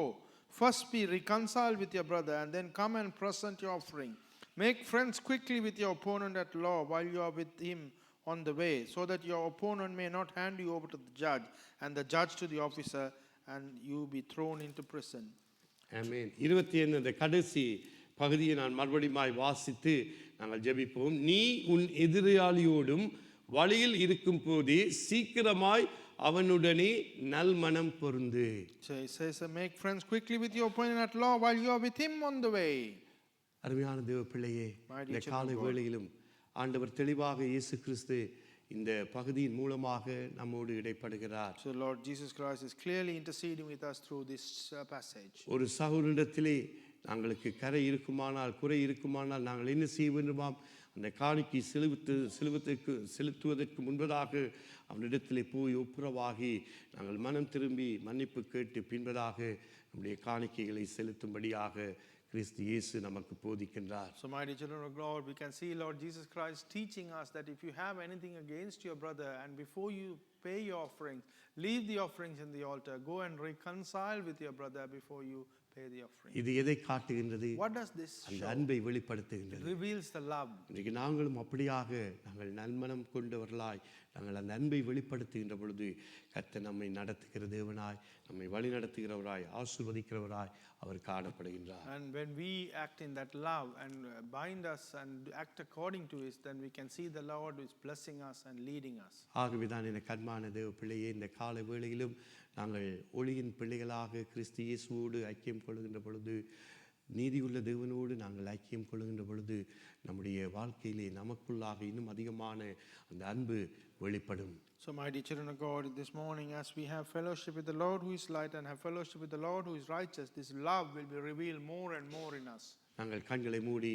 First be reconciled with your brother, and then come and present your offering. Make friends quickly with your opponent at law while you are with him on the way, so that your opponent may not hand you over to the judge, and the judge to the officer, and you be thrown into prison. ஆமென். 21 அந்த கடைசி பகுதியை நான் மறுபடியும் வாசித்து நாங்கள் ஜெபிப்போம். நீ உன் எதிராளியோடும் வழியில் இருக்கும் போதே சீக்கிரமாய் அவனுடனே நல்மனம் பொருந்து. So it says, make friends quickly with your opponent at law while you are with him on the way. அருமையான தேவ பிள்ளையே, இந்த காலை வேளையிலும் ஆண்டவர் தெளிவாக இயேசு கிறிஸ்து இந்த பகுதியின் மூலமாக நம்மோடு இடைப்படுகிறார். So Lord Jesus Christ is clearly interceding with us through this passage. ஒரு சகோதரனிடத்திலே நாங்களுக்கு கரை இருக்குமானால் குறை இருக்குமானால் நாங்கள் என்ன செய்ய வேண்டுமாம்? அந்த காணிக்கை செலுத்துவதற்கு முன்பதாக அவனிடத்திலே போய் ஒப்புரவாகி நாங்கள் மனம் திரும்பி மன்னிப்பு கேட்டு பின்பதாக நம்முடைய காணிக்கைகளை செலுத்தும்படியாக கிறிஸ்து இயேசு நமக்கு போதிக்கின்றார். So my dear children of God, we can see Lord Jesus Christ teaching us that if you have anything against your brother, and before you pay your offerings, leave the offerings in the altar, go and reconcile with your brother before you pay the offering. இது எதை காட்டுகின்றது? What does this அந்த show? அன்பை வெளிப்படுத்துகின்றது. It reveals the love. இன்றைக்கு நாங்களும் அப்படியாக நாங்கள் நல்மனம் கொண்டவர்களாய் நாங்கள் அந்த அன்பை வெளிப்படுத்துகின்ற பொழுது கர்த்தர் நம்மை நடத்துகிற தேவனாய், நம்மை வழி நடத்துகிறவராய், ஆசீர்வதிக்கிறவராய் அவர் காணப்படுகின்றார். And when we act in that love and bind us and act according to it, then we can see the Lord is blessing us and leading us. ஆகவேதான் எனக்கு அன்பான தேவ பிள்ளையே, இந்த காலை வேளையிலும் நாங்கள் ஒளியின் பிள்ளைகளாக கிறிஸ்து இயேசுவோடு ஐக்கியம் கொள்கின்ற பொழுது, நீதியுள்ள தேவனோடு நாங்கள் ஐக்கியம் கொள்கின்ற பொழுது நம்முடைய வாழ்க்கையிலே நமக்குள்ளாக இன்னும் அதிகமான அந்த அன்பு வெளிப்படும். So my dear children of God, this morning as we have fellowship with the Lord who is light and have fellowship with the Lord who is righteous, this love will be revealed more and more in us. நாங்கள் கண்களை மூடி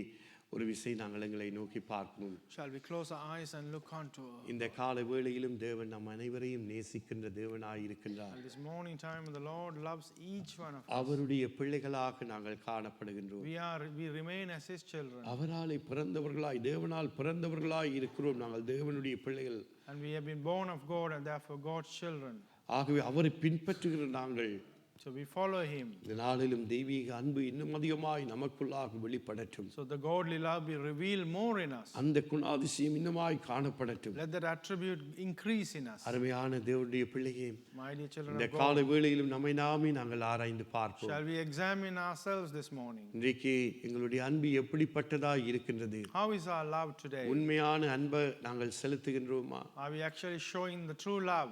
ஒரு விசை நாங்கள் எங்களை நோக்கி பார்ப்போம். Shall we close our eyes and look unto? இந்த காலை வேளையிலும் தேவன் நம் அனைவரையும் நேசிக்கின்ற தேவனாய் இருக்கின்றார். This morning time the Lord loves each one of us. அவருடைய பிள்ளைகளாக நாங்கள் காணப்படுகின்றோம். We remain as his children. அவராலே பிறந்தவர்களாய், தேவனால் பிறந்தவர்களாய் இருக்கிறோம். நாங்கள் தேவனுடைய பிள்ளைகள். And we have been born of God and therefore God's children. ஆகவே அவரை பின்பற்றுகிற நாங்கள், so we follow him. இந்த நாளிலும் தெய்வீக அன்பு இன்னும் அதிகமாய் நமக்குள்ளாக வெளிப்படட்டும். So the godly love be revealed more in us. அந்த குணாதிசயம் இன்னுமாய் காணப்படட்டும். Let that attribute increase in us. அருமையான தேவனுடைய பிள்ளையே, my dear children இந்த of God, காலை வேளையிலும் நம்மை நாமே நாங்கள் ஆராய்ந்து பார்ப்போம். shall we examine ourselves this morning? இன்றைக்கு எங்களுடைய அன்பு எப்படிப்பட்டதாய் இருக்கின்றது? How is our love today? உண்மையான அன்பை நாங்கள் செலுத்துகின்றோமா? Are we actually showing the true love?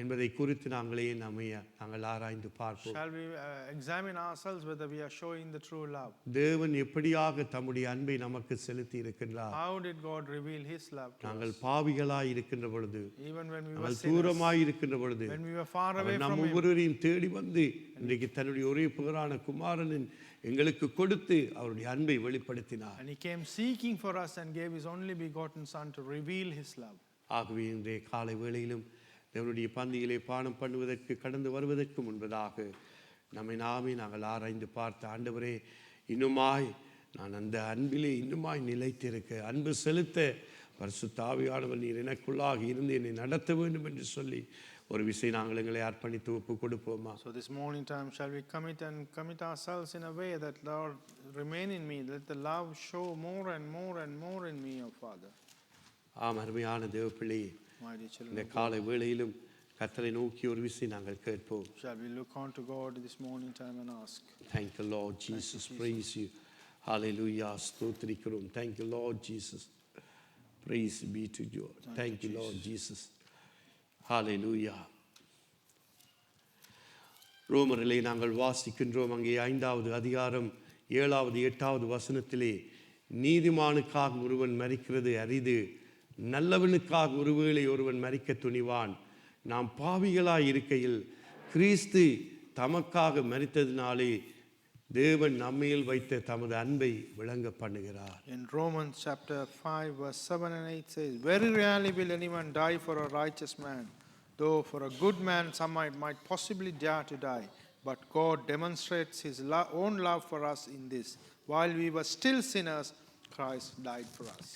என்பதை குறித்து நாங்கள் ஆராய்ந்து பார்ப்போம். Shall we examine ourselves whether we are showing the true love? தேவன் எப்படியாக தம்முடைய அன்பை நமக்கு செலுத்தி இருக்கின்றார்? How did God reveal his love to நாங்கள் us? பாவிகளாய் இருக்கின்ற பொழுது, Even when we were நாங்கள் sinners, தூரமாய் இருக்கின்ற பொழுது, when we were far away our from நம் him, ஒவ்வொருவரையும் தேடி வந்து இன்றைக்கு தன்னுடைய ஒரே புகழான குமாரனின் எங்களுக்கு கொடுத்து அவருடைய அன்பை வெளிப்படுத்தினார். and he came seeking for us and gave his only begotten son to reveal his love. ஆகவே இன்றைய காலை வேளையிலும் தேவனுடைய பந்தியிலே பானம் பண்ணுவதற்கு கடந்து வருவதற்கு முன்பதாக நம்மை நாமே நாங்கள் ஆராய்ந்து பார்த்த ஆண்டவரே, இன்னுமாய் நான் அந்த அன்பிலே இன்னுமாய் நிலைத்திருக்க, அன்பு செலுத்த பரிசுத்த ஆவியானவர் நீர் எனக்குள்ளாக இருந்து என்னை நடத்த வேண்டும் என்று சொல்லி ஒரு விஷயம் நாங்கள் எங்களை அர்ப்பணித்து ஒப்பு கொடுப்போமா? So this morning time shall we commit ourselves in a way that Lord remain in me, let the love show more and more and more in me, O Father. ஆம், அருமையான தேவ பிள்ளையே, My dear children, இந்த காலை வேளையிலும் கர்த்தரை நோக்கி ஒரு விஷயம் நாங்கள் கேட்போம். shall we look on to God this morning time and ask? Thank you, Lord Jesus. Praise you. Hallelujah. ஸ்தோத்திரிக்கிறோம். Thank you, Lord Jesus. Praise be to God. Thank you, Lord Jesus. Hallelujah. ரோமரிலே நாங்கள் வாசிக்கின்றோம். அங்கே 5வது அதிகாரம் 7வது 8வது வசனத்திலே, நீதிமானுக்காக ஒருவன் மரிக்கிறது அரிது, நல்லவனுக்காக ஒருவேளை ஒருவன் மரிக்க துணிவான். நாம் பாவிகளாய் இருக்கையில் கிறிஸ்து தமக்காக மரித்ததினாலே தேவன் நம்மேல் வைத்த தமது அன்பை விளங்க பண்ணுகிறார். In Romans chapter 5 verse 7 and 8 says, very rarely will anyone die for a righteous man, though for a good man some might possibly dare to die. But God demonstrates his own love for us in this, while we were still sinners, Christ died for us.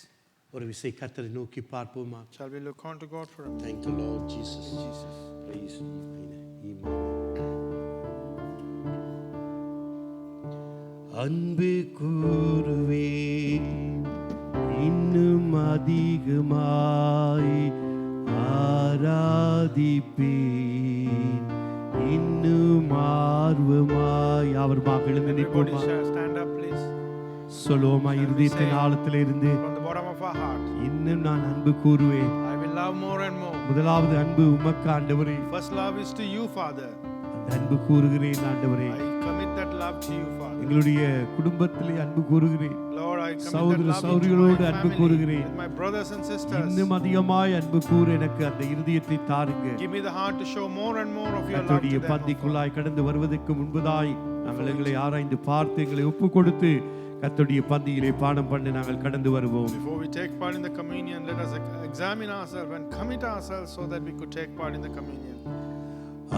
ஒரு விசை கர்த்தரை நோக்கி பார்ப்போமா? Shall we look on to God for a minute? Thank you, Lord Jesus. Praise you. அன்பு கூறுவே இன்னும் அதிகமாய் ஆராதிப்பேன், இன்னும் ஆர்வமாய். அவர் மகிழ்ந்து Everybody நிற்போமா? shall stand up, please. சொல்லுவோமா? இருதயத்தின் ஆழத்தில் இருந்து From the bottom of our heart, இன்னும் நான் அன்பு கூறுவேன். I will love more and more. முதலாவது அன்பு உமக்கு ஆண்டவரே. First love is to you, Father. அந்த அன்பு கூறுகிறேன் ஆண்டவரே. I commit that love to you, Father. எங்களுடைய குடும்பத்திலே அன்பு கூறுகிறேன். Lord, I commit that சகோதர love into சகோதரிகளோடு my அன்பு family, கூறுகிறேன். with my brothers and sisters. இன்னும் அதிகமாய் அன்பு கூற எனக்கு அந்த இருதயத்தை தாருங்க. Give me the heart to show more and more of your love கர்த்தருடைய to them, O Father. பந்திக்குள்ளாய் கடந்து வருவதற்கு முன்பதாய் நாங்கள் எங்களை ஆராய்ந்து பார்த்து எங்களை ஒப்பு கொடுத்து கர்த்தருடைய பந்தியிலே பானம் பண்ணி நாங்கள் கடந்து வருவோம். Before we take part in the communion, let us examine ourselves and commit ourselves so that we could take part in the communion.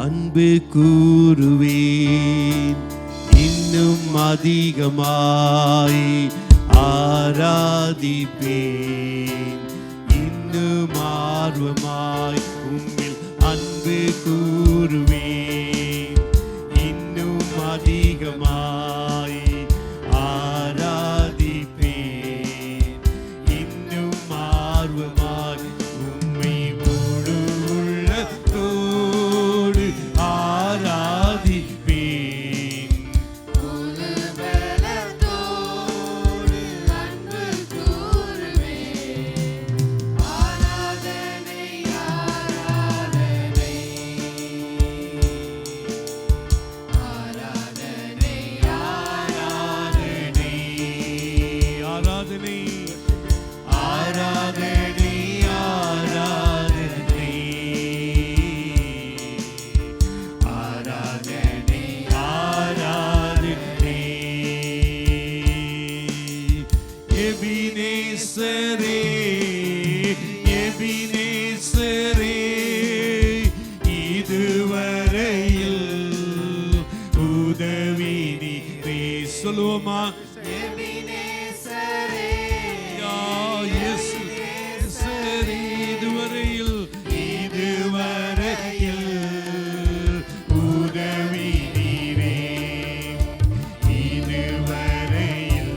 அன்பு கூறுவேன் இன்னும் அதிகமாய் ஆராதிப்பேன், இன்னும் ஆர்வமாய் உம்மில் அன்பு கூறுவேன், இன்னும் அதிகமாய் ஆராதிப்பேன், இன்னும் ஆர்வமாய் உம்மை முழு உள்ளத்தோடு ஆராதிப்பேன். ஆராதனை ஆராதனை ஆராதனை ஆராதனை ஆராதனை. எபினேசரே எபினேசரே இதுவரையில் உதவி நீரே. சொல்லுவோமா? இதுவரையில் இதுவரையில் உதவி நீரே, இதுவரையில்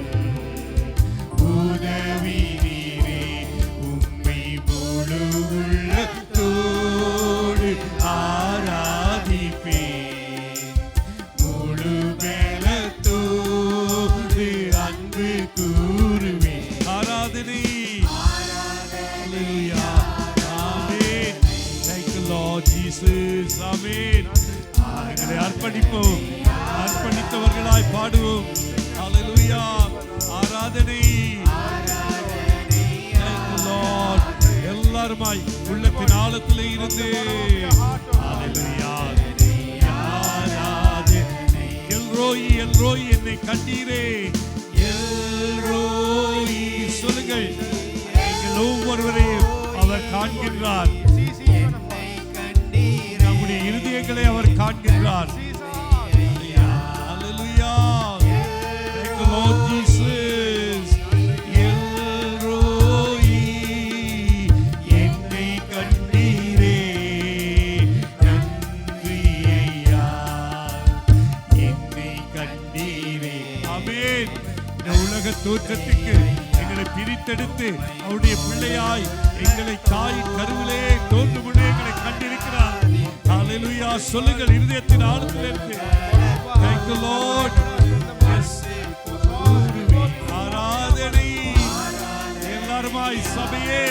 உதவி நீரே. உம்மை முழு உள்ளத்தோடு ஆராதிப்பேன், முழு பலத்தோடு அன்பு கூறுவேன். ஆராதனை. Hallelujah. Amen. Thank you, Lord Jesus. Amen. எங்களை அர்ப்பணிப்போம், அர்ப்பணித்தவர்களாய் பாடுவோம். Hallelujah. ஆராதனை. Thank you, Lord. எல்லாருமாய் உள்ளத்தின் ஆழத்திலே இருந்து Hallelujah. ஆராதனை. எல்ரோயி எல்ரோயி என்னை கண்டீரே. எல்ரோயி சொல்லுங்கள். ஒவ்வொருவரையும் அவர் காண்கின்றார். நம்முடைய இருதயங்களை அவர் காண்கின்றார். Hallelujah. Thank you, உலக தோற்றத்துக்கு எங்களை பிரித்தெடுத்து அவருடைய பிள்ளையாய் எங்களை தாயின் கருவிலே தோன்று முன்னே எங்களை கண்டிருக்கிறார். ஹalleluya சொல்லுங்கள் இருதயத்தின் ஆழத்திலிருந்து. Thank you Lord. Yes. ஆராதனை எல்லாருமாய் சபையே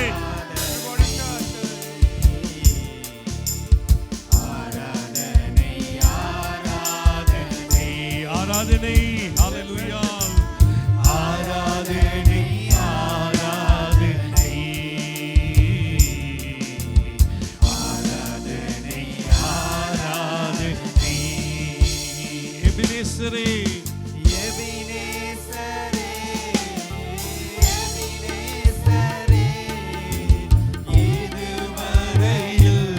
ஆராதனை ஹalleluya ஆராதனை ஆராதனை ஆராதனை ஆராதனை எபினேசரே எபினேசரே எபினேசரே இதுவரையில்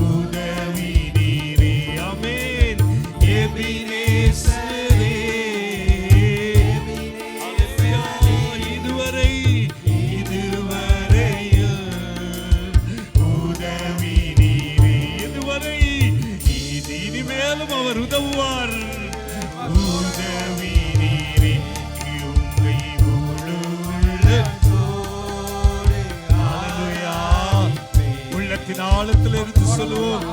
உதவி நீரே. ஆமென். எபினேசரே ஹalleluya இதுவரை இதுவரையில் உதவி நீரே. இதுவரை இனிமேலும் அவர் உதவுவார். உதவி நீரே உம்மை முழு உள்ளத்தோடு ஹalleluya உள்ளத்தின் ஆழத்திலிருந்து சொல்லுவோம்.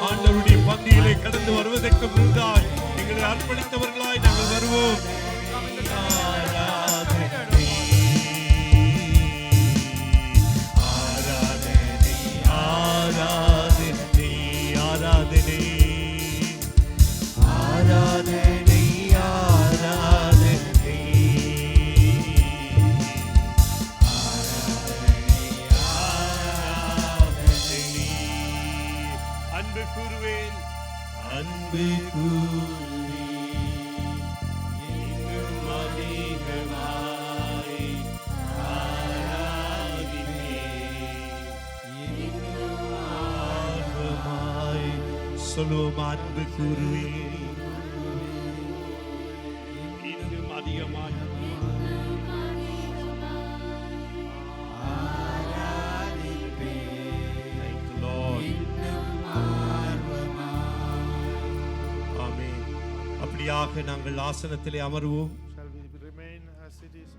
ஆண்டவருடைய பந்தியிலே கடந்து வருவதற்கு முன்பாய் எங்களை அர்ப்பணித்தவர்களாய் நாங்கள் வருவோம். ஆராதனை ஆராதனை ஆராதனை ஆராதனை ஆராதனை ஆராதனை அன்பு கூறுவேன் அன்பு கூறுவேன் இன்னும் அதிகமாய் ஆராதிப்பேன் இன்னும் ஆர்வமாய் சொல்லுவோம் அன்பு கூறுவேன் இன்னும் அதிகமாய் Thank you, Lord. ஆமென். அப்படியாக நாங்கள் ஆசனத்திலே அமர்வோம். Shall we remain as it is?